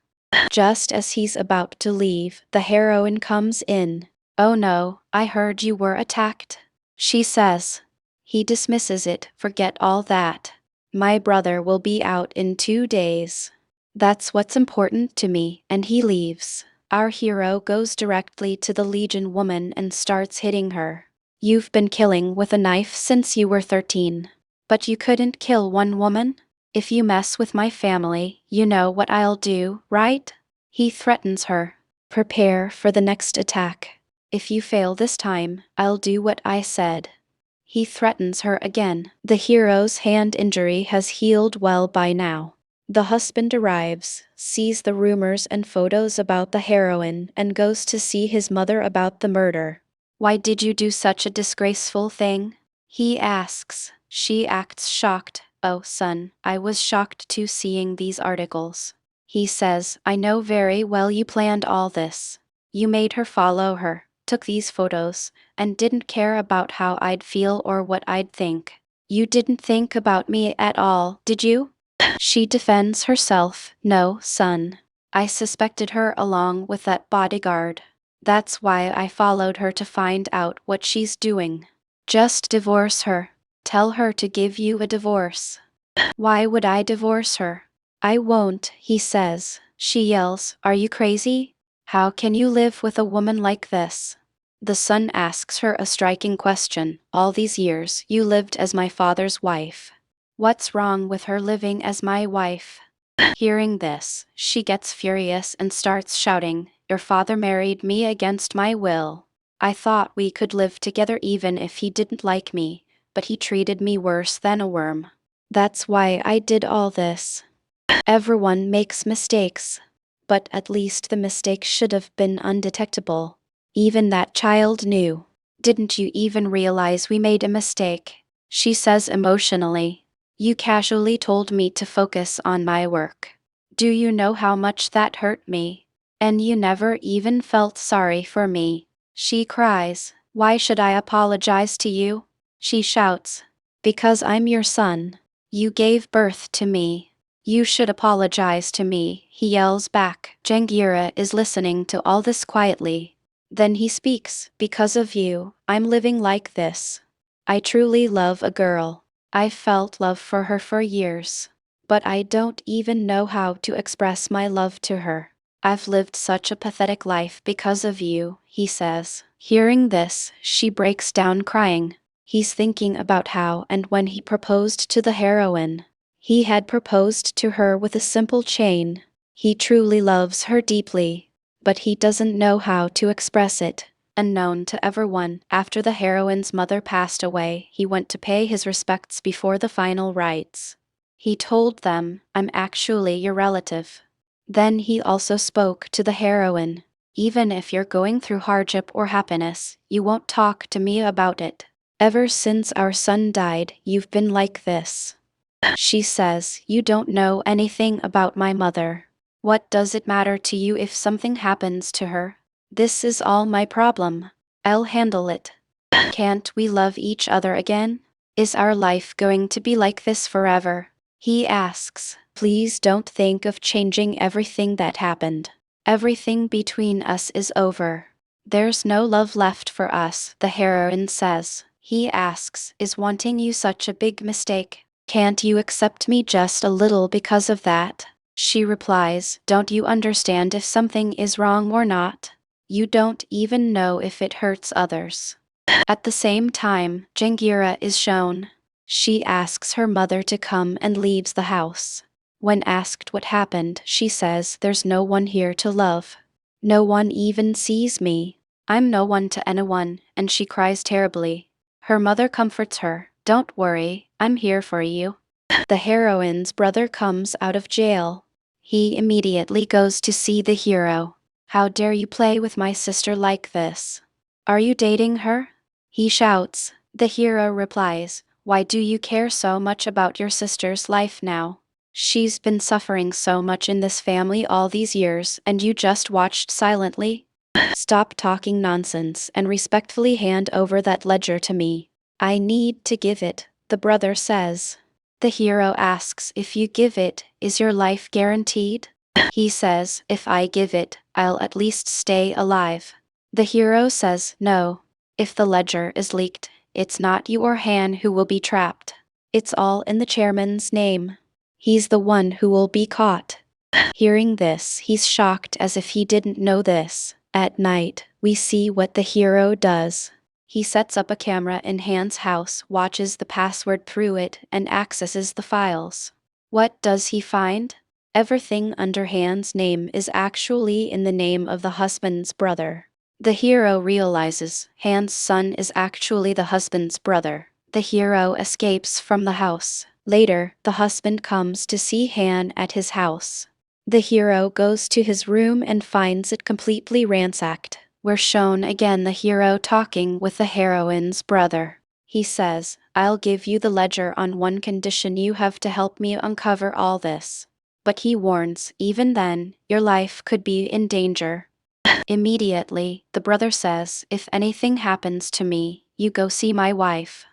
Just as he's about to leave, the heroine comes in. Oh no, I heard you were attacked. She says. He dismisses it, forget all that. My brother will be out in 2 days. That's what's important to me, and he leaves. Our hero goes directly to the Legion woman and starts hitting her. You've been killing with a knife since you were 13. But you couldn't kill one woman? If you mess with my family, you know what I'll do, right? He threatens her. Prepare for the next attack. If you fail this time, I'll do what I said. He threatens her again. The hero's hand injury has healed well by now. The husband arrives, sees the rumors and photos about the heroine, and goes to see his mother about the murder. Why did you do such a disgraceful thing? He asks. She acts shocked. Oh, son, I was shocked too seeing these articles. He says, I know very well you planned all this. You made her follow her, took these photos, and didn't care about how I'd feel or what I'd think. You didn't think about me at all, did you? She defends herself. No, son. I suspected her along with that bodyguard. That's why I followed her to find out what she's doing. Just divorce her. Tell her to give you a divorce. Why would I divorce her? I won't, he says. She yells, Are you crazy? How can you live with a woman like this? The son asks her a striking question. All these years, you lived as my father's wife. What's wrong with her living as my wife? Hearing this, she gets furious and starts shouting, Your father married me against my will. I thought we could live together even if he didn't like me, but he treated me worse than a worm. That's why I did all this. Everyone makes mistakes, but at least the mistake should have been undetectable. Even that child knew. Didn't you even realize we made a mistake? She says emotionally. You casually told me to focus on my work. Do you know how much that hurt me? And you never even felt sorry for me. She cries. Why should I apologize to you? She shouts. Because I'm your son. You gave birth to me. You should apologize to me, he yells back. Jangira is listening to all this quietly. Then he speaks. Because of you, I'm living like this. I truly love a girl. I felt love for her for years. But I don't even know how to express my love to her. I've lived such a pathetic life because of you, he says. Hearing this, she breaks down crying. He's thinking about how and when he proposed to the heroine. He had proposed to her with a simple chain. He truly loves her deeply, but he doesn't know how to express it. Unknown to everyone, after the heroine's mother passed away, he went to pay his respects before the final rites. He told them, I'm actually your relative. Then he also spoke to the heroine. Even if you're going through hardship or happiness, you won't talk to me about it. Ever since our son died, you've been like this. She says, You don't know anything about my mother. What does it matter to you if something happens to her? This is all my problem. I'll handle it. Can't we love each other again? Is our life going to be like this forever? He asks. Please don't think of changing everything that happened. Everything between us is over. There's no love left for us, the heroine says. He asks, Is wanting you such a big mistake? Can't you accept me just a little because of that? She replies, Don't you understand if something is wrong or not? You don't even know if it hurts others. At the same time, Jangira is shown. She asks her mother to come and leaves the house. When asked what happened, she says, There's no one here to love. No one even sees me. I'm no one to anyone, and she cries terribly. Her mother comforts her. Don't worry, I'm here for you. The heroine's brother comes out of jail. He immediately goes to see the hero. How dare you play with my sister like this? Are you dating her? He shouts. The hero replies, Why do you care so much about your sister's life now? She's been suffering so much in this family all these years, and you just watched silently? Stop talking nonsense and respectfully hand over that ledger to me. I need to give it, the brother says. The hero asks, If you give it, is your life guaranteed? He says, If I give it, I'll at least stay alive. The hero says, No. If the ledger is leaked, it's not you or Han who will be trapped. It's all in the chairman's name. He's the one who will be caught. Hearing this, he's shocked as if he didn't know this. At night, we see what the hero does. He sets up a camera in Han's house, watches the password through it, and accesses the files. What does he find? Everything under Han's name is actually in the name of the husband's brother. The hero realizes Han's son is actually the husband's brother. The hero escapes from the house. Later, the husband comes to see Han at his house. The hero goes to his room and finds it completely ransacked. We're shown again the hero talking with the heroine's brother. He says, "I'll give you the ledger on one condition: you have to help me uncover all this." But he warns, even then, your life could be in danger. Immediately, the brother says, "If anything happens to me, you go see my wife."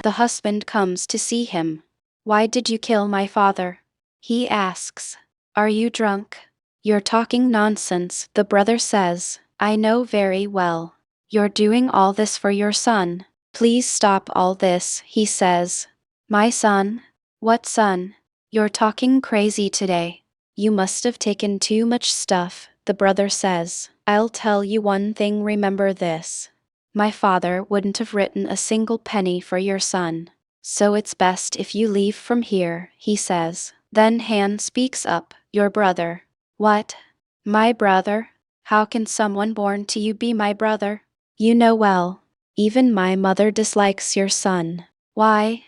The husband comes to see him. "Why did you kill my father?" he asks. "Are you drunk?" "You're talking nonsense," the brother says. "I know very well. You're doing all this for your son. Please stop all this," he says. "My son? What son? You're talking crazy today. You must have taken too much stuff," the brother says. "I'll tell you one thing, remember this. My father wouldn't have written a single penny for your son. So it's best if you leave from here," he says. Then Han speaks up. "Your brother." "What? My brother? How can someone born to you be my brother? You know well. Even my mother dislikes your son." "Why?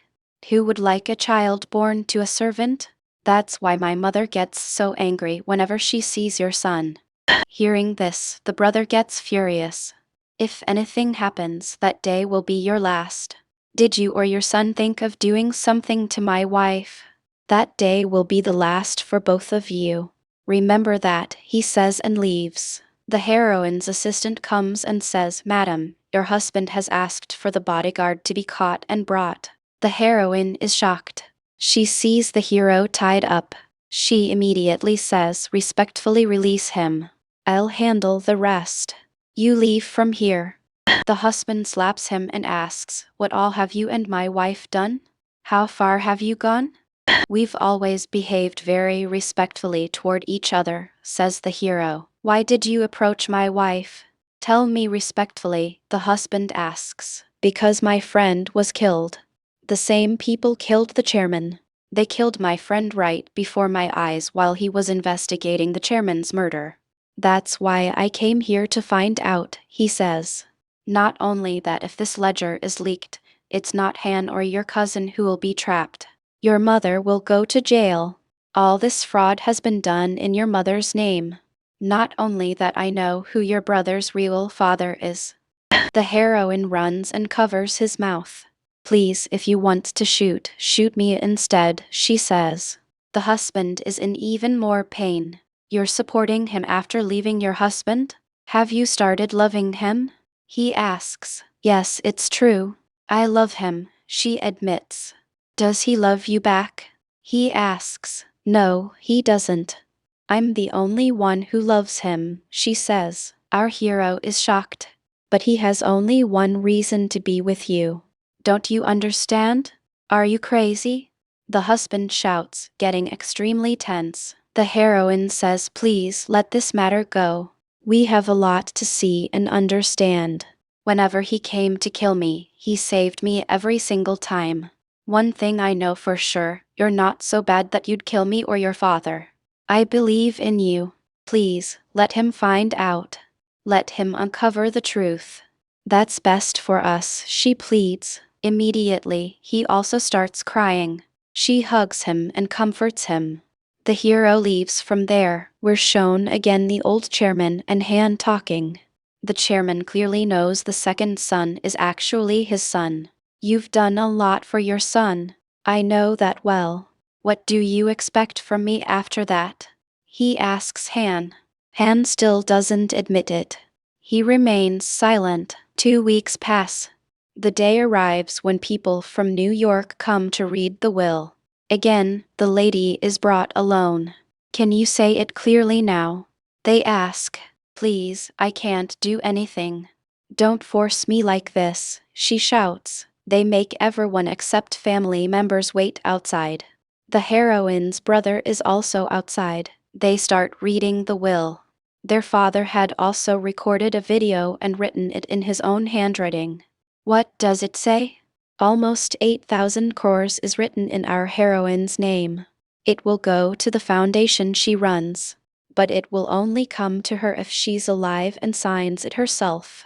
Who would like a child born to a servant? That's why my mother gets so angry whenever she sees your son." Hearing this, the brother gets furious. "If anything happens, that day will be your last. Did you or your son think of doing something to my wife? That day will be the last for both of you. Remember that," he says and leaves. The heroine's assistant comes and says, "Madam, your husband has asked for the bodyguard to be caught and brought." The heroine is shocked. She sees the hero tied up. She immediately says, "Respectfully release him. I'll handle the rest. You leave from here." The husband slaps him and asks, "What all have you and my wife done? How far have you gone?" "We've always behaved very respectfully toward each other," says the hero. "Why did you approach my wife? Tell me respectfully," the husband asks. "Because my friend was killed. The same people killed the chairman. They killed my friend right before my eyes while he was investigating the chairman's murder. That's why I came here to find out," he says. "Not only that, if this ledger is leaked, it's not Han or your cousin who will be trapped. Your mother will go to jail. All this fraud has been done in your mother's name. Not only that, I know who your brother's real father is." The heroine runs and covers his mouth. "Please, if you want to shoot, shoot me instead," she says. The husband is in even more pain. "You're supporting him after leaving your husband? Have you started loving him?" he asks. "Yes, it's true. I love him," she admits. "Does he love you back?" he asks. "No, he doesn't. I'm the only one who loves him," she says. Our hero is shocked. "But he has only one reason to be with you. Don't you understand? Are you crazy?" the husband shouts, getting extremely tense. The heroine says, "Please let this matter go. We have a lot to see and understand. Whenever he came to kill me, he saved me every single time. One thing I know for sure, you're not so bad that you'd kill me or your father. I believe in you. Please, let him find out. Let him uncover the truth. That's best for us," she pleads. Immediately, he also starts crying. She hugs him and comforts him. The hero leaves from there. We're shown again the old chairman and Han talking. The chairman clearly knows the second son is actually his son. "You've done a lot for your son. I know that well. What do you expect from me after that?" he asks Han. Han still doesn't admit it. He remains silent. 2 weeks pass. The day arrives when people from New York come to read the will. Again, the lady is brought alone. "Can you say it clearly now?" they ask. "Please, I can't do anything. Don't force me like this," she shouts. They make everyone except family members wait outside. The heroine's brother is also outside. They start reading the will. Their father had also recorded a video and written it in his own handwriting. What does it say? Almost 8,000 crores is written in our heroine's name. It will go to the foundation she runs. But it will only come to her if she's alive and signs it herself.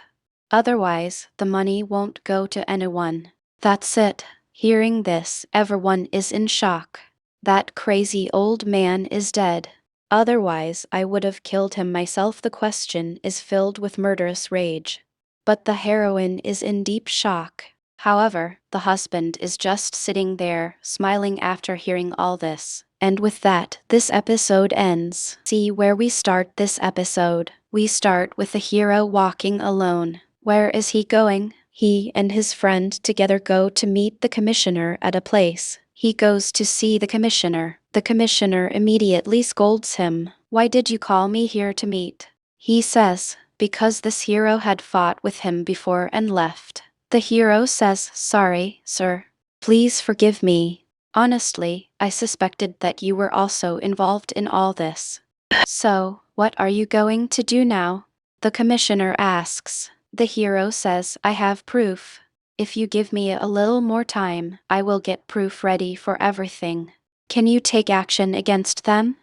Otherwise, the money won't go to anyone. That's it. Hearing this, everyone is in shock. That crazy old man is dead. Otherwise, I would have killed him myself. The question is filled with murderous rage. But the heroine is in deep shock. However, the husband is just sitting there, smiling after hearing all this. And with that, this episode ends. See where we start this episode. We start with the hero walking alone. Where is he going? He and his friend together go to meet the commissioner at a place. He goes to see the commissioner. The commissioner immediately scolds him. Why did you call me here to meet? He says, because this hero had fought with him before and left. The hero says, sorry, sir. Please forgive me. Honestly, I suspected that you were also involved in all this. So, what are you going to do now? The commissioner asks. The hero says, I have proof. If you give me a little more time, I will get proof ready for everything. Can you take action against them?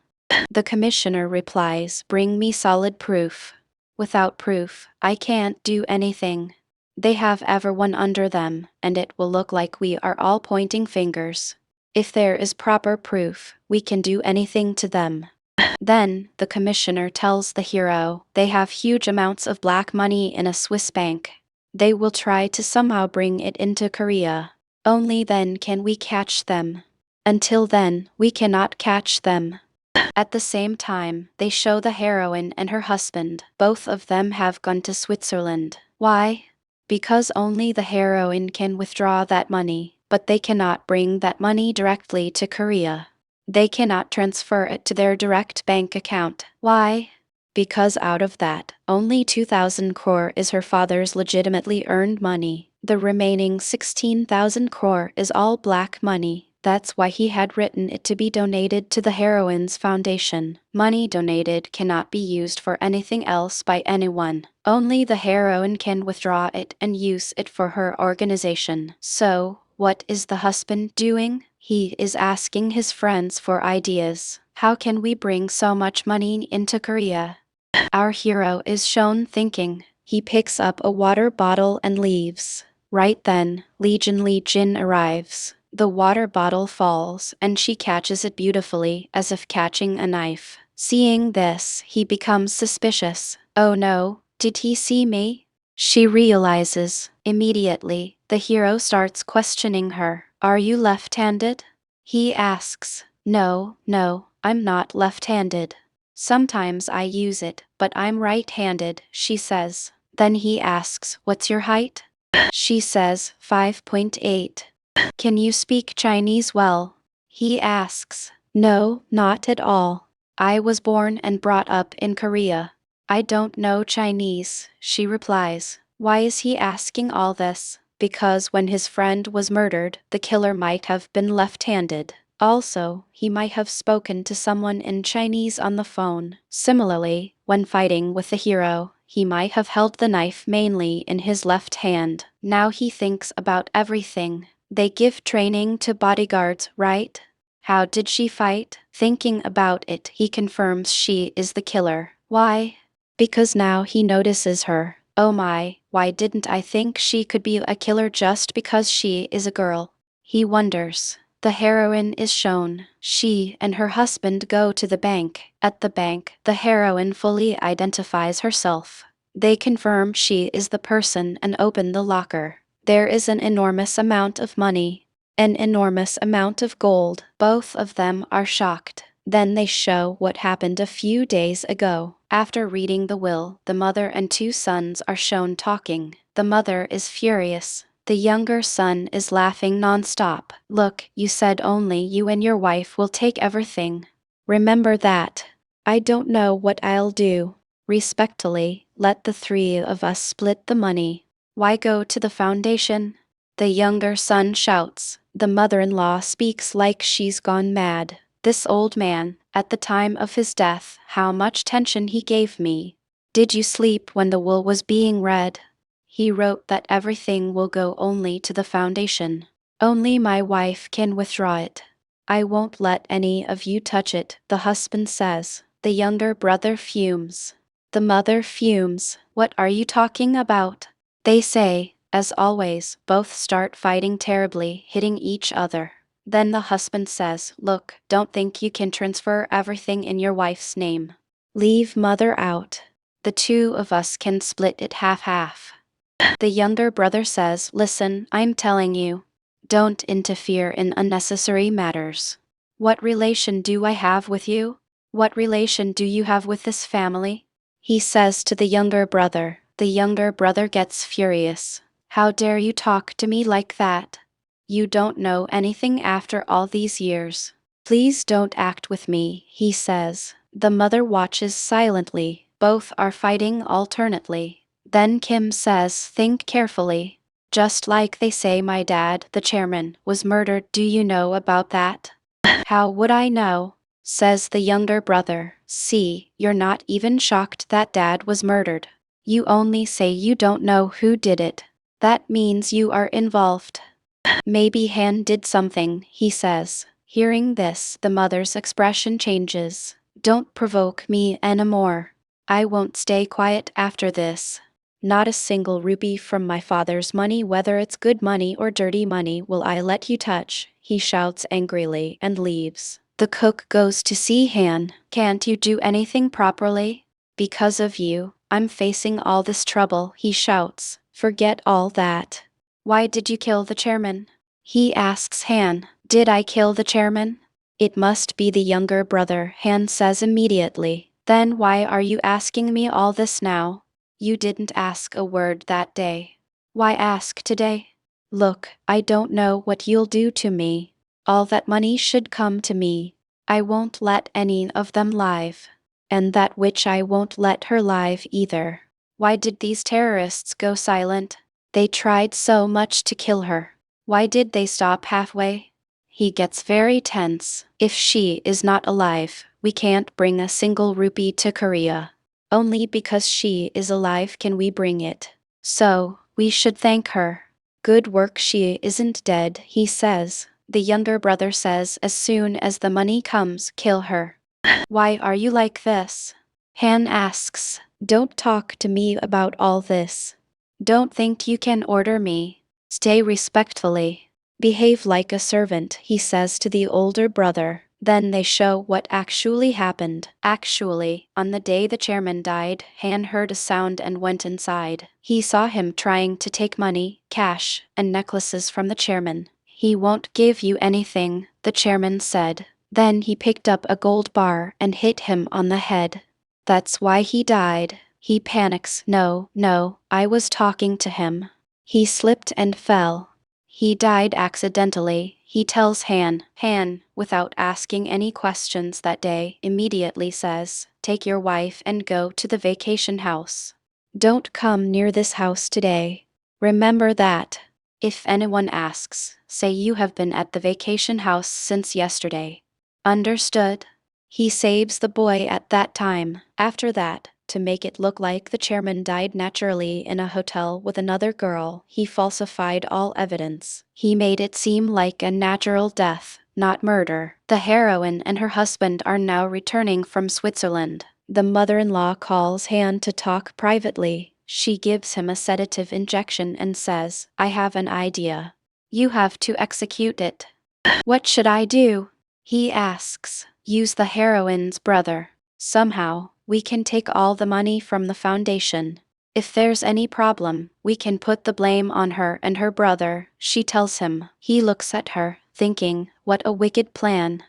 The commissioner replies, bring me solid proof. Without proof, I can't do anything. They have everyone under them, and it will look like we are all pointing fingers. If there is proper proof, we can do anything to them. Then, the commissioner tells the hero, they have huge amounts of black money in a Swiss bank. They will try to somehow bring it into Korea. Only then can we catch them. Until then, we cannot catch them. At the same time, they show the heroine and her husband. Both of them have gone to Switzerland. Why? Because only the heroine can withdraw that money, but they cannot bring that money directly to Korea. They cannot transfer it to their direct bank account. Why? Because out of that, only 2,000 crore is her father's legitimately earned money. The remaining 16,000 crore is all black money. That's why he had written it to be donated to the heroine's foundation. Money donated cannot be used for anything else by anyone. Only the heroine can withdraw it and use it for her organization. So, what is the husband doing? He is asking his friends for ideas. How can we bring so much money into Korea? Our hero is shown thinking. He picks up a water bottle and leaves. Right then, Legion arrives. The water bottle falls, and she catches it beautifully, as if catching a knife. Seeing this, he becomes suspicious. Oh no, did he see me? She realizes. Immediately, the hero starts questioning her. Are you left-handed? He asks. No, I'm not left-handed. Sometimes I use it, but I'm right-handed, she says. Then he asks, what's your height? She says, 5.8. Can you speak Chinese well? He asks. No, not at all. I was born and brought up in Korea. I don't know Chinese, she replies. Why is he asking all this? Because when his friend was murdered, the killer might have been left-handed. Also, he might have spoken to someone in Chinese on the phone. Similarly, when fighting with the hero, he might have held the knife mainly in his left hand. Now he thinks about everything. They give training to bodyguards, right? How did she fight? Thinking about it, he confirms she is the killer. Why? Because now he notices her. Oh my, why didn't I think she could be a killer just because she is a girl? He wonders. The heroine is shown. She and her husband go to the bank. At the bank, the heroine fully identifies herself. They confirm she is the person and open the locker. There is an enormous amount of money. An enormous amount of gold. Both of them are shocked. Then they show what happened a few days ago. After reading the will, the mother and two sons are shown talking. The mother is furious. The younger son is laughing non-stop. Look, you said only you and your wife will take everything. Remember that. I don't know what I'll do. Respectfully, let the three of us split the money. Why go to the foundation? The younger son shouts. The mother-in-law speaks like she's gone mad. This old man, at the time of his death, how much tension he gave me. Did you sleep when the will was being read? He wrote that everything will go only to the foundation. Only my wife can withdraw it. I won't let any of you touch it, the husband says. The younger brother fumes. The mother fumes. What are you talking about? They say, As always, both start fighting terribly, hitting each other. Then the husband says, "Look, don't think you can transfer everything in your wife's name. Leave mother out. The two of us can split it half-half." The younger brother says, "Listen, I'm telling you. Don't interfere in unnecessary matters. What relation do I have with you? What relation do you have with this family?" He says to the younger brother. The younger brother gets furious. "How dare you talk to me like that? You don't know anything after all these years. Please don't act with me," he says. The mother watches silently. Both are fighting alternately. Then Kim says, "Think carefully. Just like they say my dad, the chairman, was murdered. Do you know about that?" "How would I know?" says the younger brother. "See, you're not even shocked that dad was murdered. You only say you don't know who did it. That means you are involved." "Maybe Han did something," he says. Hearing this, the mother's expression changes. "Don't provoke me anymore. I won't stay quiet after this. Not a single rupee from my father's money, whether it's good money or dirty money, will I let you touch," he shouts angrily and leaves. The cook goes to see Han. "Can't you do anything properly? Because of you, I'm facing all this trouble," he shouts. "Forget all that. Why did you kill the chairman?" He asks Han. "Did I kill the chairman?" "It must be the younger brother," Han says immediately. "Then why are you asking me all this now? You didn't ask a word that day. Why ask today? Look, I don't know what you'll do to me. All that money should come to me. I won't let any of them live. And that witch, I won't let her live either. Why did these terrorists go silent? They tried so much to kill her. Why did they stop halfway?" He gets very tense. "If she is not alive, we can't bring a single rupee to Korea. Only because she is alive can we bring it. So, we should thank her. Good work, she isn't dead," he says. The younger brother says, "As soon as the money comes, kill her." "Why are you like this?" Han asks. "Don't talk to me about all this. Don't think you can order me. Stay respectfully. Behave like a servant," he says to the older brother. Then they show what actually happened. Actually, on the day the chairman died, Han heard a sound and went inside. He saw him trying to take money, cash, and necklaces from the chairman. "He won't give you anything," the chairman said. Then he picked up a gold bar and hit him on the head. "That's why he died." He panics. No, I was talking to him. He slipped and fell. He died accidentally," he tells Han. Han, without asking any questions that day, immediately says, "Take your wife and go to the vacation house. Don't come near this house today. Remember that. If anyone asks, say you have been at the vacation house since yesterday. Understood?" He saves the boy at that time. After that, to make it look like the chairman died naturally in a hotel with another girl, he falsified all evidence. He made it seem like a natural death, not murder. The heroine and her husband are now returning from Switzerland. The mother-in-law calls Han to talk privately. She gives him a sedative injection and says, "I have an idea. You have to execute it." "What should I do?" he asks. "Use the heroine's brother. Somehow, we can take all the money from the foundation. If there's any problem, we can put the blame on her and her brother," she tells him. He looks at her, thinking, what a wicked plan.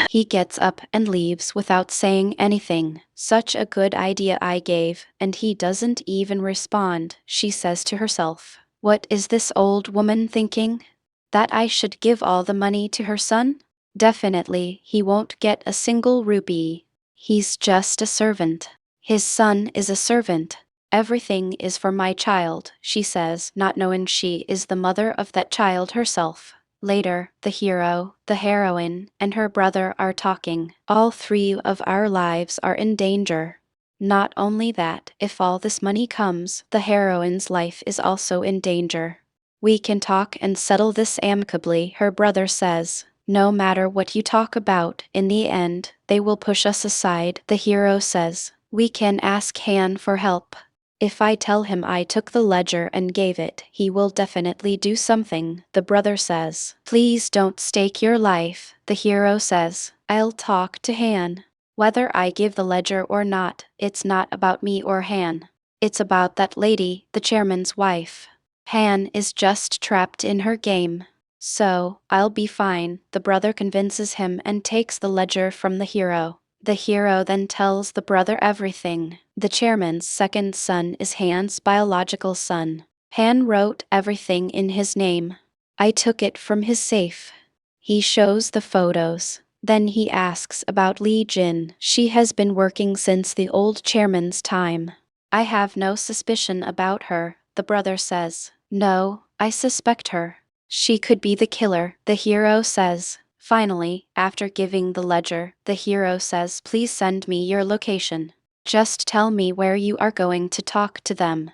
He gets up and leaves without saying anything. "Such a good idea I gave, and he doesn't even respond," she says to herself. What is this old woman thinking? That I should give all the money to her son? Definitely, he won't get a single rupee. He's just a servant. His son is a servant. Everything is for my child," she says, not knowing she is the mother of that child herself. Later, the hero, the heroine, and her brother are talking. "All three of our lives are in danger. Not only that, if all this money comes, the heroine's life is also in danger. We can talk and settle this amicably," her brother says. "No matter what you talk about, in the end, they will push us aside," the hero says. "We can ask Han for help." If I tell him I took the ledger and gave it, he will definitely do something, the brother says. Please don't stake your life, the hero says. I'll talk to Han. Whether I give the ledger or not, it's not about me or Han. It's about that lady, the chairman's wife. Han is just trapped in her game. So, I'll be fine, the brother convinces him and takes the ledger from the hero. The hero then tells the brother everything. The chairman's second son is Han's biological son. Han wrote everything in his name. I took it from his safe. He shows the photos. Then he asks about Li Jin. She has been working since the old chairman's time. I have no suspicion about her, the brother says. No, I suspect her. She could be the killer, the hero says. Finally, after giving the ledger, the hero says, please send me your location. Just tell me where you are going to talk to them.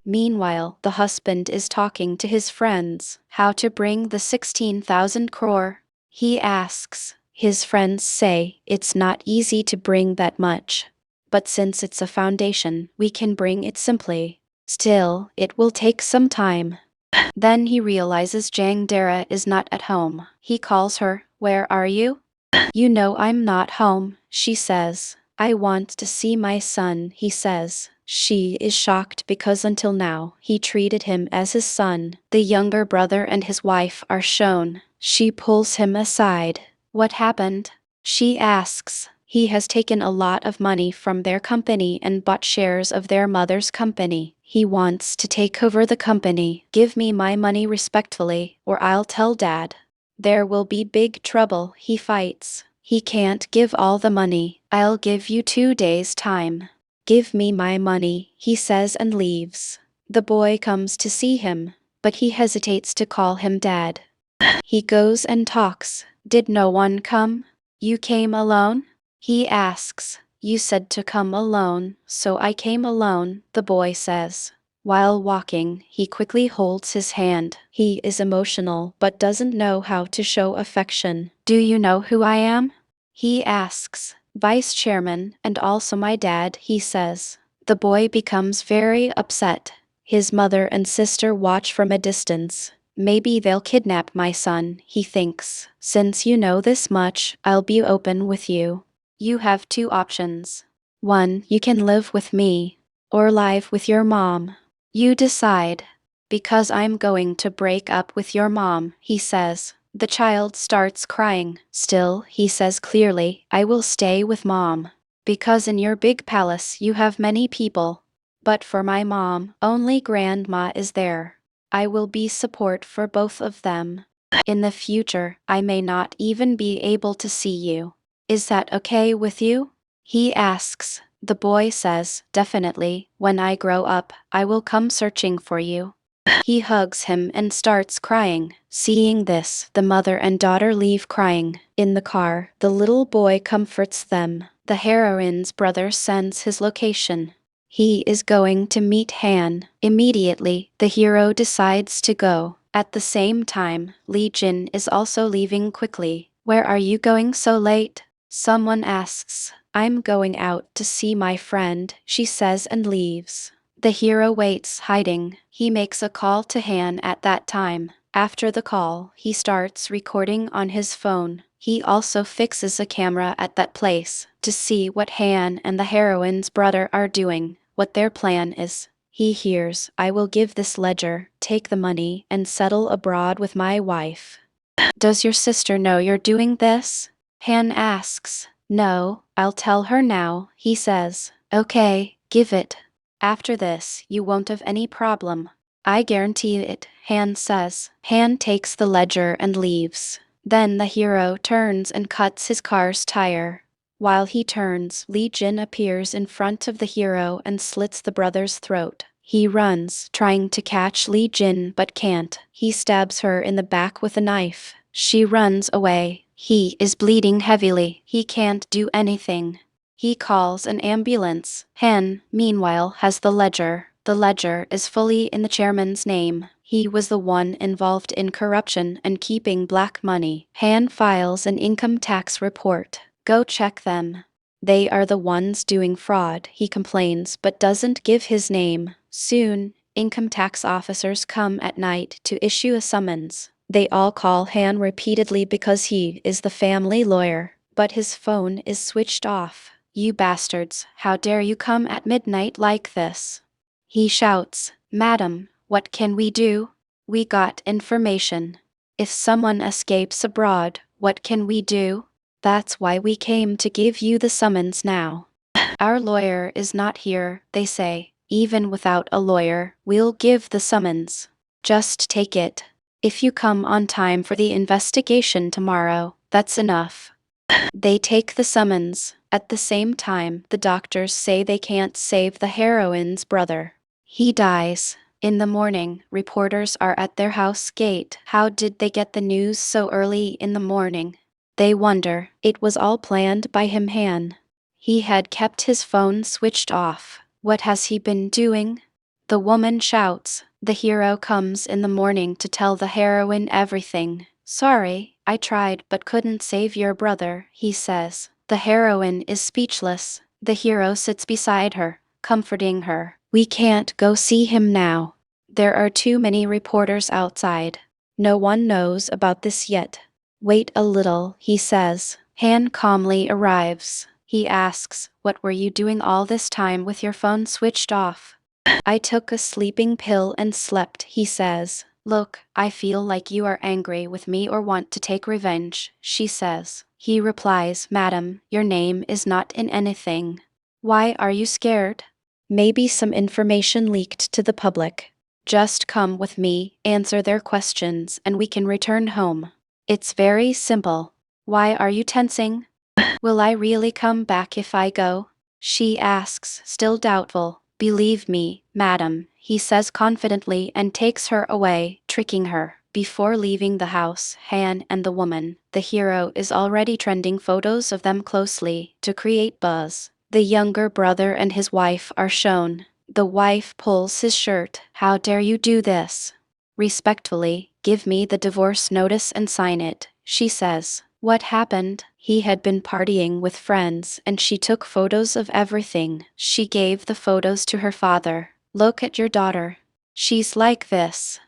Meanwhile, the husband is talking to his friends how to bring the 16,000 crore. He asks. His friends say it's not easy to bring that much. But since it's a foundation, we can bring it simply. Still, it will take some time. Then he realizes Jang Dara is not at home. He calls her, where are you? You know I'm not home, she says. I want to see my son, he says. She is shocked because until now, he treated him as his son. The younger brother and his wife are shown. She pulls him aside. What happened? She asks. He has taken a lot of money from their company and bought shares of their mother's company. He wants to take over the company. Give me my money respectfully, or I'll tell Dad. There will be big trouble, he fights. He can't give all the money. I'll give you 2 days' time. Give me my money, he says and leaves. The boy comes to see him, but he hesitates to call him Dad. He goes and talks. Did no one come? You came alone? He asks. You said to come alone, so I came alone, the boy says. While walking, he quickly holds his hand. He is emotional but doesn't know how to show affection. Do you know who I am? He asks. Vice chairman and also my dad, he says. The boy becomes very upset. His mother and sister watch from a distance. Maybe they'll kidnap my son, he thinks. Since you know this much, I'll be open with you. You have 2 options. 1, you can live with me, or live with your mom. You decide. Because I'm going to break up with your mom, he says. The child starts crying. Still, he says clearly, I will stay with mom. Because in your big palace you have many people. But for my mom, only grandma is there. I will be support for both of them. In the future, I may not even be able to see you. Is that okay with you? He asks. The boy says, definitely, when I grow up, I will come searching for you. He hugs him and starts crying. Seeing this, the mother and daughter leave crying. In the car, the little boy comforts them. The heroine's brother sends his location. He is going to meet Han. Immediately, the hero decides to go. At the same time, Li Jin is also leaving quickly. Where are you going so late? Someone asks. I'm going out to see my friend, she says and leaves. The hero waits hiding. He makes a call to Han at that time. After the call, he starts recording on his phone. He also fixes a camera at that place to see what Han and the heroine's brother are doing, what their plan is. He hears, I will give this ledger, take the money, and settle abroad with my wife. Does your sister know you're doing this? Han asks. No, I'll tell her now, he says. Okay, give it. After this, you won't have any problem. I guarantee it, Han says. Han takes the ledger and leaves. Then the hero turns and cuts his car's tire. While he turns, Li Jin appears in front of the hero and slits the brother's throat. He runs, trying to catch Li Jin but can't. He stabs her in the back with a knife. She runs away. He is bleeding heavily. He can't do anything. He calls an ambulance. Han, meanwhile, has the ledger. The ledger is fully in the chairman's name. He was the one involved in corruption and keeping black money. Han files an income tax report. Go check them. They are the ones doing fraud, he complains, but doesn't give his name. Soon, income tax officers come at night to issue a summons. They all call Han repeatedly because he is the family lawyer, but his phone is switched off. You bastards, how dare you come at midnight like this? He shouts, Madam, what can we do? We got information. If someone escapes abroad, what can we do? That's why we came to give you the summons now. Our lawyer is not here, they say. Even without a lawyer, we'll give the summons. Just take it. If you come on time for the investigation tomorrow, that's enough. They take the summons. At the same time, the doctors say they can't save the heroine's brother. He dies. In the morning, reporters are at their house gate. How did they get the news so early in the morning? They wonder. It was all planned by him, Han. He had kept his phone switched off. What has he been doing? The woman shouts. The hero comes in the morning to tell the heroine everything. Sorry, I tried but couldn't save your brother, he says. The heroine is speechless. The hero sits beside her, comforting her. We can't go see him now. There are too many reporters outside. No one knows about this yet. Wait a little, he says. Han calmly arrives. He asks, what were you doing all this time with your phone switched off? I took a sleeping pill and slept, he says. Look, I feel like you are angry with me or want to take revenge, she says. He replies, Madam, your name is not in anything. Why are you scared? Maybe some information leaked to the public. Just come with me, answer their questions, and we can return home. It's very simple. Why are you tensing? Will I really come back if I go? She asks, still doubtful. Believe me, madam, he says confidently and takes her away, tricking her. Before leaving the house, Han and the woman, the hero is already trending photos of them closely to create buzz. The younger brother and his wife are shown. The wife pulls his shirt. How dare you do this? Respectfully, give me the divorce notice and sign it, she says. What happened? He had been partying with friends and she took photos of everything. She gave the photos to her father. Look at your daughter. She's like this.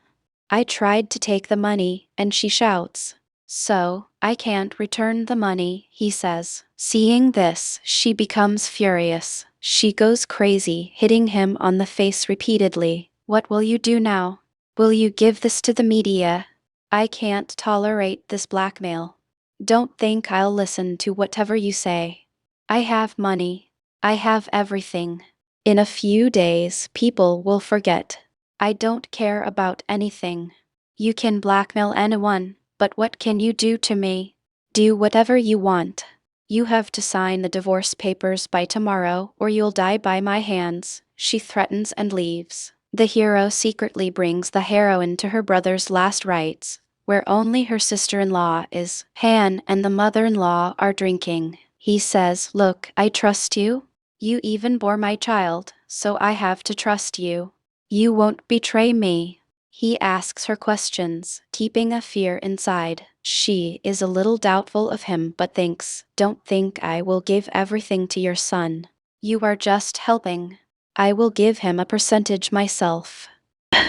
I tried to take the money, and she shouts. So, I can't return the money, he says. Seeing this, she becomes furious. She goes crazy, hitting him on the face repeatedly. What will you do now? Will you give this to the media? I can't tolerate this blackmail. Don't think I'll listen to whatever you say. I have money. I have everything. In a few days, people will forget. I don't care about anything. You can blackmail anyone, but what can you do to me? Do whatever you want. You have to sign the divorce papers by tomorrow or you'll die by my hands, she threatens and leaves. The hero secretly brings the heroine to her brother's last rites, where only her sister-in-law is. Han and the mother-in-law are drinking. He says, Look, I trust you. You even bore my child, so I have to trust you. You won't betray me. He asks her questions, keeping a fear inside. She is a little doubtful of him but thinks, Don't think I will give everything to your son. You are just helping. I will give him a percentage myself.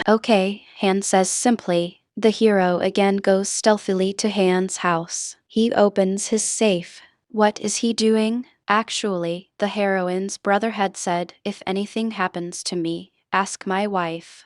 Okay, Han says simply. The hero again goes stealthily to Han's house. He opens his safe. What is he doing? Actually, the heroine's brother had said, if anything happens to me, ask my wife.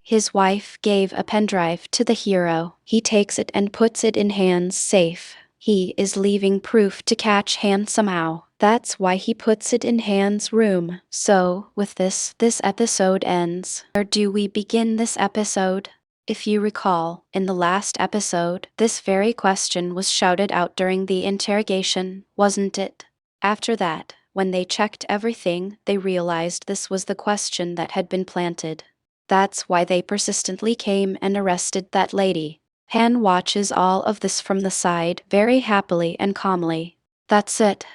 His wife gave a pen drive to the hero. He takes it and puts it in Han's safe. He is leaving proof to catch Han somehow. That's why he puts it in Han's room. So, with this episode ends. Where do we begin this episode? If you recall, in the last episode, this very question was shouted out during the interrogation, wasn't it? After that, when they checked everything, they realized this was the question that had been planted. That's why they persistently came and arrested that lady. Han watches all of this from the side very happily and calmly. That's it.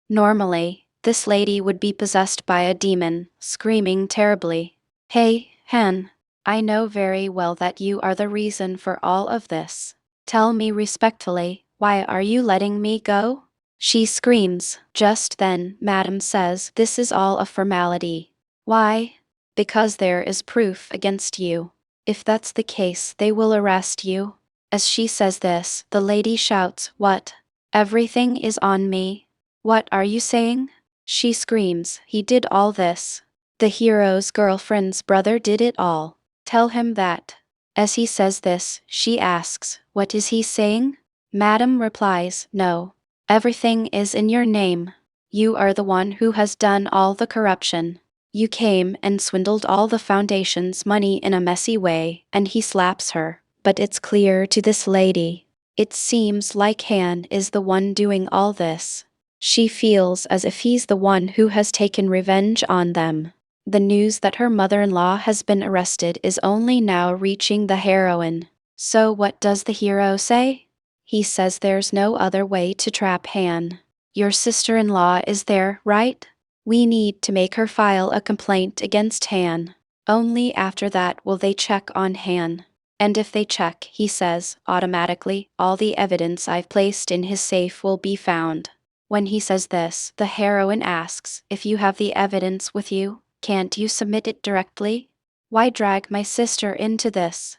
Normally, this lady would be possessed by a demon, screaming terribly. Hey, Han. I know very well that you are the reason for all of this. Tell me respectfully, why are you letting me go? She screams. Just then, Madam says, "This is all a formality." "Why?" "Because there is proof against you. If that's the case, they will arrest you." As she says this, the lady shouts, "What? Everything is on me." "What are you saying?" She screams, "He did all this. The hero's girlfriend's brother did it all. Tell him that." As he says this, she asks, "What is he saying?" Madam replies, "No. Everything is in your name. You are the one who has done all the corruption. You came and swindled all the foundation's money in a messy way," and he slaps her. But it's clear to this lady. It seems like Han is the one doing all this. She feels as if he's the one who has taken revenge on them. The news that her mother-in-law has been arrested is only now reaching the heroine. So what does the hero say? He says there's no other way to trap Han. "Your sister-in-law is there, right? We need to make her file a complaint against Han. Only after that will they check on Han. And if they check," he says, "automatically, all the evidence I've placed in his safe will be found." When he says this, the heroine asks, "If you have the evidence with you, can't you submit it directly? Why drag my sister into this?"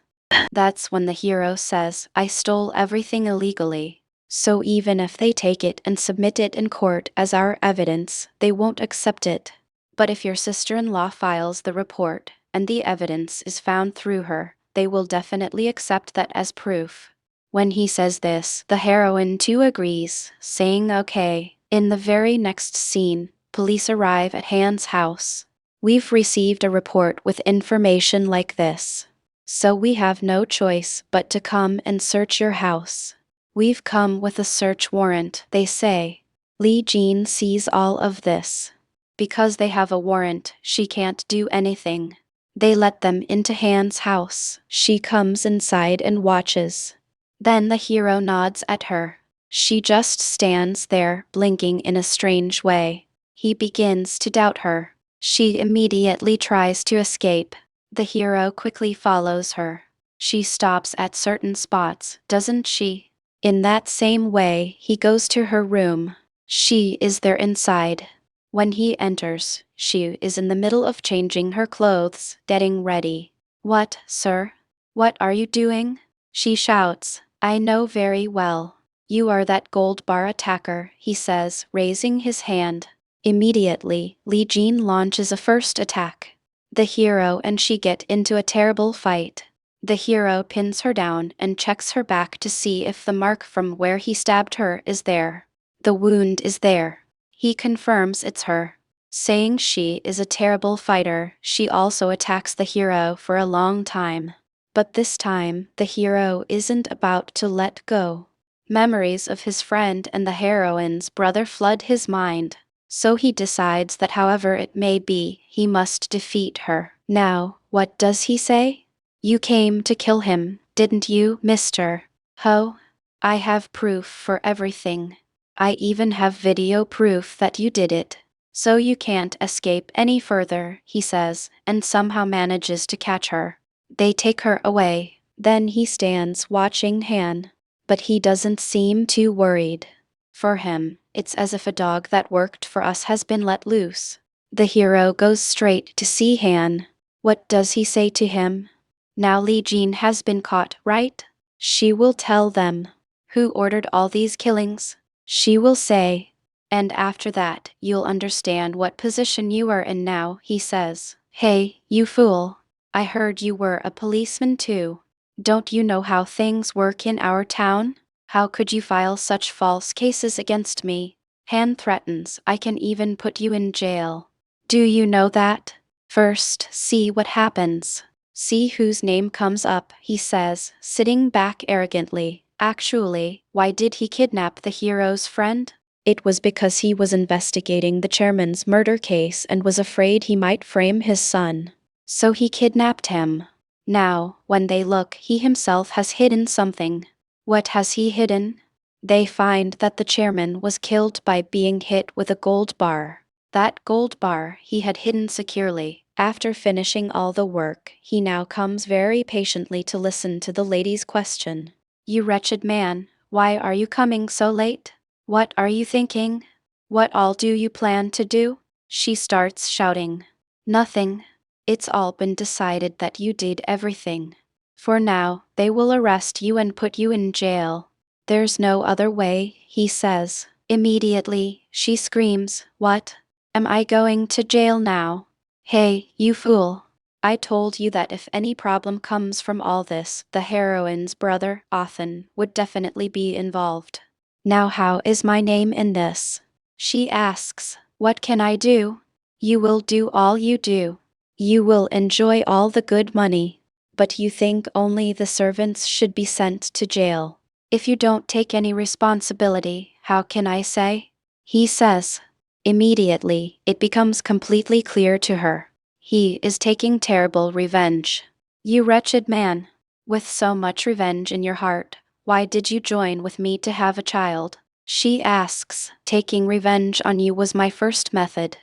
That's when the hero says, "I stole everything illegally. So even if they take it and submit it in court as our evidence, they won't accept it. But if your sister-in-law files the report, and the evidence is found through her, they will definitely accept that as proof." When he says this, the heroine too agrees, saying okay. In the very next scene, police arrive at Han's house. "We've received a report with information like this. So we have no choice but to come and search your house. We've come with a search warrant," they say. Lee Jean sees all of this. Because they have a warrant, she can't do anything. They let them into Han's house. She comes inside and watches. Then the hero nods at her. She just stands there, blinking in a strange way. He begins to doubt her. She immediately tries to escape. The hero quickly follows her. She stops at certain spots, doesn't she? In that same way, he goes to her room. She is there inside. When he enters, she is in the middle of changing her clothes, getting ready. "What, sir? What are you doing?" She shouts. "I know very well. You are that gold bar attacker," he says, raising his hand. Immediately, Lee Jean launches a first attack. The hero and she get into a terrible fight. The hero pins her down and checks her back to see if the mark from where he stabbed her is there. The wound is there. He confirms it's her. Saying she is a terrible fighter, she also attacks the hero for a long time. But this time, the hero isn't about to let go. Memories of his friend and the heroine's brother flood his mind. So he decides that however it may be, he must defeat her. Now, what does he say? "You came to kill him, didn't you, mister? Ho? I have proof for everything. I even have video proof that you did it. So you can't escape any further," he says, and somehow manages to catch her. They take her away. Then he stands watching Han. But he doesn't seem too worried. For him, it's as if a dog that worked for us has been let loose. The hero goes straight to see Han. What does he say to him? Now Lee Jean has been caught, right? She will tell them. Who ordered all these killings? She will say. And after that, you'll understand what position you are in now, he says. Hey, you fool. I heard you were a policeman too. Don't you know how things work in our town? How could you file such false cases against me? Han threatens, I can even put you in jail. Do you know that? First, see what happens. See whose name comes up, he says, sitting back arrogantly. Actually, why did he kidnap the hero's friend? It was because he was investigating the chairman's murder case and was afraid he might frame his son. So he kidnapped him. Now, when they look, he himself has hidden something. What has he hidden? They find that the chairman was killed by being hit with a gold bar. That gold bar he had hidden securely. After finishing all the work, he now comes very patiently to listen to the lady's question. You wretched man, why are you coming so late? What are you thinking? What all do you plan to do? She starts shouting. Nothing. It's all been decided that you did everything. For now, they will arrest you and put you in jail. There's no other way, he says. Immediately, she screams, What? Am I going to jail now? Hey, you fool. I told you that if any problem comes from all this, the heroine's brother, Othan, would definitely be involved. Now how is my name in this? She asks, What can I do? You will do all you do. You will enjoy all the good money. But you think only the servants should be sent to jail. If you don't take any responsibility, how can I say? He says. Immediately, it becomes completely clear to her. He is taking terrible revenge. You wretched man. With so much revenge in your heart, why did you join with me to have a child? She asks. Taking revenge on you was my first method.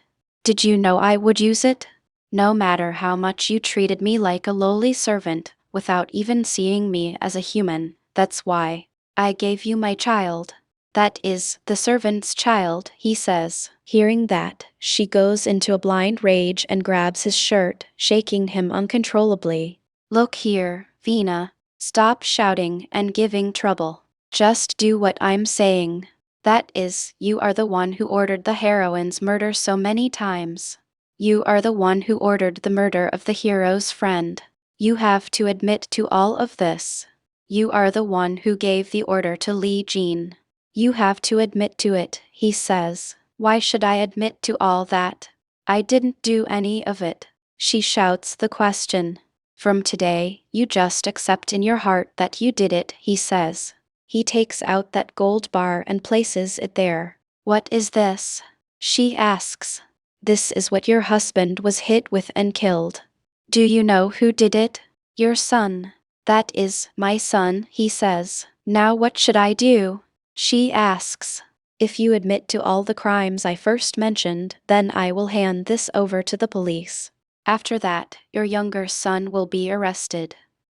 Did you know I would use it? No matter how much you treated me like a lowly servant, without even seeing me as a human, that's why I gave you my child. That is, the servant's child, he says. Hearing that, she goes into a blind rage and grabs his shirt, shaking him uncontrollably. Look here, Vina. Stop shouting and giving trouble. Just do what I'm saying. That is, you are the one who ordered the heroine's murder so many times. You are the one who ordered the murder of the hero's friend. You have to admit to all of this. You are the one who gave the order to Li Jin. You have to admit to it, he says. Why should I admit to all that? I didn't do any of it. She shouts the question. From today, you just accept in your heart that you did it, he says. He takes out that gold bar and places it there. What is this? She asks. This is what your husband was hit with and killed. Do you know who did it? Your son. That is my son, he says. Now what should I do? She asks. If you admit to all the crimes I first mentioned, then I will hand this over to the police. After that, your younger son will be arrested.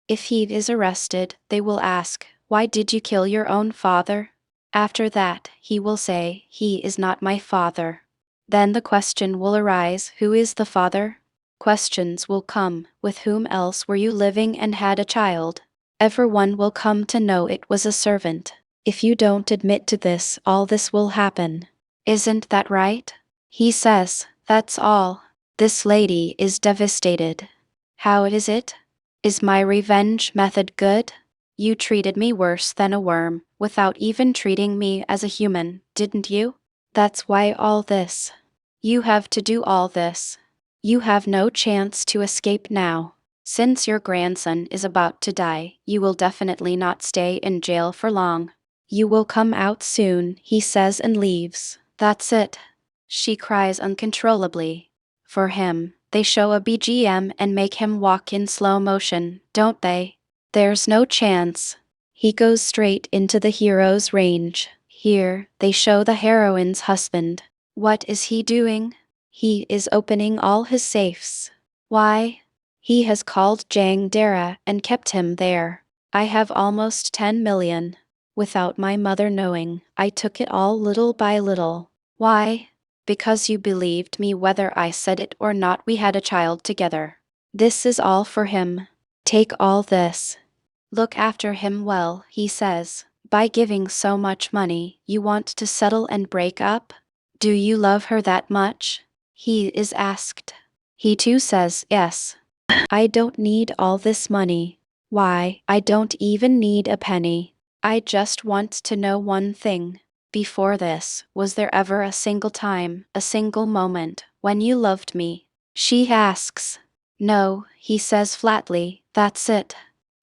If he is arrested, they will ask, Why did you kill your own father? After that, he will say, He is not my father. Then the question will arise, Who is the father? Questions will come, With whom else were you living and had a child? Everyone will come to know it was a servant. If you don't admit to this, all this will happen. Isn't that right? He says, That's all. This lady is devastated. How is it? Is my revenge method good? You treated me worse than a worm, without even treating me as a human, didn't you? That's why all this. You have to do all this. You have no chance to escape now. Since your grandson is about to die, you will definitely not stay in jail for long. You will come out soon, he says and leaves. That's it. She cries uncontrollably. For him, they show a BGM and make him walk in slow motion, don't they? There's no chance. He goes straight into the hero's range. Here, they show the heroine's husband. What is he doing? He is opening all his safes. Why? He has called Jang Dara and kept him there. I have almost 10 million. Without my mother knowing, I took it all little by little. Why? Because you believed me whether I said it or not. We had a child together. This is all for him. Take all this. Look after him well, he says. By giving so much money, you want to settle and break up? Do you love her that much? He is asked. He too says yes. I don't need all this money. Why, I don't even need a penny. I just want to know one thing. Before this, was there ever a single time, a single moment, when you loved me? She asks. No, he says flatly, that's it.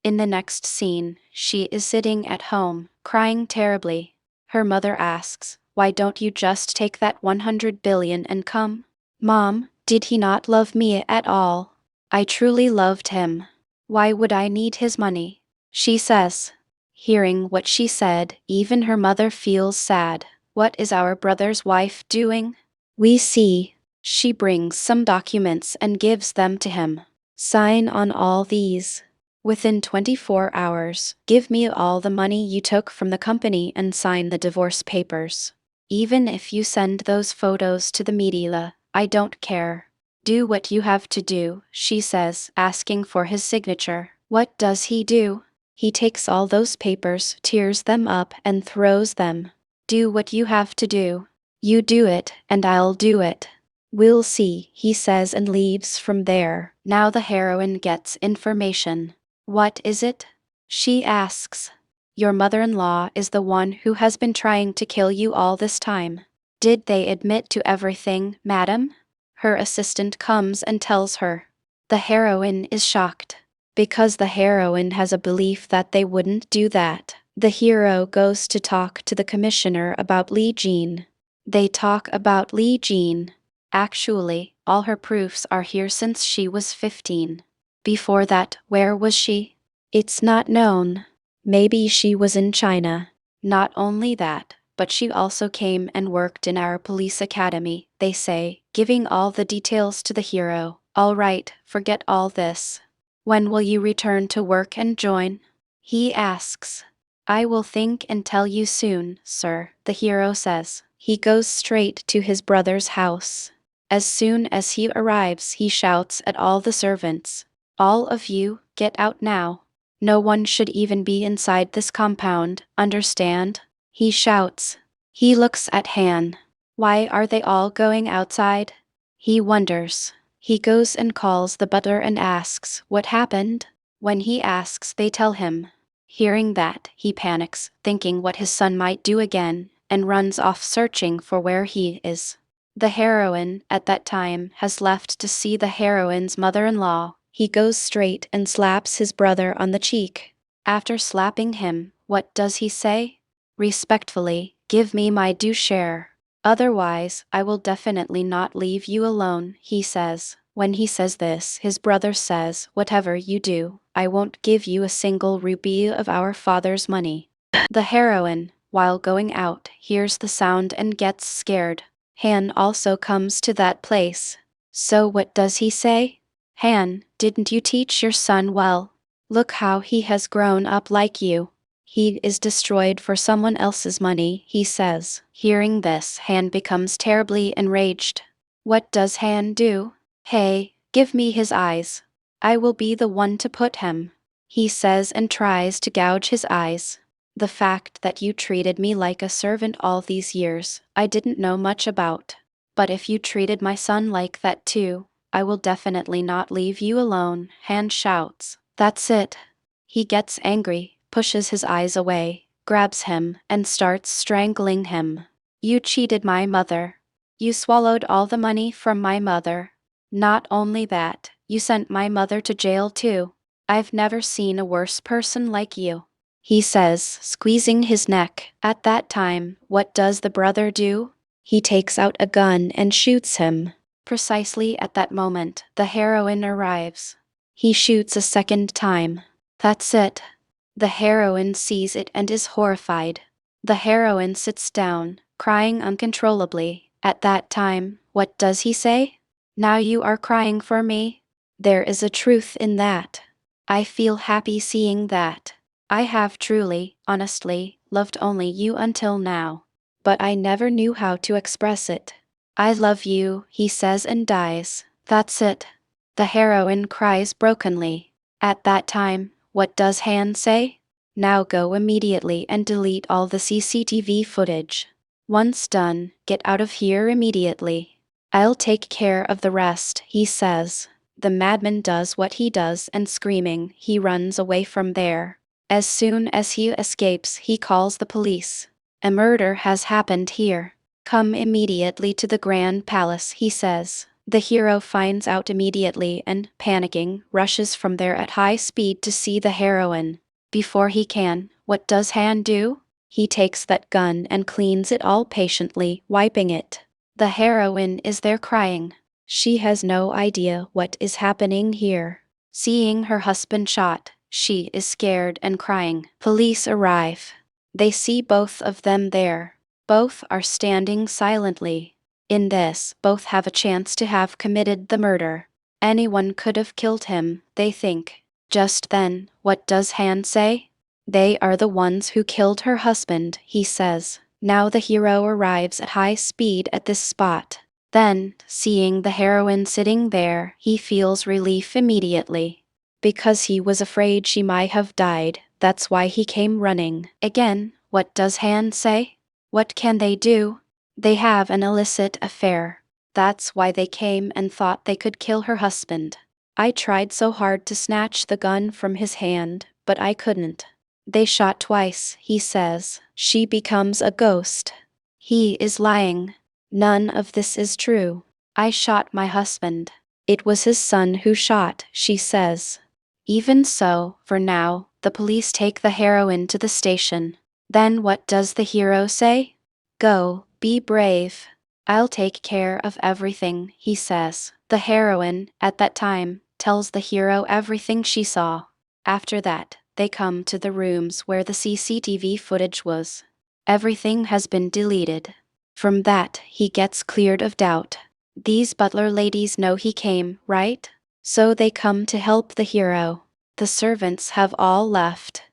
In the next scene, she is sitting at home, crying terribly. Her mother asks, Why don't you just take that 100 billion and come? Mom, did he not love me at all? I truly loved him. Why would I need his money? She says. Hearing what she said, even her mother feels sad. What is our brother's wife doing? We see. She brings some documents and gives them to him. Sign on all these. Within 24 hours, give me all the money you took from the company and sign the divorce papers. Even if you send those photos to the media, I don't care. Do what you have to do, she says, asking for his signature. What does he do? He takes all those papers, tears them up, and throws them. Do what you have to do. You do it, and I'll do it. We'll see, he says and leaves from there. Now the heroine gets information. What is it? She asks. Your mother-in-law is the one who has been trying to kill you all this time. Did they admit to everything, madam? Her assistant comes and tells her. The heroine is shocked. Because the heroine has a belief that they wouldn't do that. The hero goes to talk to the commissioner about Lee Jean. They talk about Lee Jean. Actually, all her proofs are here since she was 15. Before that, where was she? It's not known. Maybe she was in China. Not only that, but she also came and worked in our police academy, they say, giving all the details to the hero. All right, forget all this. When will you return to work and join? He asks. I will think and tell you soon, sir, the hero says. He goes straight to his brother's house. As soon as he arrives, he shouts at all the servants. All of you, get out now. No one should even be inside this compound, understand? He shouts. He looks at Han. Why are they all going outside? He wonders. He goes and calls the butler and asks what happened. When he asks, they tell him. Hearing that, he panics, thinking what his son might do again, and runs off searching for where he is. The heroine, at that time, has left to see the heroine's mother-in-law. He goes straight and slaps his brother on the cheek. After slapping him, what does he say? Respectfully, give me my due share. Otherwise, I will definitely not leave you alone, he says. When he says this, his brother says, whatever you do, I won't give you a single rupee of our father's money. The heroine, while going out, hears the sound and gets scared. Han also comes to that place. So what does he say? Han, didn't you teach your son well? Look how he has grown up like you. He is destroyed for someone else's money, he says. Hearing this, Han becomes terribly enraged. What does Han do? Hey, give me his eyes. I will be the one to put him. He says and tries to gouge his eyes. The fact that you treated me like a servant all these years, I didn't know much about. But if you treated my son like that too, I will definitely not leave you alone, Han shouts. That's it. He gets angry, pushes his eyes away, grabs him, and starts strangling him. You cheated my mother. You swallowed all the money from my mother. Not only that, you sent my mother to jail too. I've never seen a worse person like you. He says, squeezing his neck. At that time, what does the brother do? He takes out a gun and shoots him. Precisely at that moment, the heroine arrives. He shoots a second time. That's it. The heroine sees it and is horrified. The heroine sits down, crying uncontrollably. At that time, what does he say? Now you are crying for me? There is a truth in that. I feel happy seeing that. I have truly, honestly, loved only you until now. But I never knew how to express it. I love you, he says and dies. That's it. The heroine cries brokenly. At that time, what does Han say? Now go immediately and delete all the CCTV footage. Once done, get out of here immediately. I'll take care of the rest, he says. The madman does what he does and screaming, he runs away from there. As soon as he escapes, he calls the police. A murder has happened here. Come immediately to the Grand Palace, he says. The hero finds out immediately and, panicking, rushes from there at high speed to see the heroine. Before he can, what does Han do? He takes that gun and cleans it all patiently, wiping it. The heroine is there crying. She has no idea what is happening here. Seeing her husband shot, she is scared and crying. Police arrive. They see both of them there. Both are standing silently. In this, both have a chance to have committed the murder. Anyone could have killed him, they think. Just then, what does Han say? They are the ones who killed her husband, he says. Now the hero arrives at high speed at this spot. Then, seeing the heroine sitting there, he feels relief immediately. Because he was afraid she might have died, that's why he came running. Again, what does Han say? What can they do? They have an illicit affair. That's why they came and thought they could kill her husband. I tried so hard to snatch the gun from his hand, but I couldn't. They shot twice, he says. She becomes a ghost. He is lying. None of this is true. I shot my husband. It was his son who shot, she says. Even so, for now, the police take the heroine to the station. Then what does the hero say? Go, be brave. I'll take care of everything, he says. The heroine, at that time, tells the hero everything she saw. After that, they come to the rooms where the CCTV footage was. Everything has been deleted. From that, he gets cleared of doubt. These butler ladies know he came, right? So they come to help the hero. The servants have all left.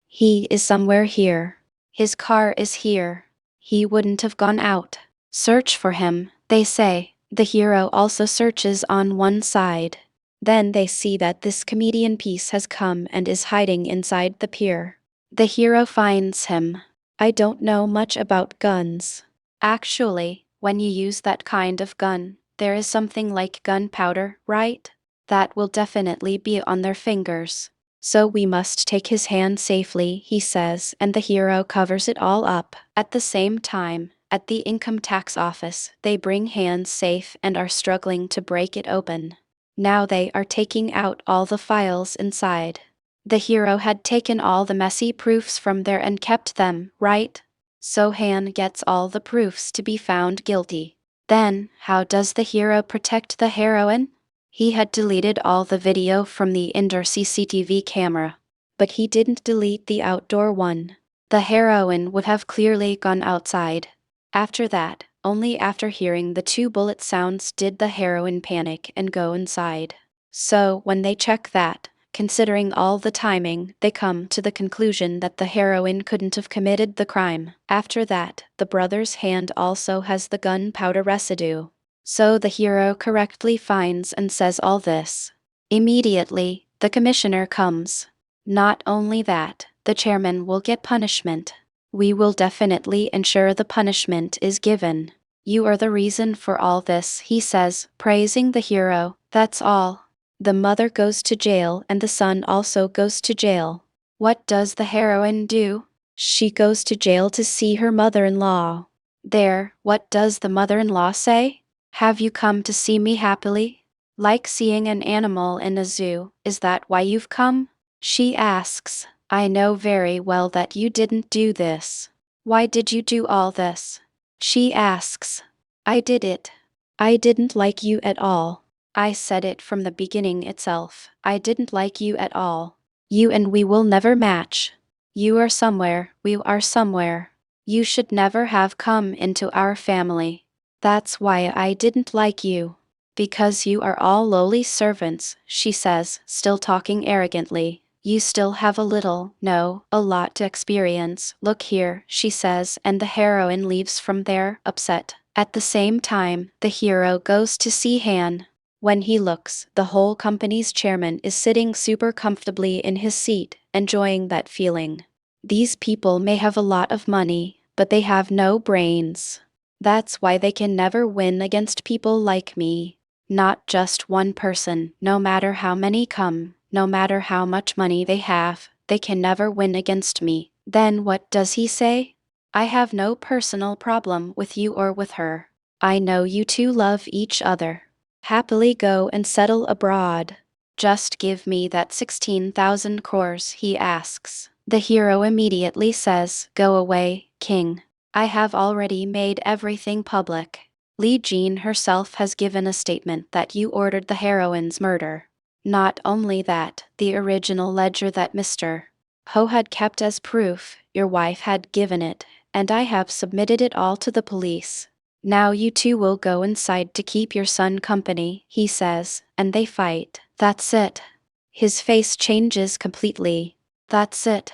He is somewhere here. His car is here. He wouldn't have gone out. Search for him, they say. The hero also searches on one side. Then they see that this comedian piece has come and is hiding inside the pier. The hero finds him. I don't know much about guns. Actually, when you use that kind of gun, there is something like gunpowder, right? That will definitely be on their fingers. So we must take his hand safely, he says, and the hero covers it all up. At the same time, at the income tax office, they bring hands safe and are struggling to break it open. Now they are taking out all the files inside. The hero had taken all the messy proofs from there and kept them, right? So Han gets all the proofs to be found guilty. Then, how does the hero protect the heroine? He had deleted all the video from the indoor CCTV camera. But he didn't delete the outdoor one. The heroine would have clearly gone outside. After that, only after hearing the 2 bullet sounds did the heroine panic and go inside. So, when they check that, considering all the timing, they come to the conclusion that the heroine couldn't have committed the crime. After that, the brother's hand also has the gunpowder residue. So the hero correctly finds and says all this. Immediately, the commissioner comes. Not only that, the chairman will get punishment. We will definitely ensure the punishment is given. You are the reason for all this, he says, praising the hero. That's all. The mother goes to jail and the son also goes to jail. What does the heroine do? She goes to jail to see her mother-in-law. There, what does the mother-in-law say? Have you come to see me happily? Like seeing an animal in a zoo, is that why you've come? She asks. I know very well that you didn't do this. Why did you do all this? She asks. I did it. I didn't like you at all. I said it from the beginning itself. I didn't like you at all. You and we will never match. You are somewhere, we are somewhere. You should never have come into our family. That's why I didn't like you. Because you are all lowly servants, she says, still talking arrogantly. You still have a little, no, a lot to experience. Look here, she says, and the heroine leaves from there, upset. At the same time, the hero goes to see Han. When he looks, the whole company's chairman is sitting super comfortably in his seat, enjoying that feeling. These people may have a lot of money, but they have no brains. That's why they can never win against people like me. Not just one person, no matter how many come, no matter how much money they have, they can never win against me. Then what does he say? I have no personal problem with you or with her. I know you two love each other. Happily go and settle abroad. Just give me that 16,000 crores, he asks. The hero immediately says, Go away, king. I have already made everything public. Li Jean herself has given a statement that you ordered the heroine's murder. Not only that, the original ledger that Mr. Ho had kept as proof, your wife had given it, and I have submitted it all to the police. Now you two will go inside to keep your son company, he says, and they fight. That's it. His face changes completely. That's it.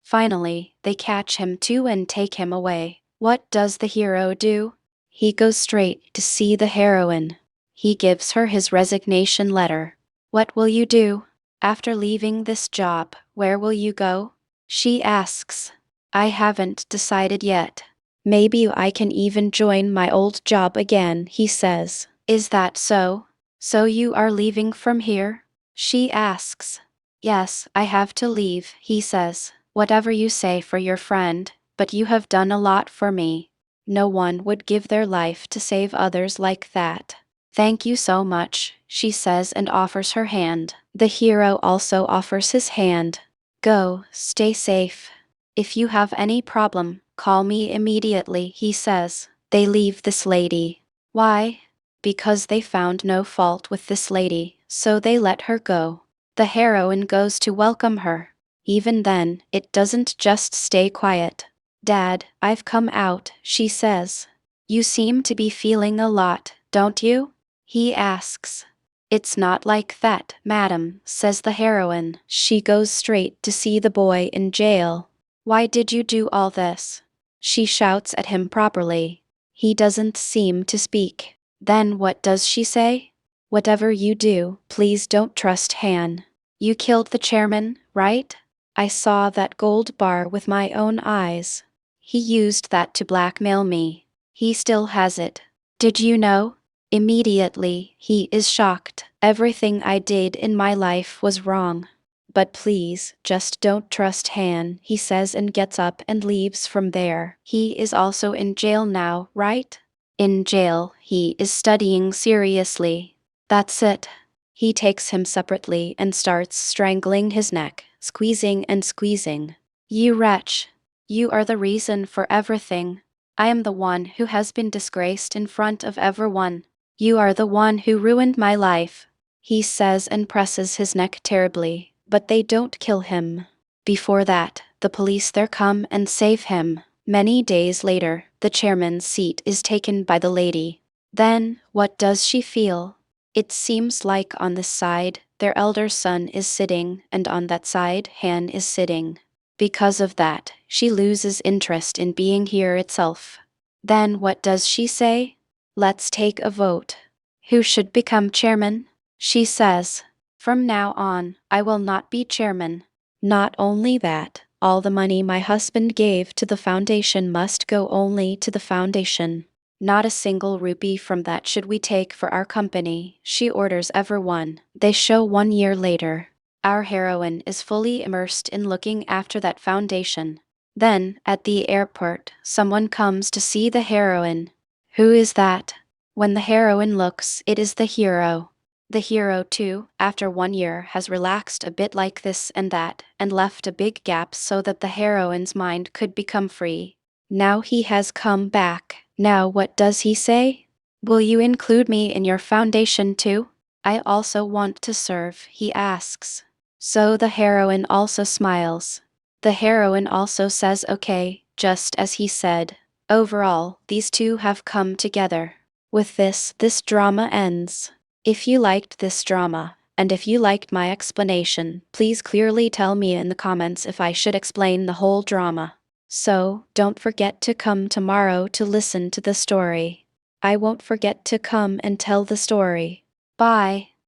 Finally, they catch him too and take him away. What does the hero do? He goes straight to see the heroine. He gives her his resignation letter. What will you do? After leaving this job, where will you go? She asks. I haven't decided yet. Maybe I can even join my old job again, he says. Is that so? So you are leaving from here? She asks. Yes, I have to leave, he says. Whatever you say for your friend, but you have done a lot for me. No one would give their life to save others like that. Thank you so much, she says and offers her hand. The hero also offers his hand. Go, stay safe. If you have any problem, call me immediately, he says. They leave this lady. Why? Because they found no fault with this lady, so they let her go. The heroine goes to welcome her. Even then, it doesn't just stay quiet. Dad, I've come out, she says. You seem to be feeling a lot, don't you? He asks. It's not like that, madam, says the heroine. She goes straight to see the boy in jail. Why did you do all this? She shouts at him properly. He doesn't seem to speak. Then what does she say? Whatever you do, please don't trust Han. You killed the chairman, right? I saw that gold bar with my own eyes. He used that to blackmail me. He still has it. Did you know? Immediately, he is shocked. Everything I did in my life was wrong. But please, just don't trust Han, he says and gets up and leaves from there. He is also in jail now, right? In jail, he is studying seriously. That's it. He takes him separately and starts strangling his neck, squeezing and squeezing. You wretch. You are the reason for everything. I am the one who has been disgraced in front of everyone. You are the one who ruined my life, he says and presses his neck terribly, but they don't kill him. Before that, the police there come and save him. Many days later, the chairman's seat is taken by the lady. Then, what does she feel? It seems like on this side, their elder son is sitting, and on that side, Han is sitting. Because of that, she loses interest in being here itself. Then what does she say? Let's take a vote. Who should become chairman? She says. From now on, I will not be chairman. Not only that, all the money my husband gave to the foundation must go only to the foundation. Not a single rupee from that should we take for our company, she orders everyone. They show 1 year later. Our heroine is fully immersed in looking after that foundation. Then, at the airport, someone comes to see the heroine. Who is that? When the heroine looks, it is the hero. The hero, too, after 1 year, has relaxed a bit like this and that, and left a big gap so that the heroine's mind could become free. Now he has come back. Now what does he say? Will you include me in your foundation too? I also want to serve, he asks. So the heroine also smiles. The heroine also says okay, just as he said. Overall, these two have come together. With this drama ends. If you liked this drama, and if you liked my explanation, please clearly tell me in the comments if I should explain the whole drama. So, don't forget to come tomorrow to listen to the story. I won't forget to come and tell the story. Bye.